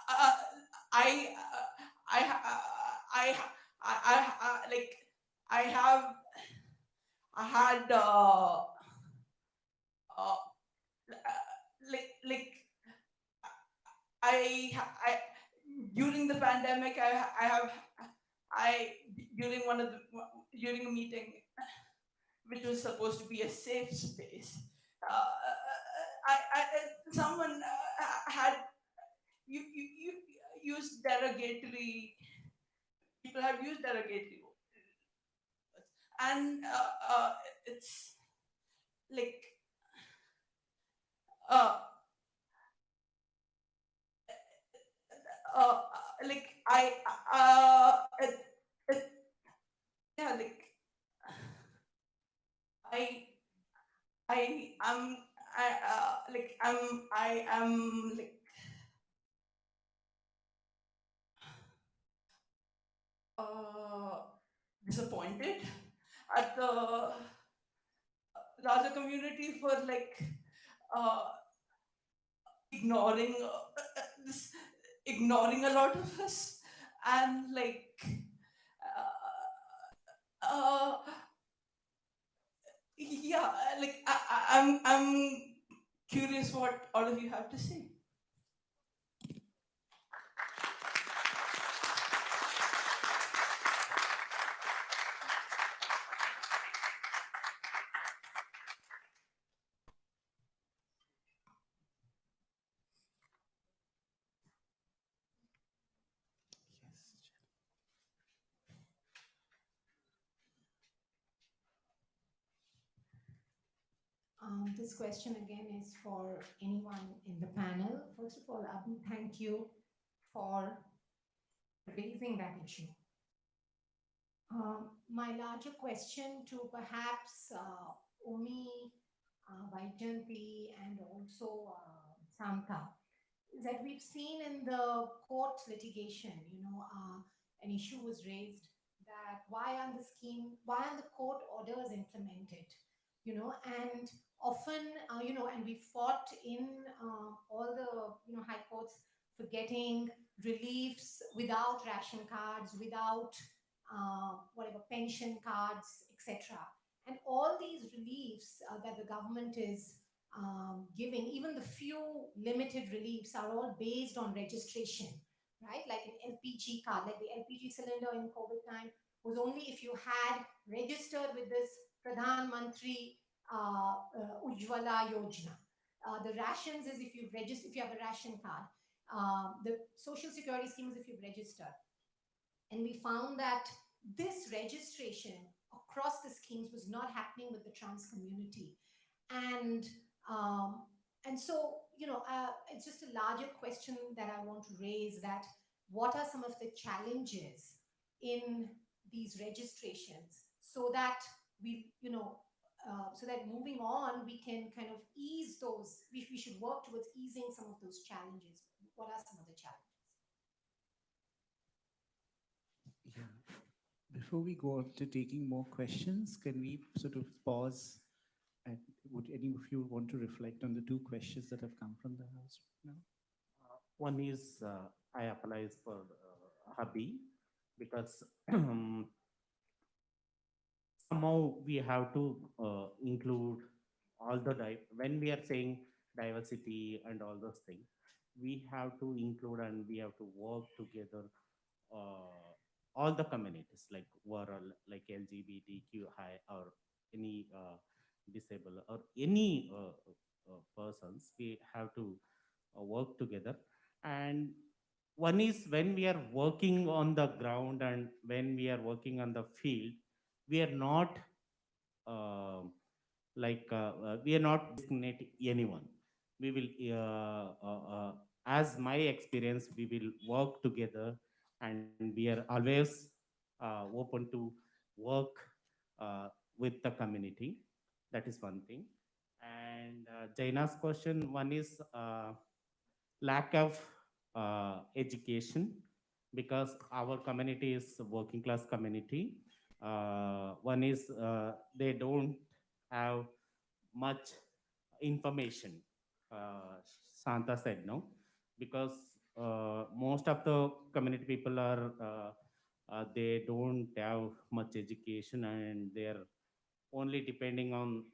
uh, I I I like I have I had uh, like I during the pandemic I have I during one of the during a meeting which was supposed to be a safe space, someone had you used derogatory people have used derogatory words, and it's like uh, uh, like it, it, yeah, I I am I am uh, disappointed at the larger community for uh, ignoring this ignoring a lot of us, and uh, yeah, I'm curious what all of you have to say. This question again is for anyone in the panel. First of all, Abhi, thank you for raising that issue. My larger question to perhaps Omi, Vaijanti, and also Santa is that we've seen in the court litigation, an issue was raised that why aren't the court orders implemented? And often, and we fought in all the, high courts for getting reliefs without ration cards, without whatever pension cards, etc. And all these reliefs that the government is giving, even the few limited reliefs, are all based on registration, right? Like an LPG card, like the LPG cylinder in COVID time was only if you had registered with this Pradhan Mantri Ujjwala Yojana. The rations is if if you have a ration card. The social security scheme is if you've registered. And we found that this registration across the schemes was not happening with the trans community. And um, and so, it's just a larger question that I want to raise, that what are some of the challenges in these registrations, so that so that moving on, we can kind of ease those, we should work towards easing some of those challenges. What are some of the challenges? Yeah. Before we go on to taking more questions, can we sort of pause? And would any of you want to reflect on the two questions that have come from the house now? One is I applies for hubby because somehow we have to include all the when we are saying diversity and all those things, we have to include and we have to work together all the communities like overall, like LGBTQI or any disabled or any persons. We have to work together. And one is when we are working on the ground and when we are working on the field, we are not we are not discriminating anyone. We will as my experience, we will work together and we are always open to work with the community. That is one thing. And Jaina's question, one is lack of education, because our community is a working class community. One is they don't have much information. Santa said no, because most of the community people are they don't have much education and they're only depending on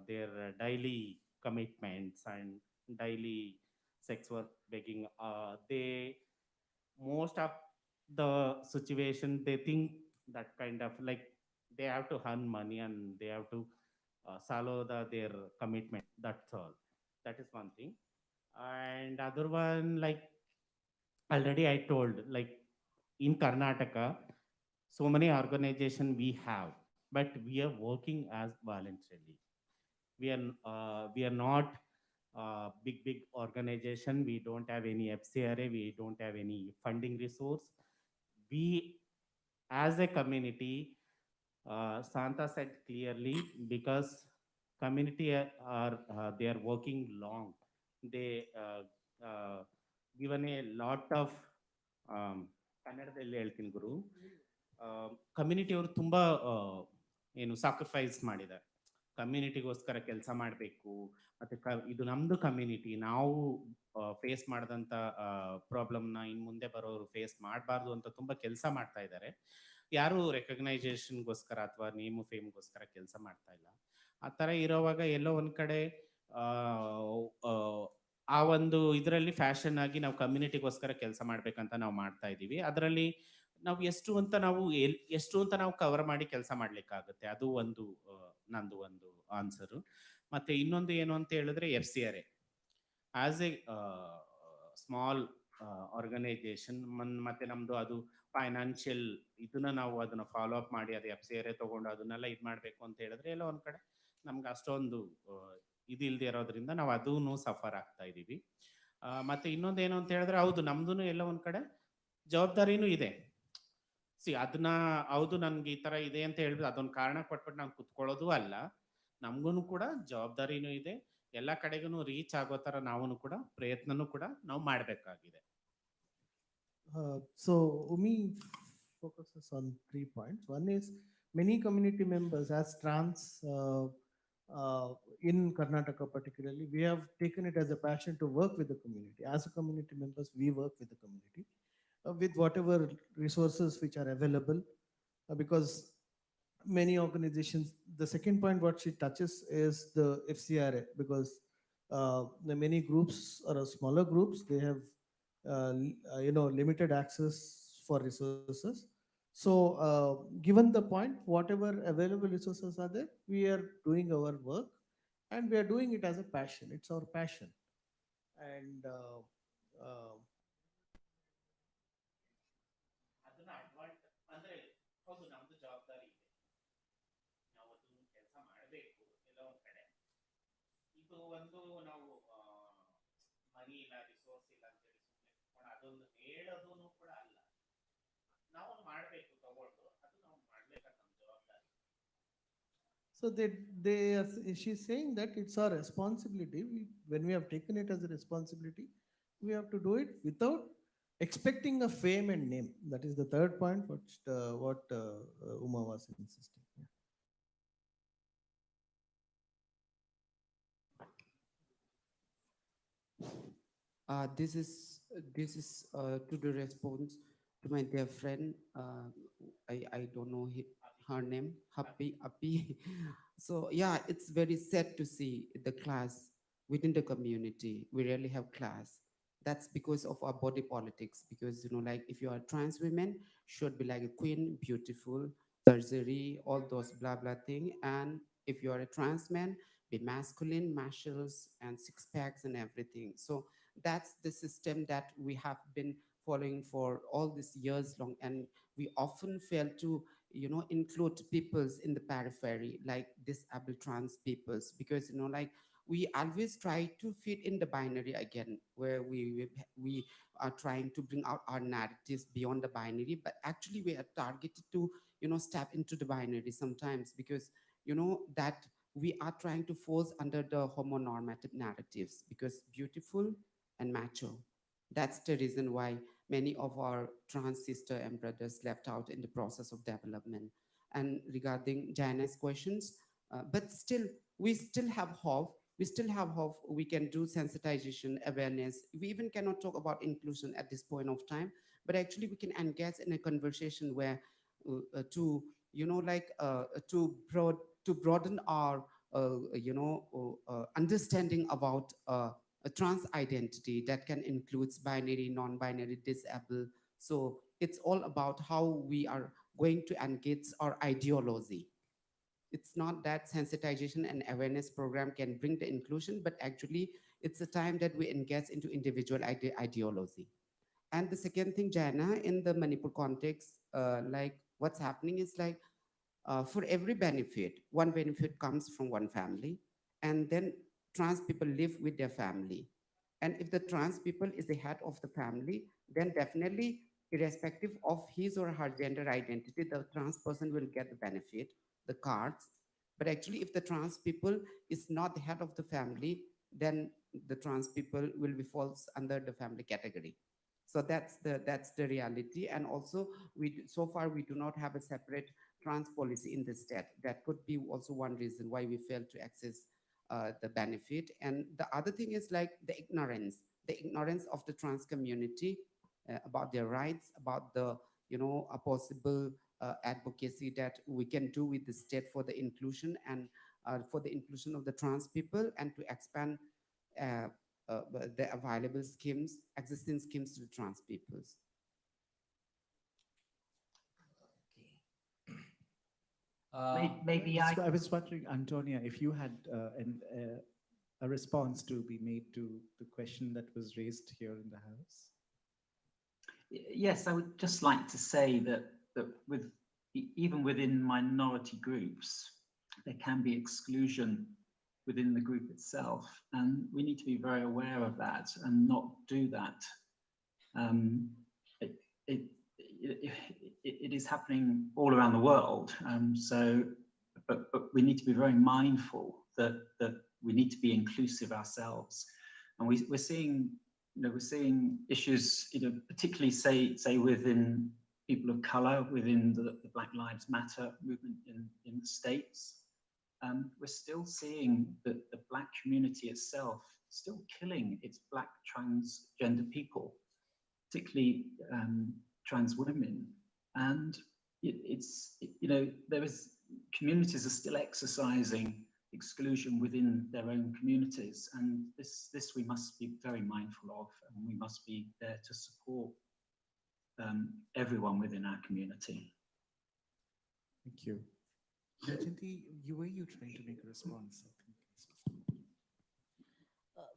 their daily commitments and daily sex work begging. They most of the situation they think that kind of like they have to earn money and they have to follow their commitment. That's all. That is one thing. And other one, like already I told, like in Karnataka, so many organization we have, but we are working as voluntarily. We are not big organization. We don't have any FCRA. We don't have any funding resource. We as a community, Santa said clearly, because community are they are working long. They given a lot of ಕನ್ನಡದಲ್ಲಿ ಹೇಳ್ತೀನಿ ಗುರು, community ಅವರು ತುಂಬ ಏನು sacrifice ಮಾಡಿದ್ದಾರೆ. ಕಮ್ಯುನಿಟಿಗೋಸ್ಕರ ಕೆಲಸ ಮಾಡಬೇಕು, ಮತ್ತು ಇದು ನಮ್ಮದು ಕಮ್ಯುನಿಟಿ, ನಾವು ಫೇಸ್ ಮಾಡಿದಂಥ ಪ್ರಾಬ್ಲಮ್ನ ಇನ್ನು ಮುಂದೆ ಬರೋರು ಫೇಸ್ ಮಾಡಬಾರ್ದು ಅಂತ ತುಂಬ ಕೆಲಸ ಮಾಡ್ತಾ ಇದ್ದಾರೆ. ಯಾರೂ ರೆಕಗ್ನೈಸೇಷನ್ಗೋಸ್ಕರ ಅಥವಾ ನೇಮು ಫೇಮ್ಗೋಸ್ಕರ ಕೆಲಸ ಮಾಡ್ತಾ ಇಲ್ಲ. ಆ ಥರ ಇರೋವಾಗ ಎಲ್ಲೋ ಒಂದು ಕಡೆ ಆ ಒಂದು ಇದರಲ್ಲಿ ಫ್ಯಾಷನ್ ಆಗಿ ನಾವು ಕಮ್ಯುನಿಟಿಗೋಸ್ಕರ ಕೆಲಸ ಮಾಡಬೇಕಂತ ನಾವು ಮಾಡ್ತಾ ಇದ್ದೀವಿ. ಅದರಲ್ಲಿ ನಾವು ಎಷ್ಟು ಅಂತ ನಾವು ಕವರ್ ಮಾಡಿ ಕೆಲಸ ಮಾಡಲಿಕ್ಕಾಗುತ್ತೆ, ಅದು ಒಂದು ನಂದು ಒಂದು ಆನ್ಸರು. ಮತ್ತು ಇನ್ನೊಂದು ಏನು ಅಂತ ಹೇಳಿದ್ರೆ FCRA as a small organization, ಮತ್ತು ನಮ್ಮದು ಅದು ಫೈನಾನ್ಷಿಯಲ್ ಇದನ್ನ ನಾವು ಅದನ್ನು ಫಾಲೋ ಅಪ್ ಮಾಡಿ ಅದು FCRA ತೊಗೊಂಡು ಅದನ್ನೆಲ್ಲ ಇದು ಮಾಡಬೇಕು ಅಂತ ಹೇಳಿದ್ರೆ ಎಲ್ಲೋ ಒಂದು ಕಡೆ ನಮ್ಗೆ ಅಷ್ಟೊಂದು ಇದು ಇಲ್ಲದೆ ಇರೋದ್ರಿಂದ ನಾವು ಅದೂ ಸಫರ್ ಆಗ್ತಾ ಇದ್ದೀವಿ. ಮತ್ತು ಇನ್ನೊಂದು ಏನು ಅಂತ ಹೇಳಿದ್ರೆ, ಹೌದು ನಮ್ದು ಎಲ್ಲ ಒಂದು ಕಡೆ ಜವಾಬ್ದಾರಿನೂ ಇದೆ. ಅದನ್ನ ಹೌದು ನನಗೆ ಈ ಥರ ಇದೆ ಅಂತ ಹೇಳ್ಬಿಟ್ಟು ಅದೊಂದು ಕಾರಣ ಕೊಟ್ಬಿಟ್ಟು ನಾವು ಕುತ್ಕೊಳ್ಳೋದು ಅಲ್ಲ, ನಮಗೂ ಕೂಡ ಜವಾಬ್ದಾರಿನೂ ಇದೆ. ಎಲ್ಲ ಕಡೆಗೂ ರೀಚ್ ಆಗೋ ಥರ ನಾವು ಕೂಡ ಪ್ರಯತ್ನನೂ ಕೂಡ ನಾವು ಮಾಡಬೇಕಾಗಿದೆ. So Umi focuses on 3 points. One is many community members, as trans in Karnataka particularly, we have taken it as a passion to work with the community. As a community members, we work with the community with whatever resources which are available, because many organizations. The second point what she touches is the FCRA, because the many groups or smaller groups, they have limited access for resources. So given the point, whatever available resources are there, we are doing our work, and we are doing it as a passion. It's our passion. And ಅದನ್ನ ಅಂದ್ರೆ ಹೌದು ನಮ್ದು ಜವಾಬ್ದಾರಿ ಇದೆ, ನಾವು ಅದನ್ನು ಕೆಲಸ ಮಾಡಬೇಕು. ಎಲ್ಲ ಒಂದು ಕಡೆ ಇದು ಒಂದು ನಾವು ಮನಿ ಇಲ್ಲ, ರಿಸೋರ್ಸ್ ಇಲ್ಲ ಅಂತೇಳಿ ಸುಮ್ಮನೆ ಅದೊಂದು ಹೇಳೋದು ಕೂಡ ಅಲ್ಲ, ನಾವು ಮಾಡಬೇಕು ತಗೊಂಡು, ಅದು ನಾವು ಮಾಡ್ಬೇಕಾದ ನಮ್ಮ ಜವಾಬ್ದಾರಿ. so she's saying that it's our responsibility. When we have taken it as a responsibility, we have to do it without expecting a fame and name. That is the third point what Uma was insisting. This is to the response to my dear friend. I don't know her name, Happy. So yeah, it's very sad to see the class within the community. We rarely have class. That's because of our body politics. Because like if you are trans women, should be like a queen, beautiful, surgery, all those blah blah thing. And if you are a trans man, be masculine, muscles, and six packs and everything. So that's the system that we have been following for all these years long, and we often fail to include peoples in the periphery, like disabled trans peoples, because like we always try to fit in the binary again, where we are trying to bring out our narratives beyond the binary, but actually we are targeted to step into the binary sometimes, because that we are trying to force under the homonormative narratives, because beautiful and macho. That's the reason why many of our trans sister and brothers left out in the process of development. And regarding Jayna's questions, but still, we still have hope. We still have hope. We can do sensitization, awareness. We even cannot talk about inclusion at this point of time, but actually we can engage in a conversation where to to broaden our understanding about a trans identity that can include binary, non-binary, disabled. So it's all about how we are going to engage our ideology. It's not that sensitization and awareness program can bring the inclusion, but actually it's a time that we engage into individual ideology. And the second thing, Jayna, in the Manipur context, like what's happening is like for every benefit, one benefit comes from one family, and then trans people live with their family. And if the trans people is the head of the family, then definitely, irrespective of his or her gender identity, the trans person will get the benefit, the cards. But actually, if the trans people is not the head of the family, then the trans people will be falls under the family category. So that's the reality. And also, so far we do not have a separate trans policy in the state. That could be also one reason why we fail to access the benefit. And the other thing is like the ignorance of the trans community about their rights, about the, a possible advocacy that we can do with the state for the inclusion and for the inclusion of the trans people, and to expand uh, the available schemes, existing schemes to the trans peoples. Maybe I was wondering, Antonia, if you had a response to be made to the question that was raised here in the House. Yes, I would just like to say that with even within minority groups, there can be exclusion within the group itself, and we need to be very aware of that and not do that. It is happening all around the world, but we need to be very mindful that we need to be inclusive ourselves, and we're seeing issues, particularly say within people of color, within the Black Lives Matter movement in the States. We're still seeing that the Black community itself still killing its Black transgender people, particularly trans women, and communities are still exercising exclusion within their own communities, and this we must be very mindful of, and we must be there to support everyone within our community. Thank you. Jayanti, were you trying to make a response? I think.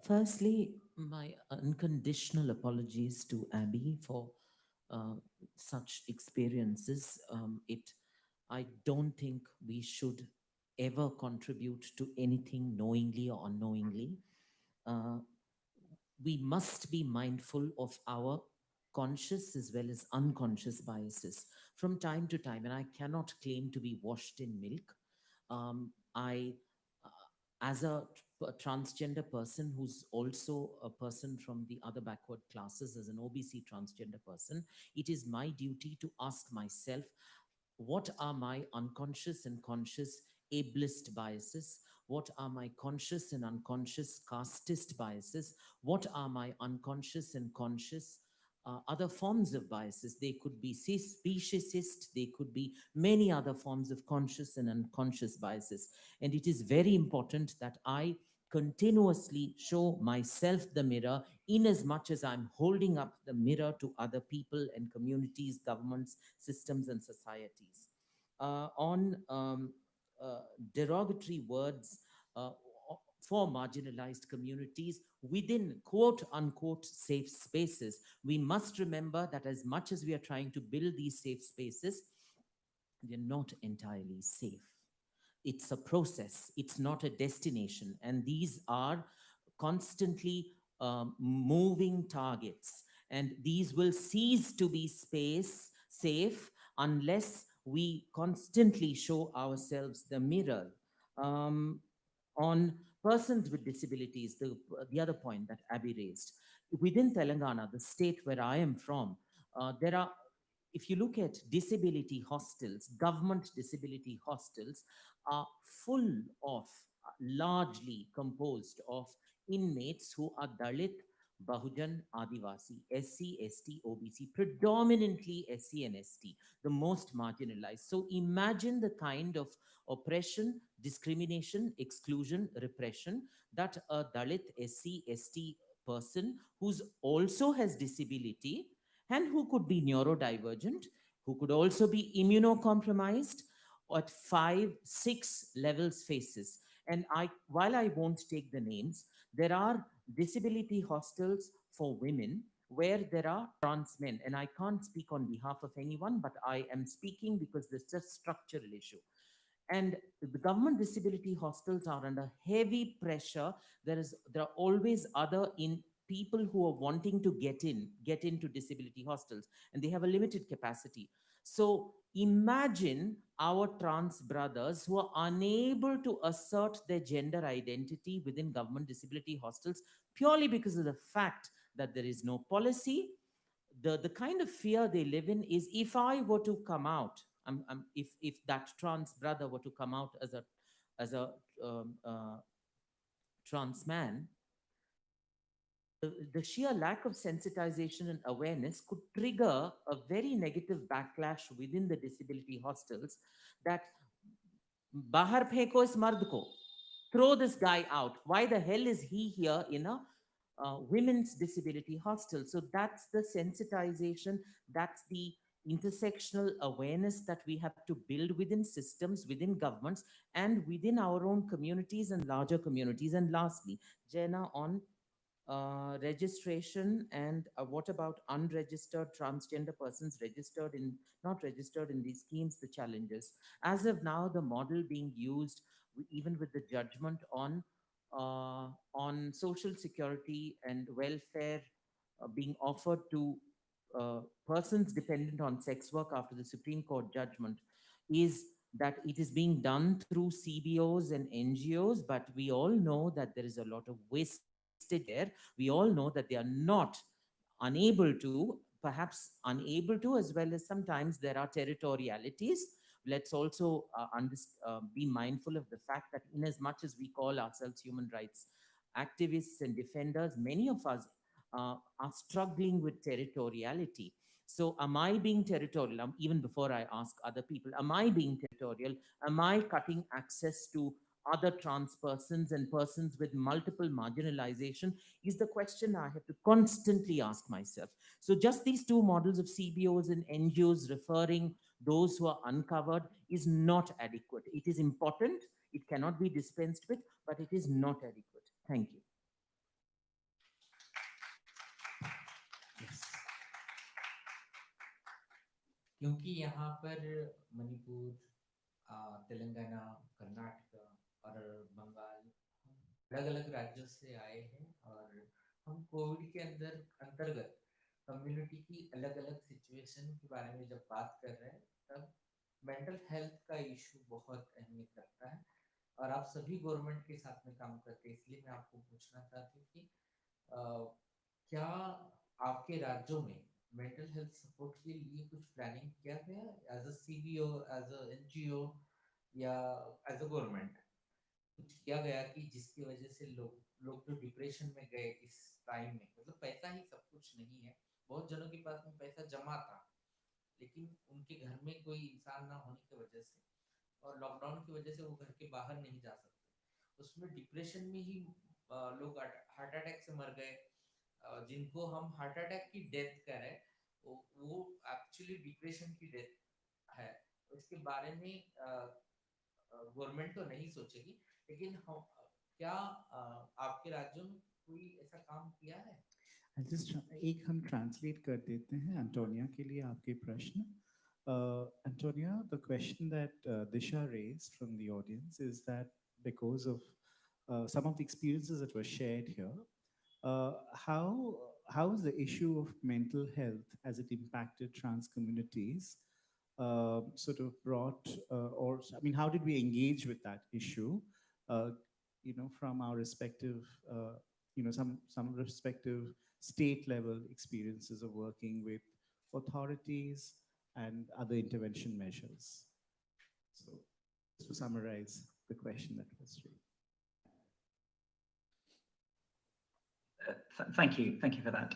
Firstly, my unconditional apologies to Abby for such experiences. I don't think we should ever contribute to anything knowingly or unknowingly. We must be mindful of our conscious as well as unconscious biases from time to time, and I cannot claim to be washed in milk. As a transgender person who's also a person from the other backward classes, as an OBC transgender person, it is my duty to ask myself, what are my unconscious and conscious ableist biases? What are my conscious and unconscious casteist biases? What are my unconscious and conscious other forms of biases? They could be speciesist, they could be many other forms of conscious and unconscious biases. And it is very important that I continuously show myself the mirror, in as much as I'm holding up the mirror to other people and communities, governments, systems, and societies. On derogatory words for marginalized communities within quote unquote safe spaces, we must remember that as much as we are trying to build these safe spaces, they're not entirely safe. It's a process, it's not a destination. And these are constantly moving targets. And these will cease to be safe unless we constantly show ourselves the mirror. On persons with disabilities, the other point that Abby raised, within Telangana, the state where I am from, there are, if you look at disability hostels, government disability hostels are full of, largely composed of inmates who are Dalit, Bahujan, Adivasi, SC, ST, OBC, predominantly SC and ST, the most marginalized. So imagine the kind of oppression, discrimination, exclusion, repression that a Dalit, SC, ST person who's also has disability and who could be neurodivergent, who could also be immunocompromised at 5, 6 levels faces. And while I won't take the names, there are disability hostels for women where there are trans men. And I can't speak on behalf of anyone, but I am speaking because there's a structural issue. And the government disability hostels are under heavy pressure. There are always other people who are wanting to get into disability hostels, and they have a limited capacity. So imagine our trans brothers who are unable to assert their gender identity within government disability hostels purely because of the fact that there is no policy. The kind of fear they live in is, if I were to come out If that trans brother were to come out as a um, uh, trans man, the sheer lack of sensitization and awareness could trigger a very negative backlash within the disability hostels that bahar pheko is mard ko, throw this guy out. Why the hell is he here in a women's disability hostel? So that's the sensitization, that's the intersectional awareness that we have to build within systems, within governments, and within our own communities and larger communities. And lastly, Jayna, on registration and what about unregistered transgender persons registered in not registered in these schemes, the challenges as of now, the model being used even with the judgment on social security and welfare being offered to persons dependent on sex work after the Supreme Court judgment is that it is being done through CBOs and NGOs, but we all know that there is a lot of wastage there. We all know that they are not unable to, perhaps unable to, as well as sometimes there are territorialities. Let's also be mindful of the fact that, in as much as we call ourselves human rights activists and defenders, many of us are struggling with territoriality. So, am I being territorial? Even before I ask other people, am I being territorial? Am I cutting access to other trans persons and persons with multiple marginalization? Is the question I have to constantly ask myself. So, just these two models of CBOs and NGOs referring those who are uncovered is not adequate. It is important, it cannot be dispensed with, but it is not adequate. Thank you. Yes. क्योंकि यहाँ पर मणिपुर, तेलंगाना, कर्नाटका और बंगाल अलग अलग राज्यों से आए हैं और हम कोविड के अंतर्गत कम्युनिटी की अलग अलग सिचुएशन के बारे में जब बात कर रहे हैं तब मेंटल हेल्थ का इशू बहुत अहमियत रखता है और आप सभी गवर्नमेंट के साथ में काम करते हैं, इसलिए मैं आपको पूछना चाहती हूँ कि क्या आपके राज्यों में मेंटल हेल्थ सपोर्ट के लिए कुछ प्लानिंग किया गया as a CBO, as a NGO या एज अ गवर्नमेंट? कुछ किया गया कि जिसकी वजह से लोग जो डिप्रेशन में गए इस टाइम में, मतलब पैसा ही सब कुछ नहीं है, बहुत जनों के पास में पैसा जमा था लेकिन उनके घर में कोई इंसान ना होने की वजह से और लॉकडाउन की वजह से वो घर के बाहर नहीं जा सकते, उसमें डिप्रेशन में ही लोग हार्ट अटैक से मर गए। जिनको हम हार्ट अटैक की डेथ कह रहे हैं वो एक्चुअली डिप्रेशन की डेथ है। इसके बारे में गवर्नमेंट तो नहीं सोचेगी, लेकिन हम क्या आपके राज्यों में कोई ऐसा काम किया है? एक हम ट्रांसलेट कर देते हैं एंटोनिया के लिए आपके प्रश्न। Antonia, the question that Disha raised from the audience is that because of some of the experiences that were shared here, how is the issue of mental health as it impacted trans communities sort of brought, or I mean, how did we engage with that issue, from our respective, some respective state level experiences of working with authorities and other intervention measures. So, just to summarize the question that was raised. Thank you for that.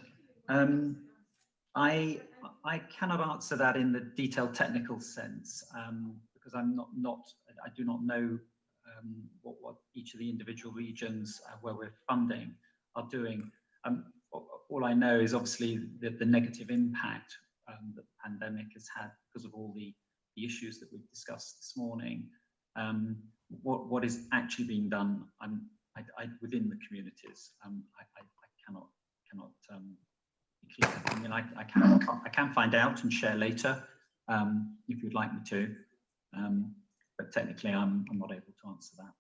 I cannot answer that in the detailed technical sense because I do not know what each of the individual regions where we're funding are doing. All I know is obviously the negative impact that the pandemic has had because of all the issues that we've discussed this morning. What is actually being done within the communities, I cannot be clear. I mean, I can find out and share later if you'd like me to, but technically I'm not able to answer that.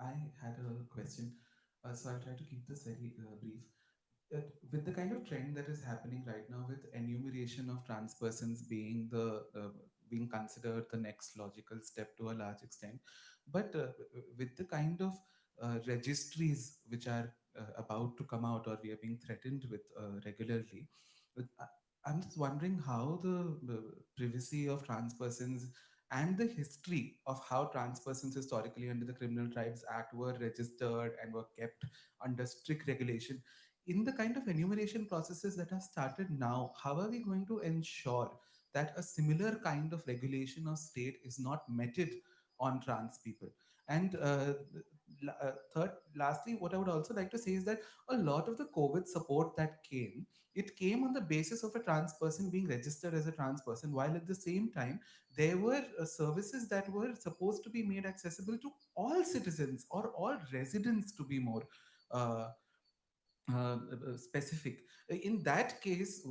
I had a question, so I'll try to keep this very brief. With the kind of trend that is happening right now, with enumeration of trans persons being being considered the next logical step to a large extent, but with the kind of registries which are about to come out or we are being threatened with regularly. But I'm just wondering how the privacy of trans persons and the history of how trans persons historically under the Criminal Tribes Act were registered and were kept under strict regulation. In the kind of enumeration processes that have started now, how are we going to ensure that a similar kind of regulation of state is not meted on trans people? And third, lastly, what I would also like to say is that a lot of the COVID support that came, it came on the basis of a trans person being registered as a trans person, while at the same time, there were services that were supposed to be made accessible to all citizens or all residents, to be more uh, specific. In that case,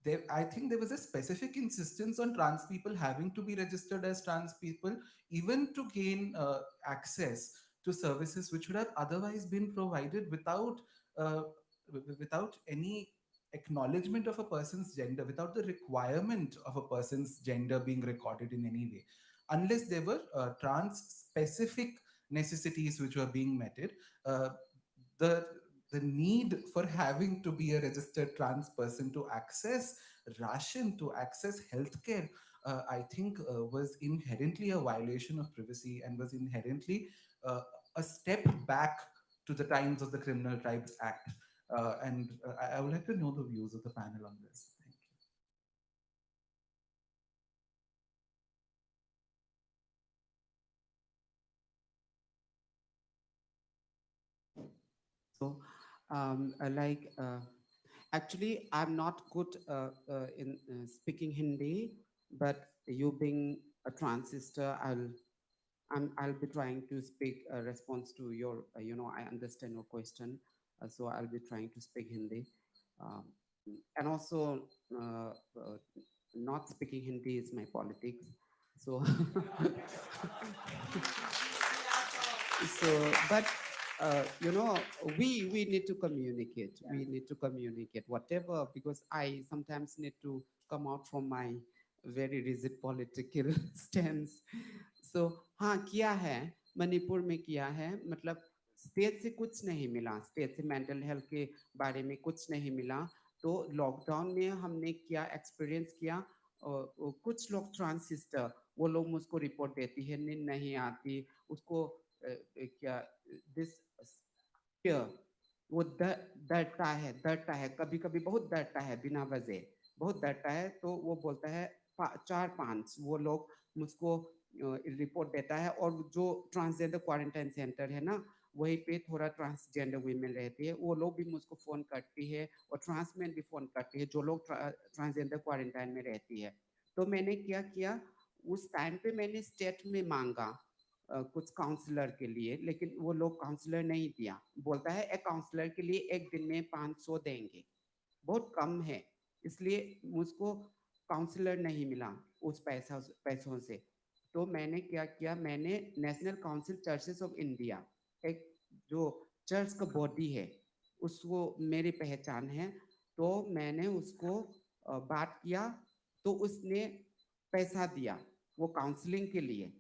there, I think there was a specific insistence on trans people having to be registered as trans people, even to gain access to services which would have otherwise been provided uh, without any acknowledgement of a person's gender, without the requirement of a person's gender being recorded in any way, unless there were trans specific necessities which were being met. Uh, the the need for having to be a registered trans person to access ration, to access healthcare, I think was inherently a violation of privacy and was inherently uh, a step back to the times of the Criminal Tribes Act. And I would like to know the views of the panel on this. Thank you. So, like, actually, I'm not good in speaking Hindi, but you being a transistor, I'll be trying to speak a response to your, I understand your question, so I'll be trying to speak Hindi. Um, and also, not speaking Hindi is my politics. So, so but we need to communicate. We need to communicate whatever, because I sometimes need to come out from my very rigid political stance. So हाँ, किया है, मणिपुर में किया है, मतलब state से कुछ नहीं मिला, स्टेट से मेंटल हेल्थ के बारे में कुछ नहीं मिला। तो लॉकडाउन में हमने क्या एक्सपीरियंस किया, कुछ लोग ट्रांस सिस्टर, वो लोग मुझको रिपोर्ट देती है, नींद नहीं आती उसको, क्या दिस वो डरता है, कभी कभी बहुत डरता है बिना वजह, बहुत डरता है, तो वो बोलता है 4-5 वो लोग मुझको रिपोर्ट देता है। और जो ट्रांसजेंडर क्वारंटाइन सेंटर है ना, वहीं पे थोड़ा ट्रांसजेंडर वीमेन रहती है, वो लोग भी मुझको फ़ोन करती है, और ट्रांसमेन भी फ़ोन करती है जो लोग ट्रांसजेंडर क्वारंटाइन में रहती है। तो मैंने क्या किया, उस टाइम पे मैंने स्टेट में मांगा कुछ काउंसलर के लिए, लेकिन वो लोग काउंसलर नहीं दिया, बोलता है एक काउंसलर के लिए एक दिन में 500 देंगे, बहुत कम है, इसलिए मुझको काउंसलर नहीं मिला उस पैसों से। तो मैंने क्या किया, मैंने national council churches of India, एक जो चर्च का बॉडी है, उसको मेरी पहचान है, तो मैंने उसको बात किया, तो उसने पैसा दिया वो काउंसलिंग के लिए।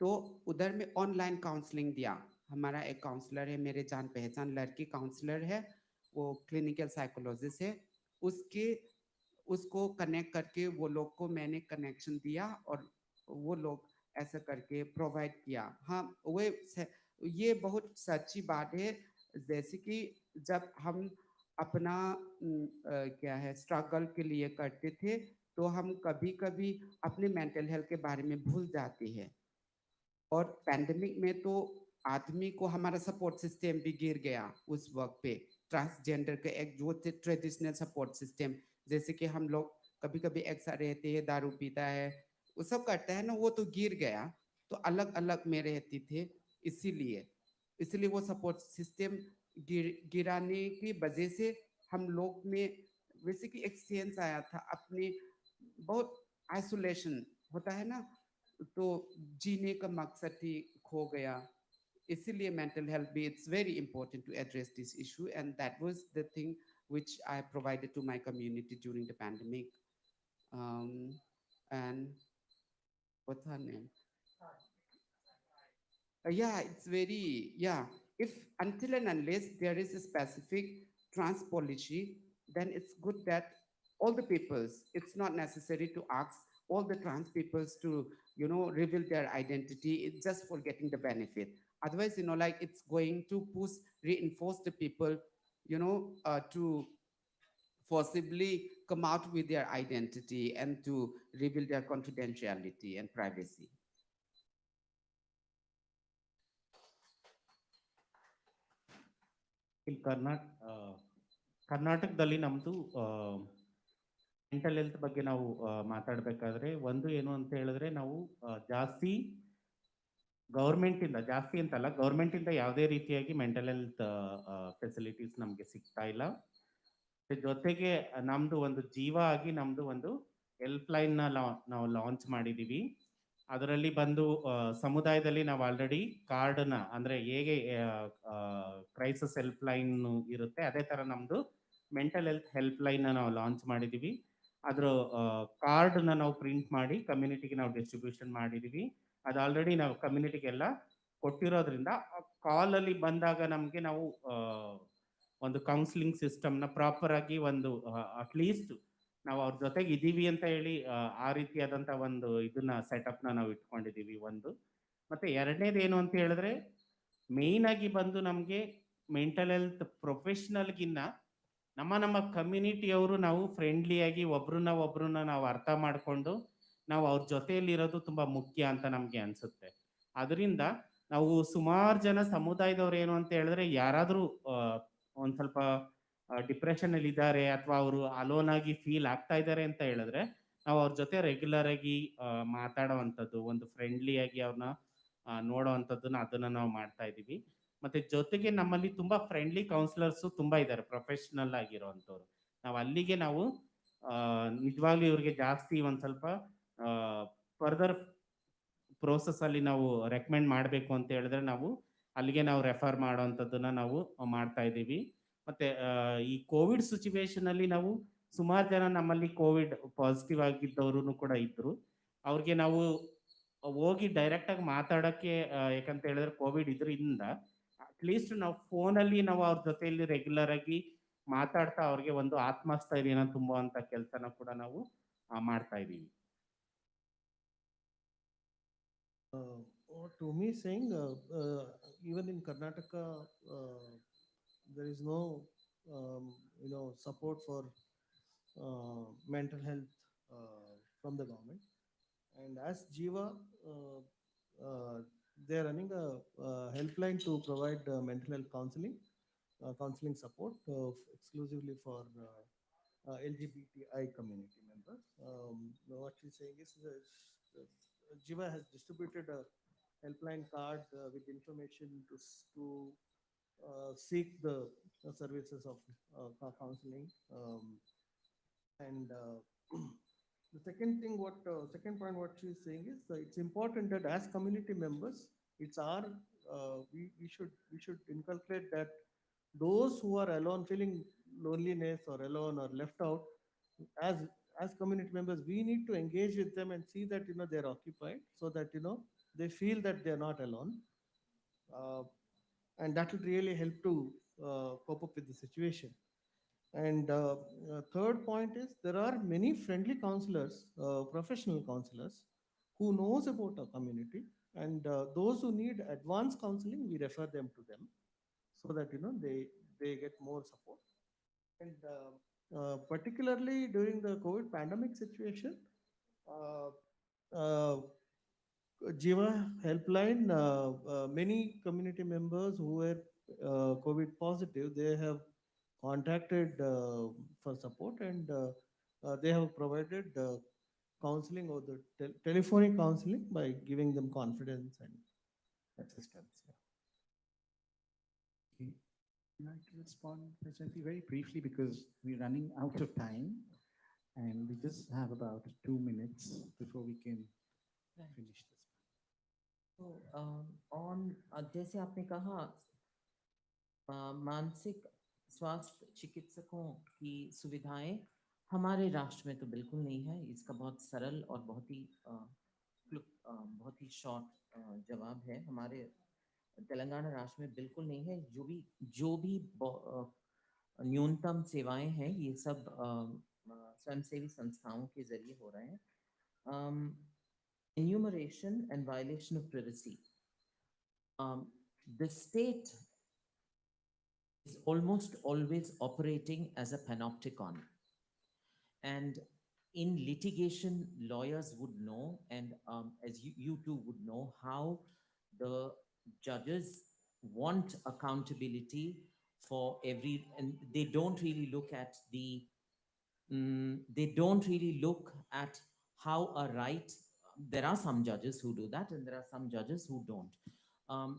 तो उधर में ऑनलाइन काउंसलिंग दिया। हमारा एक काउंसलर है, मेरे जान पहचान लड़की काउंसलर है, वो क्लिनिकल साइकोलॉजिस्ट है, उसके उसको कनेक्ट करके वो लोग को मैंने कनेक्शन दिया, और वो लोग ऐसा करके प्रोवाइड किया। हाँ, ये बहुत सच्ची बात है, जैसे कि जब हम अपना क्या है स्ट्रगल के लिए करते थे, तो हम कभी कभी अपने मेंटल हेल्थ के बारे में भूल जाते हैं। और पैंडेमिक में तो आदमी को हमारा सपोर्ट सिस्टम भी गिर गया उस वक्त पे, ट्रांसजेंडर के एक जो थे ट्रेडिशनल सपोर्ट सिस्टम, जैसे कि हम लोग कभी कभी एक साथ रहते हैं, दारू पीता है, वो सब करता है ना, वो तो गिर गया। तो अलग अलग में रहती थे, इसीलिए इसलिए वो सपोर्ट सिस्टम गिराने की वजह से हम लोग में वैसे कि एक सेंस आया था, अपने बहुत आइसोलेशन होता है ना, तो जीने का मकसद ही खो गया। इसीलिए मेंटल हेल्थ भी it's very important to address this issue, and that was the thing which I provided to my community during the pandemic. And what's her name? Yeah, it's very, yeah. if until and unless there is a specific trans policy, then it's good that all the peoples, it's not necessary to ask all the trans peoples to, reveal their identity. It's just for getting the benefit. Otherwise, like it's going to push, reinforce the people, to forcibly come out with their identity and to reveal their confidentiality and privacy. ಇಲ್ಲಿ ಕರ್ನಾಟಕದಲ್ಲಿ ನಮ್ಮದು mental health ಬಗ್ಗೆ ನಾವು ಮಾತಾಡಬೇಕಾದ್ರೆ ಒಂದು ಏನು ಅಂತ ಹೇಳಿದ್ರೆ ನಾವು ಜಾಸ್ತಿ ಗೌರ್ಮೆಂಟಿಂದ, ಜಾಸ್ತಿ ಅಂತಲ್ಲ, ಗೌರ್ಮೆಂಟಿಂದ ಯಾವುದೇ ರೀತಿಯಾಗಿ ಮೆಂಟಲ್ ಹೆಲ್ತ್ ಫೆಸಿಲಿಟೀಸ್ ನಮಗೆ ಸಿಗ್ತಾ ಇಲ್ಲ. ಜೊತೆಗೆ ನಮ್ಮದು ಒಂದು ಜೀವ ಆಗಿ ನಮ್ಮದು ಒಂದು ಹೆಲ್ಪ್ಲೈನ್ನ ನಾವು ಲಾಂಚ್ ಮಾಡಿದ್ದೀವಿ. ಅದರಲ್ಲಿ ಬಂದು ಸಮುದಾಯದಲ್ಲಿ ನಾವು ಆಲ್ರೆಡಿ ಕಾರ್ಡನ್ನ, ಅಂದರೆ ಹೇಗೆ ಕ್ರೈಸಿಸ್ ಹೆಲ್ಪ್ಲೈನ್ ಇರುತ್ತೆ ಅದೇ ಥರ ನಮ್ಮದು ಮೆಂಟಲ್ ಹೆಲ್ತ್ ಹೆಲ್ಪ್ಲೈನ್ನ ನಾವು ಲಾಂಚ್ ಮಾಡಿದ್ದೀವಿ. ಅದರ ಕಾರ್ಡನ್ನ ನಾವು ಪ್ರಿಂಟ್ ಮಾಡಿ ಕಮ್ಯುನಿಟಿಗೆ ನಾವು ಡಿಸ್ಟ್ರಿಬ್ಯೂಷನ್ ಮಾಡಿದ್ದೀವಿ. ಅದು ಆಲ್ರೆಡಿ ನಾವು ಕಮ್ಯುನಿಟಿಗೆಲ್ಲ ಕೊಟ್ಟಿರೋದ್ರಿಂದ ಕಾಲಲ್ಲಿ ಬಂದಾಗ ನಮಗೆ ನಾವು ಒಂದು ಕೌನ್ಸಿಲಿಂಗ್ ಸಿಸ್ಟಮ್ನ ಪ್ರಾಪರಾಗಿ ಒಂದು ಅಟ್ಲೀಸ್ಟ್ ನಾವು ಅವ್ರ ಜೊತೆಗೆ ಇದ್ದೀವಿ ಅಂತ ಹೇಳಿ ಆ ರೀತಿಯಾದಂಥ ಒಂದು ಇದನ್ನ ಸೆಟಪ್ನ ನಾವು ಇಟ್ಕೊಂಡಿದ್ದೀವಿ ಒಂದು. ಮತ್ತು ಎರಡನೇದು ಏನು ಅಂತ ಹೇಳಿದ್ರೆ ಮೇಯ್ನಾಗಿ ಬಂದು ನಮಗೆ ಮೆಂಟಲ್ ಹೆಲ್ತ್ ಪ್ರೊಫೆಷ್ನಲ್ಗಿನ್ನ ನಮ್ಮ ಕಮ್ಯುನಿಟಿಯವರು ನಾವು ಫ್ರೆಂಡ್ಲಿಯಾಗಿ ಒಬ್ರನ್ನ ನಾವು ಅರ್ಥ ಮಾಡಿಕೊಂಡು ನಾವು ಅವ್ರ ಜೊತೆಯಲ್ಲಿರೋದು ತುಂಬ ಮುಖ್ಯ ಅಂತ ನಮಗೆ ಅನಿಸುತ್ತೆ. ಅದರಿಂದ ನಾವು ಸುಮಾರು ಜನ ಸಮುದಾಯದವ್ರು ಏನು ಅಂತ ಹೇಳಿದ್ರೆ ಯಾರಾದರೂ ಒಂದು ಸ್ವಲ್ಪ ಡಿಪ್ರೆಷನಲ್ಲಿ ಇದ್ದಾರೆ ಅಥವಾ ಅವರು ಅಲೋನ್ ಆಗಿ ಫೀಲ್ ಆಗ್ತಾ ಇದ್ದಾರೆ ಅಂತ ಹೇಳಿದ್ರೆ ನಾವು ಅವ್ರ ಜೊತೆ ರೆಗ್ಯುಲರ್ ಆಗಿ ಮಾತಾಡೋವಂಥದ್ದು, ಒಂದು ಫ್ರೆಂಡ್ಲಿಯಾಗಿ ಅವ್ರನ್ನ ನೋಡೋವಂಥದ್ದನ್ನ ಅದನ್ನು ನಾವು ಮಾಡ್ತಾ ಇದ್ದೀವಿ. ಮತ್ತು ಜೊತೆಗೆ ನಮ್ಮಲ್ಲಿ ತುಂಬ ಫ್ರೆಂಡ್ಲಿ ಕೌನ್ಸಿಲರ್ಸು ತುಂಬ ಇದ್ದಾರೆ, ಪ್ರೊಫೆಷ್ನಲ್ ಆಗಿರೋವಂಥವ್ರು. ನಾವು ಅಲ್ಲಿಗೆ ನಾವು ನಿಜವಾಗ್ಲೂ ಇವ್ರಿಗೆ ಜಾಸ್ತಿ ಒಂದು ಸ್ವಲ್ಪ ಫರ್ದರ್ ಪ್ರೋಸೆಸ್ಸಲ್ಲಿ ನಾವು ರೆಕಮೆಂಡ್ ಮಾಡಬೇಕು ಅಂತ ಹೇಳಿದ್ರೆ ನಾವು ಅಲ್ಲಿಗೆ ನಾವು ರೆಫರ್ ಮಾಡೋವಂಥದ್ದನ್ನು ನಾವು ಮಾಡ್ತಾ ಇದ್ದೀವಿ. ಮತ್ತು ಈ ಕೋವಿಡ್ ಸಿಚುವೇಶನಲ್ಲಿ ನಾವು ಸುಮಾರು ಜನ ನಮ್ಮಲ್ಲಿ ಕೋವಿಡ್ ಪಾಸಿಟಿವ್ ಆಗಿದ್ದವರು ಕೂಡ ಇದ್ದರು. ಅವ್ರಿಗೆ ನಾವು ಹೋಗಿ ಡೈರೆಕ್ಟಾಗಿ ಮಾತಾಡೋಕ್ಕೆ, ಯಾಕಂತ ಹೇಳಿದ್ರೆ ಕೋವಿಡ್ ಇದರಿಂದ ಅಟ್ಲೀಸ್ಟ್ ನಾವು ಫೋನಲ್ಲಿ ನಾವು ಅವ್ರ ಜೊತೆಯಲ್ಲಿ ರೆಗ್ಯುಲರ್ ಆಗಿ ಮಾತಾಡ್ತಾ ಅವ್ರಿಗೆ ಒಂದು ಆತ್ಮಸ್ಥೈರ್ಯನ ತುಂಬುವಂಥ ಕೆಲಸನ ಕೂಡ ನಾವು ಮಾಡ್ತಾ ಇದ್ದೀವಿ. To me, saying even in Karnataka, there is no support for mental health from the government. And as Jiva, they are running a helpline to provide mental health counseling support exclusively for LGBTI community members. What she's saying is Jiva has distributed a helpline card with information to seek the services of counseling. And the second point, what she's saying is it's important that as community members, it's our we should inculcate that those who are alone, feeling loneliness or alone or left out, as community members, we need to engage with them and see that they're occupied, so that they feel that they're not alone, and that will really help to cope up with the situation. And third point is there are many friendly counselors, professional counselors, who knows about our community, and those who need advanced counseling, we refer them to them, so that they get more support. And particularly during the COVID pandemic situation, Jiva helpline, many community members who were COVID positive, they have contacted for support, and they have provided counseling or the telephonic counseling by giving them confidence and assistance. Okay. I'd like to respond presently very briefly because we're running out of time and we just have about 2 minutes before we can finish this. So on जैसे आपने कहा मानसिक स्वास्थ्य चिकित्सकों की सुविधाएं हमारे राष्ट्र में तो बिल्कुल नहीं है। इसका बहुत सरल और बहुत ही शॉर्ट जवाब है। हमारे तेलंगाना राज्य में बिल्कुल नहीं है। जो भी न्यूनतम सेवाएं हैं ये सब स्वयंसेवी संस्थाओं के जरिए हो रहे हैं। Enumeration and violation of privacy. The state is almost always operating as a panopticon. And in litigation, lawyers would know, and as you too would know, how the judges want accountability for every, and they don't really look at they don't really look at how a right, there are some judges who do that, and there are some judges who don't.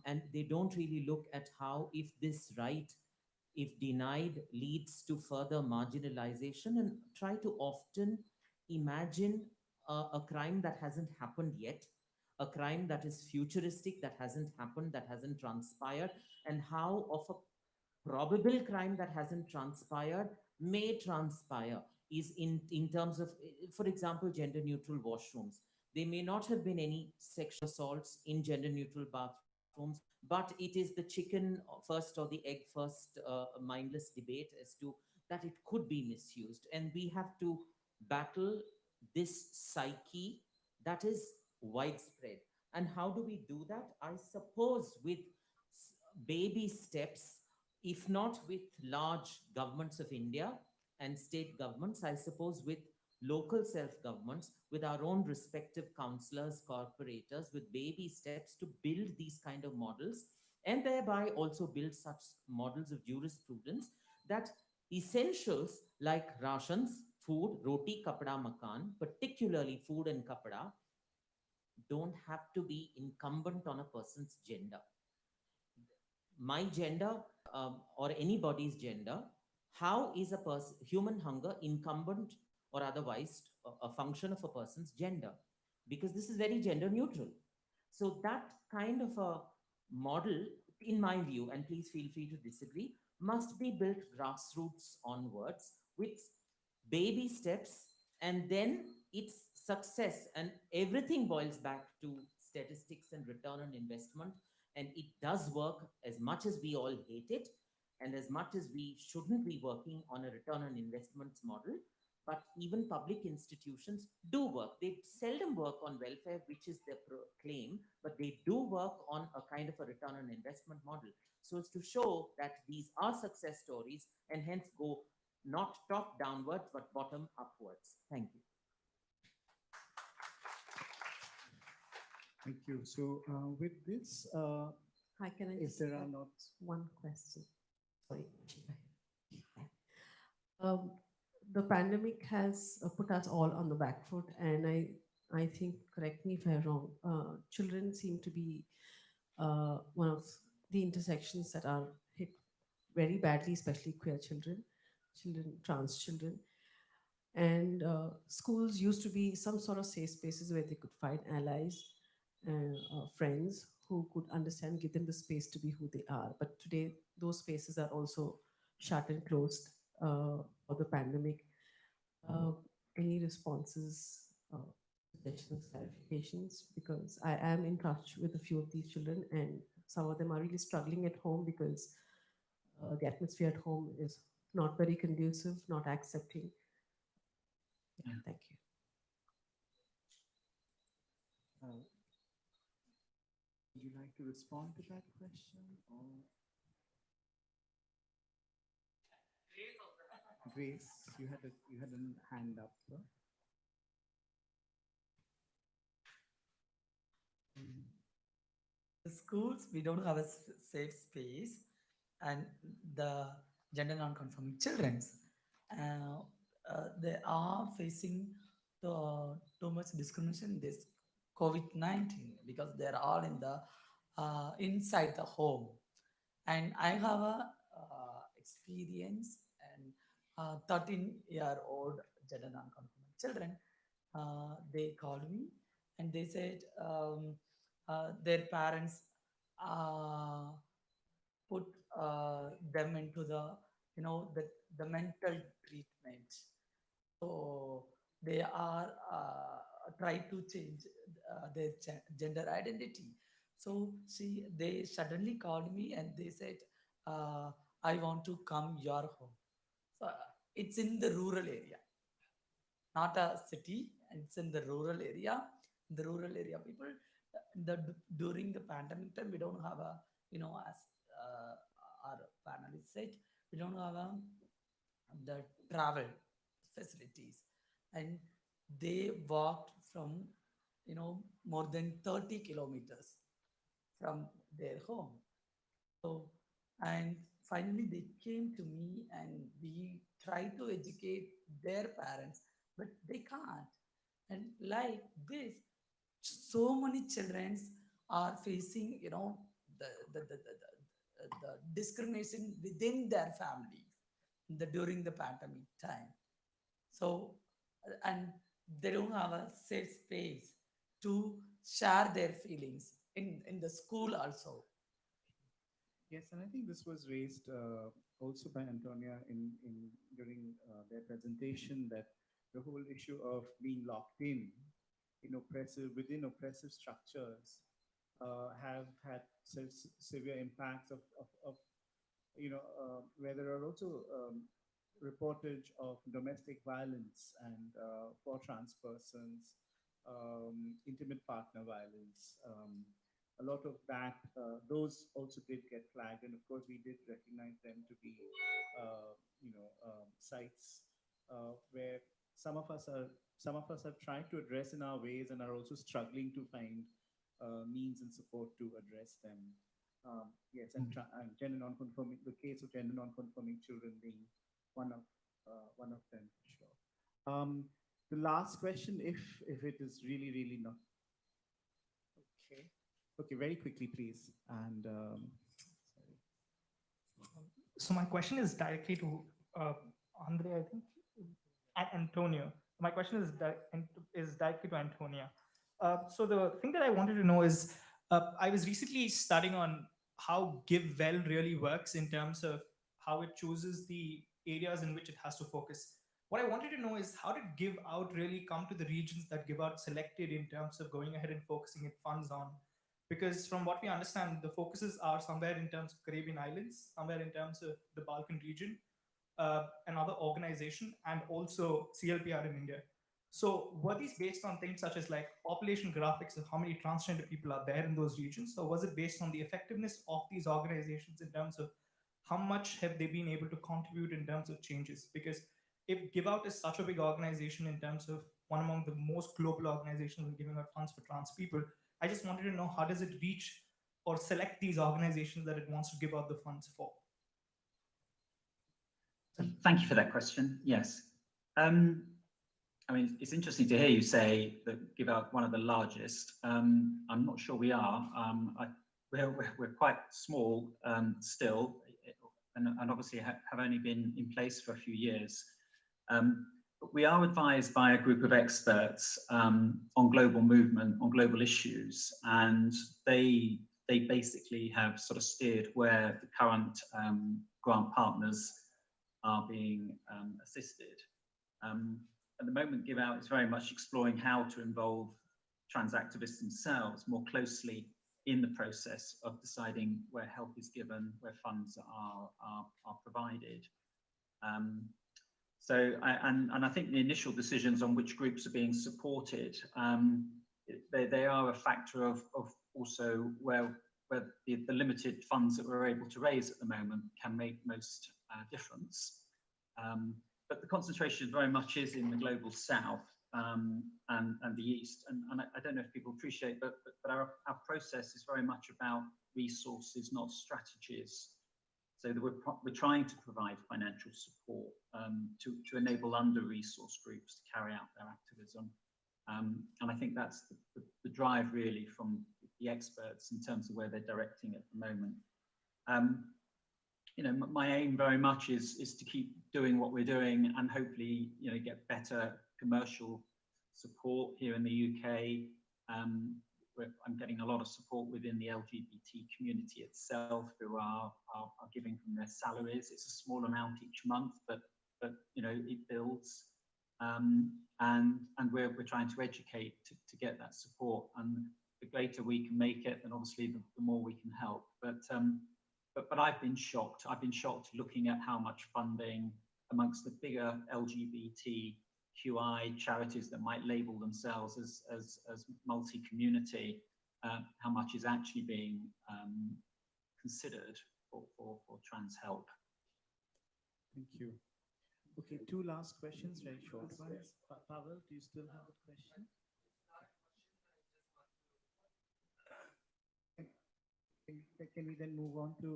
And they don't really look at how, if this right, if denied, leads to further marginalization, and try to often imagine a crime that hasn't happened yet, a crime that is futuristic, that hasn't happened, that hasn't transpired, and how of a probable crime that hasn't transpired may transpire is in terms of, for example, gender neutral washrooms. There may not have been any sexual assaults in gender neutral bathrooms, but it is the chicken first or the egg first mindless debate as to that it could be misused. And we have to battle this psyche that is widespread. And how do we do that? I suppose with baby steps, if not with large governments of India and state governments, I suppose with local self-governments, with our own respective councillors, corporators, with baby steps to build these kind of models, and thereby also build such models of jurisprudence that essentials like rations, food, roti, kapda, makan, particularly food and kapda, don't have to be incumbent on a person's gender. My gender or anybody's gender, how is a person human hunger incumbent or otherwise a function of a person's gender? Because this is very gender neutral. So that kind of a model, in my view, and please feel free to disagree, must be built grassroots onwards with baby steps, and then its success, and everything boils back to statistics and return on investment. And it does work, as much as we all hate it, and as much as we shouldn't be working on a return on investments model. But even public institutions do work. They seldom work on welfare, which is their claim, but they do work on a kind of a return on investment model, so as to show that these are success stories, and hence go not top downwards, but bottom upwards. Thank you. Thank you. So with this, Hi, can I if just there are add not one question? Sorry. Um, the pandemic has put us all on the back foot, and I think, correct me if I'm wrong, children seem to be one of the intersections that are hit very badly, especially queer children, trans children. And schools used to be some sort of safe spaces where they could find allies and friends who could understand, give them the space to be who they are. But today, those spaces are also shut and closed for the pandemic. Uh, any responses, suggestions, clarifications? Because I am in touch with a few of these children, and some of them are really struggling at home because the atmosphere at home is not very conducive, not accepting. Yeah, thank you. would you like to respond to that question? Or Grace, you had a hand up. Huh? The schools, we don't have a safe space, and the gender non-conforming children, they are facing too much discrimination in this COVID-19 because they're all in the inside the home. And I have a experience, and 13-year-old gender non-conforming children, they called me and they said their parents uh, put them into the mental treatment. So they are try to change their gender identity. So they suddenly called me and they said, I want to come your home. So it's in the rural area, not a city. It's in the rural area. The rural area people, during the pandemic time, we don't have a, as our panelists said, we don't have the travel facilities, and they walked from, more than 30 kilometers from their home. So, and finally they came to me and we tried to educate their parents, but they can't. And like this, so many children are facing, the discrimination within their families during the pandemic time. So, and they don't have a safe space to share their feelings in the school also. Yes, and I think this was raised also by Antonia in during their presentation, that the whole issue of being locked in oppressive structures have had severe impacts of where there are also reportage of domestic violence and for trans persons, intimate partner violence. A lot of that, those also did get flagged, and of course we did recognize them to be, sites where some of us are some of us have tried to address in our ways and are also struggling to find means and support to address them. Yes, and gender non-conforming, the case of gender non-conforming children being one of them for sure. The last question, if it is really not okay, okay, very quickly, please. And So my question is directly to Andre, I think, and Antonio. My question is directly to Antonia. So the thing that I wanted to know is, I was recently studying on how Give Well really works in terms of how it chooses the areas in which it has to focus. What I wanted to know is, how did Give Out really come to the regions that Give Out selected in terms of going ahead and focusing its funds on? Because from what we understand, the focuses are somewhere in terms of Caribbean islands, somewhere in terms of the Balkan region, another organization, and also CLPR in India. So were these based on things such as like population graphics of how many transgender people are there in those regions? Or was it based on the effectiveness of these organizations in terms of how much have they been able to contribute in terms of changes? Because if Give Out is such a big organization in terms of one among the most global organizations in giving out funds for trans people, I just wanted to know, how does it reach or select these organizations that it wants to give out the funds for? Thank you for that question. Yes. I mean, it's interesting to hear you say that Give Out one of the largest. I'm not sure we are. We're quite small still, and obviously have only been in place for a few years. But we are advised by a group of experts on global movement, on global issues, and they basically have sort of steered where the current grant partners are being assisted. At the moment, Give Out is very much exploring how to involve trans activists themselves more closely in the process of deciding where help is given, where funds are provided. And I think the initial decisions on which groups are being supported, they are a factor of also where the limited funds that we're able to raise at the moment can make most difference. But the concentration very much is in the global south and the east. And I don't know if people appreciate, but our process is very much about resources, not strategies. So that we're trying to provide financial support to enable under-resourced groups to carry out their activism. And I think that's the drive really from the experts in terms of where they're directing at the moment. You know, my aim very much is to keep doing what we're doing and hopefully, you know, get better commercial support here in the UK. I'm getting a lot of support within the LGBT community itself, who are giving from their salaries. It's a small amount each month, but you know, it builds. And we're trying to educate to get that support. And the greater we can make it, then obviously the more we can help. But I've been shocked. I've been shocked looking at how much funding amongst the bigger LGBTQI charities that might label themselves as multi-community, how much is actually being considered for trans help. Thank you. Okay, two last questions, very short ones. Pavel, do you still have a question? Can we then move on to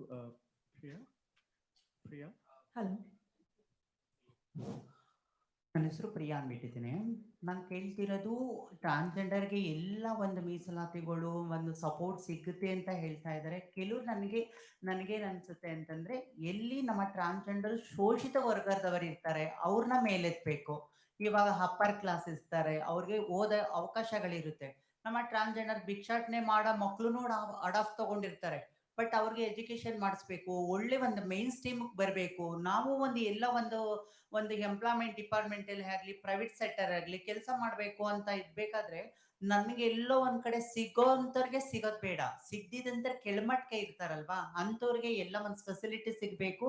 Priya? Priya? Hello, ನನ್ನ ಹೆಸರು ಪ್ರಿಯಾ ಅಂದ್ಬಿಟ್ಟಿದ್ದೀನಿ. ನಾನು ಕೇಳ್ತಿರೋದು ಟ್ರಾನ್ಸ್ಜೆಂಡರ್ಗೆ ಎಲ್ಲ ಒಂದು ಮೀಸಲಾತಿಗಳು ಒಂದು support ಸಿಗುತ್ತೆ ಅಂತ ಹೇಳ್ತಾ ಇದ್ದಾರೆ. ಕೆಲವರು ನನಗೇನು ಅನ್ಸುತ್ತೆ ಅಂತಂದ್ರೆ, ಎಲ್ಲಿ ನಮ್ಮ ಟ್ರಾನ್ಸ್ಜೆಂಡರ್ ಶೋಷಿತ ವರ್ಗದವರು ಇರ್ತಾರೆ ಅವ್ರನ್ನ ಮೇಲೆತ್ಬೇಕು. ಇವಾಗ ಅಪ್ಪರ್ ಕ್ಲಾಸ್ ಇರ್ತಾರೆ, ಅವ್ರಿಗೆ ಓದೋ ಅವಕಾಶಗಳಿರುತ್ತೆ. ನಮ್ಮ ಟ್ರಾನ್ಸ್ಜೆಂಡರ್ ಭಿಕ್ಷಾಟನೆ ಮಾಡೋ ಮಕ್ಳು ಅಡಾಫ್ ತಗೊಂಡಿರ್ತಾರೆ, ಬಟ್ ಅವ್ರಿಗೆ ಎಜುಕೇಶನ್ ಮಾಡಿಸ್ಬೇಕು, ಒಳ್ಳೆ ಒಂದು ಮೇನ್ ಸ್ಟ್ರೀಮ್ ಬರಬೇಕು. ನಾವು ಒಂದು ಎಂಪ್ಲಾಯ್ಮೆಂಟ್ ಡಿಪಾರ್ಟ್ಮೆಂಟ್ ಅಲ್ಲಿ ಆಗಲಿ ಪ್ರೈವೇಟ್ ಸೆಕ್ಟರ್ ಆಗಲಿ ಕೆಲಸ ಮಾಡಬೇಕು ಅಂತ ಇರ್ಬೇಕಾದ್ರೆ ನನ್ಗೆ ಎಲ್ಲೋ ಒಂದ್ ಕಡೆ ಸಿಗೋಂಥವ್ರಿಗೆ ಸಿಗೋದ್ ಬೇಡ, ಸಿಗ್ದಿದಂತ ಕೆಳಮಟ್ಟಕ್ಕೆ ಇರ್ತಾರಲ್ವಾ ಅಂಥವ್ರಿಗೆ ಎಲ್ಲ ಒಂದು ಫೆಸಿಲಿಟಿ ಸಿಗ್ಬೇಕು.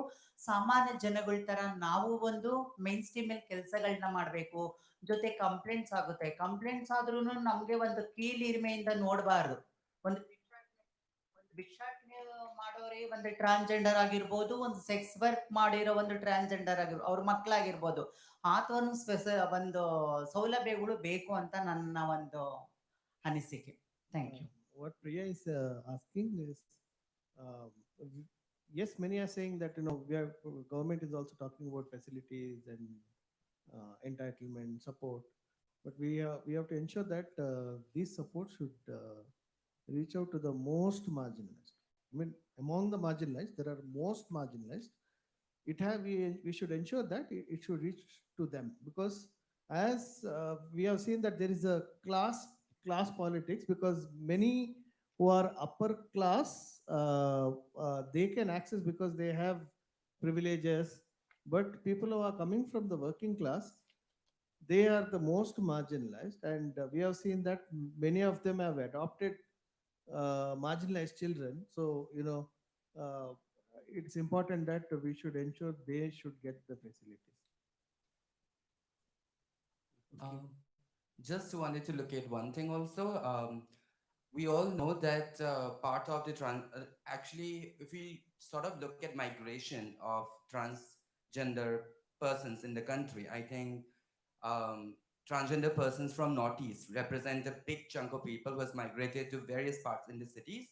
ಸಾಮಾನ್ಯ ಜನಗಳ ತರ ನಾವು ಒಂದು ಮೈನ್ ಸ್ಟ್ರೀಮ್ ಅಲ್ಲಿ ಕೆಲಸಗಳನ್ನ ಮಾಡ್ಬೇಕು. ಜೊತೆ ಕಂಪ್ಲೇಂಟ್ಸ್ ಆಗುತ್ತೆ, ಕಂಪ್ಲೇಂಟ್ಸ್ ಆದ್ರೂ ನಮ್ಗೆ ಒಂದು ಕೀಳಿರಿಮೆಯಿಂದ ನೋಡಬಾರ್ದು. ಒಂದು ಭಿಕ್ಷಾಟನೆ ಮಾಡೋರೇ ಒಂದು ಟ್ರಾನ್ಸ್ಜೆಂಡರ್ ಆಗಿರ್ಬೋದು, ಒಂದು ಸೆಕ್ಸ್ ವರ್ಕ್ ಮಾಡಿರೋ ಒಂದು ಟ್ರಾನ್ಸ್ಜೆಂಡರ್ ಆಗಿರ್ಬೋದು, ಅವ್ರ ಮಕ್ಕಳಾಗಿರ್ಬೋದು, ಒಂದು ಸೌಲಭ್ಯಗಳು ಬೇಕು ಅಂತ ನನ್ನ ಒಂದು ಅನಿಸಿಕೆ. Thank you. What Priya is asking is, yes, many are saying that government is also talking about facilities and entitlement support, but we have to ensure that these support should reach out to the most marginalized. I mean, among the marginalized, there are most marginalized. We should ensure that it should reach to them, because as we have seen that there is a class politics, because many who are upper class they can access because they have privileges, but people who are coming from the working class, they are the most marginalized, and we have seen that many of them have adopted marginalized children. So it's important that we should ensure they should get the facilities. Just wanted to look at one thing also. We all know that part of the actually, if we sort of look at migration of transgender persons in the country, I think transgender persons from Northeast represent a big chunk of people who has migrated to various parts in the cities.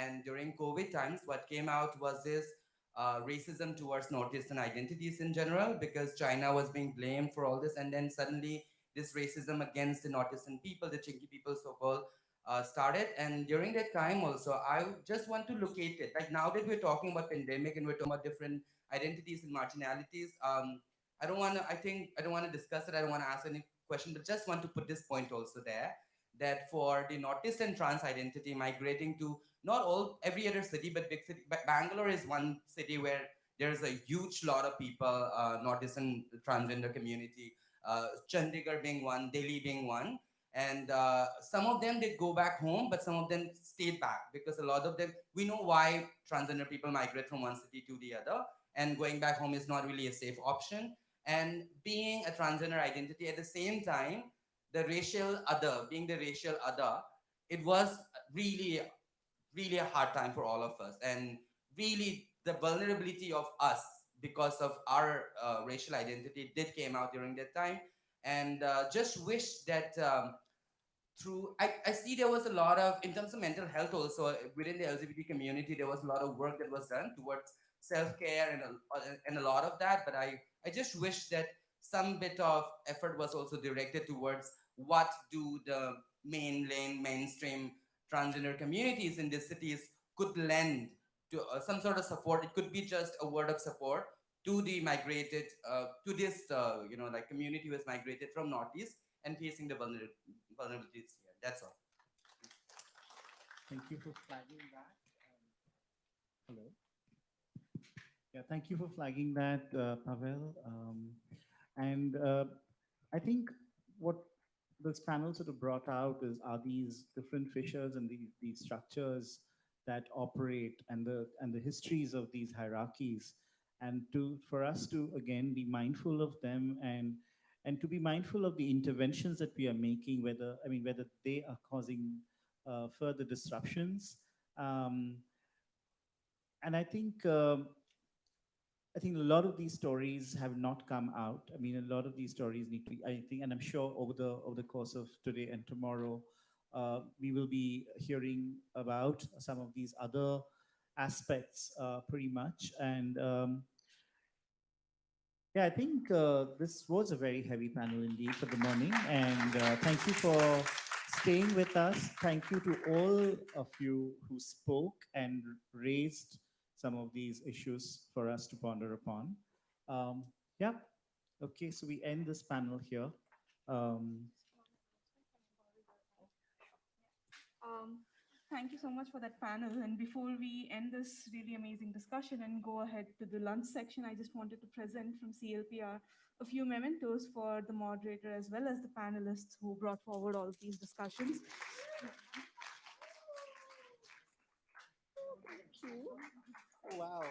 And during COVID times, what came out was this racism towards Northeastern identities in general, because China was being blamed for all this, and then suddenly this racism against the Northeastern people, the Chinky people so-called, started. And during that time also, I just want to locate it. Like now that we're talking about pandemic and we're talking about different identities and marginalities, I don't want to discuss it. I don't want to ask any question, but just want to put this point also there, that for the Northeastern trans identity migrating to not every other city, but big city, but Bangalore is one city where there's a huge lot of people, Northeastern transgender community, Chandigarh being one, Delhi being one. And some of them did go back home, but some of them stayed back, because a lot of them, we know why transgender people migrate from one city to the other, and going back home is not really a safe option. And being a transgender identity at the same time, the racial other, being the racial other, it was really a hard time for all of us. And really the vulnerability of us because of our racial identity did came out during that time. And just wish that I see there was a lot of, in terms of mental health also, within the LGBT community, there was a lot of work that was done towards self-care and a lot of that. But I just wish that some bit of effort was also directed towards what do the mainstream transgender communities in these cities could lend to some sort of support. It could be just a word of support to the migrated, to this, like community who has migrated from Northeast and facing the vulnerabilities here. That's all. Thank you for flagging that. Hello. Yeah, thank you for flagging that, Pavel. And I think what this panel sort of brought out are these different fissures and these structures that operate, and the histories of these hierarchies, and for us to again be mindful of them, and to be mindful of the interventions that we are making, whether they are causing further disruptions. um, and I think a lot of these stories have not come out. I mean, a lot of these stories need to be, I think, and I'm sure over the course of today and tomorrow, we will be hearing about some of these other aspects pretty much. And yeah, I think this was a very heavy panel indeed for the morning. And thank you for staying with us. Thank you to all of you who spoke and raised some of these issues for us to ponder upon. Um, yeah. Okay, so we end this panel here. Um, Um, Thank you so much for that panel. And before we end this really amazing discussion and go ahead to the lunch section, I just wanted to present from CLPR a few mementos for the moderator as well as the panelists who brought forward all of these discussions. Thank you. Wow.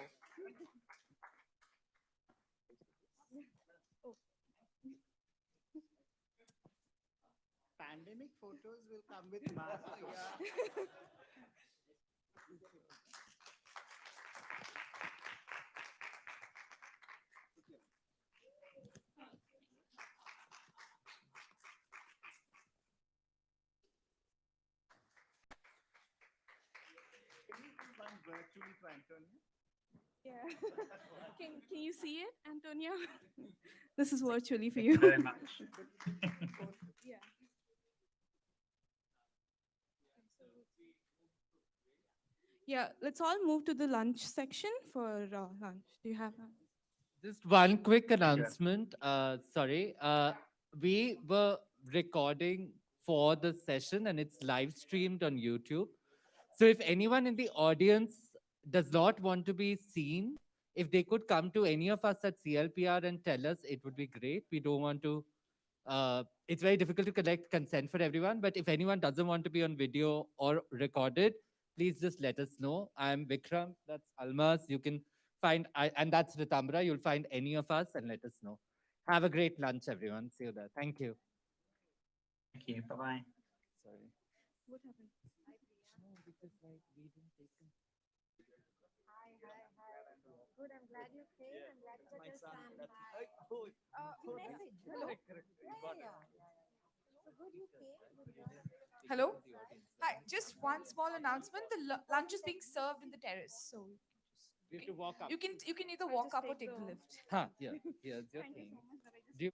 Pandemic photos will come with masks. Can you do one virtually to Antonia? Yeah. Can you see it, Antonia? This is virtually for you. Thank you very much. Yeah. Yeah, let's all move to the lunch section for lunch. Do you have that? Just one quick Thank you. announcement. Sorry. We were recording for the session and it's live streamed on YouTube. So if anyone in the audience does not want to be seen, if they could come to any of us at CLPR and tell us, it would be great. We don't want to, it's very difficult to collect consent for everyone, but if anyone doesn't want to be on video or recorded, please just let us know. I'm Vikram, that's Almas. You can find, and that's Ritambra. You'll find any of us and let us know. Have a great lunch, everyone. See you there. Thank you. Thank you. Bye-bye. Sorry. What happened? No, because like we didn't take them. Hi. Good, I'm glad you came. I'm glad you got your stand by. Message. Hello? Yeah. So good you came. Good job. Hello? Hi, just one small announcement. The lunch is being served in the terrace. So We have to walk up. you can either walk up or take the lift. Huh, yeah. Here's your Thank you thing. so much. Do you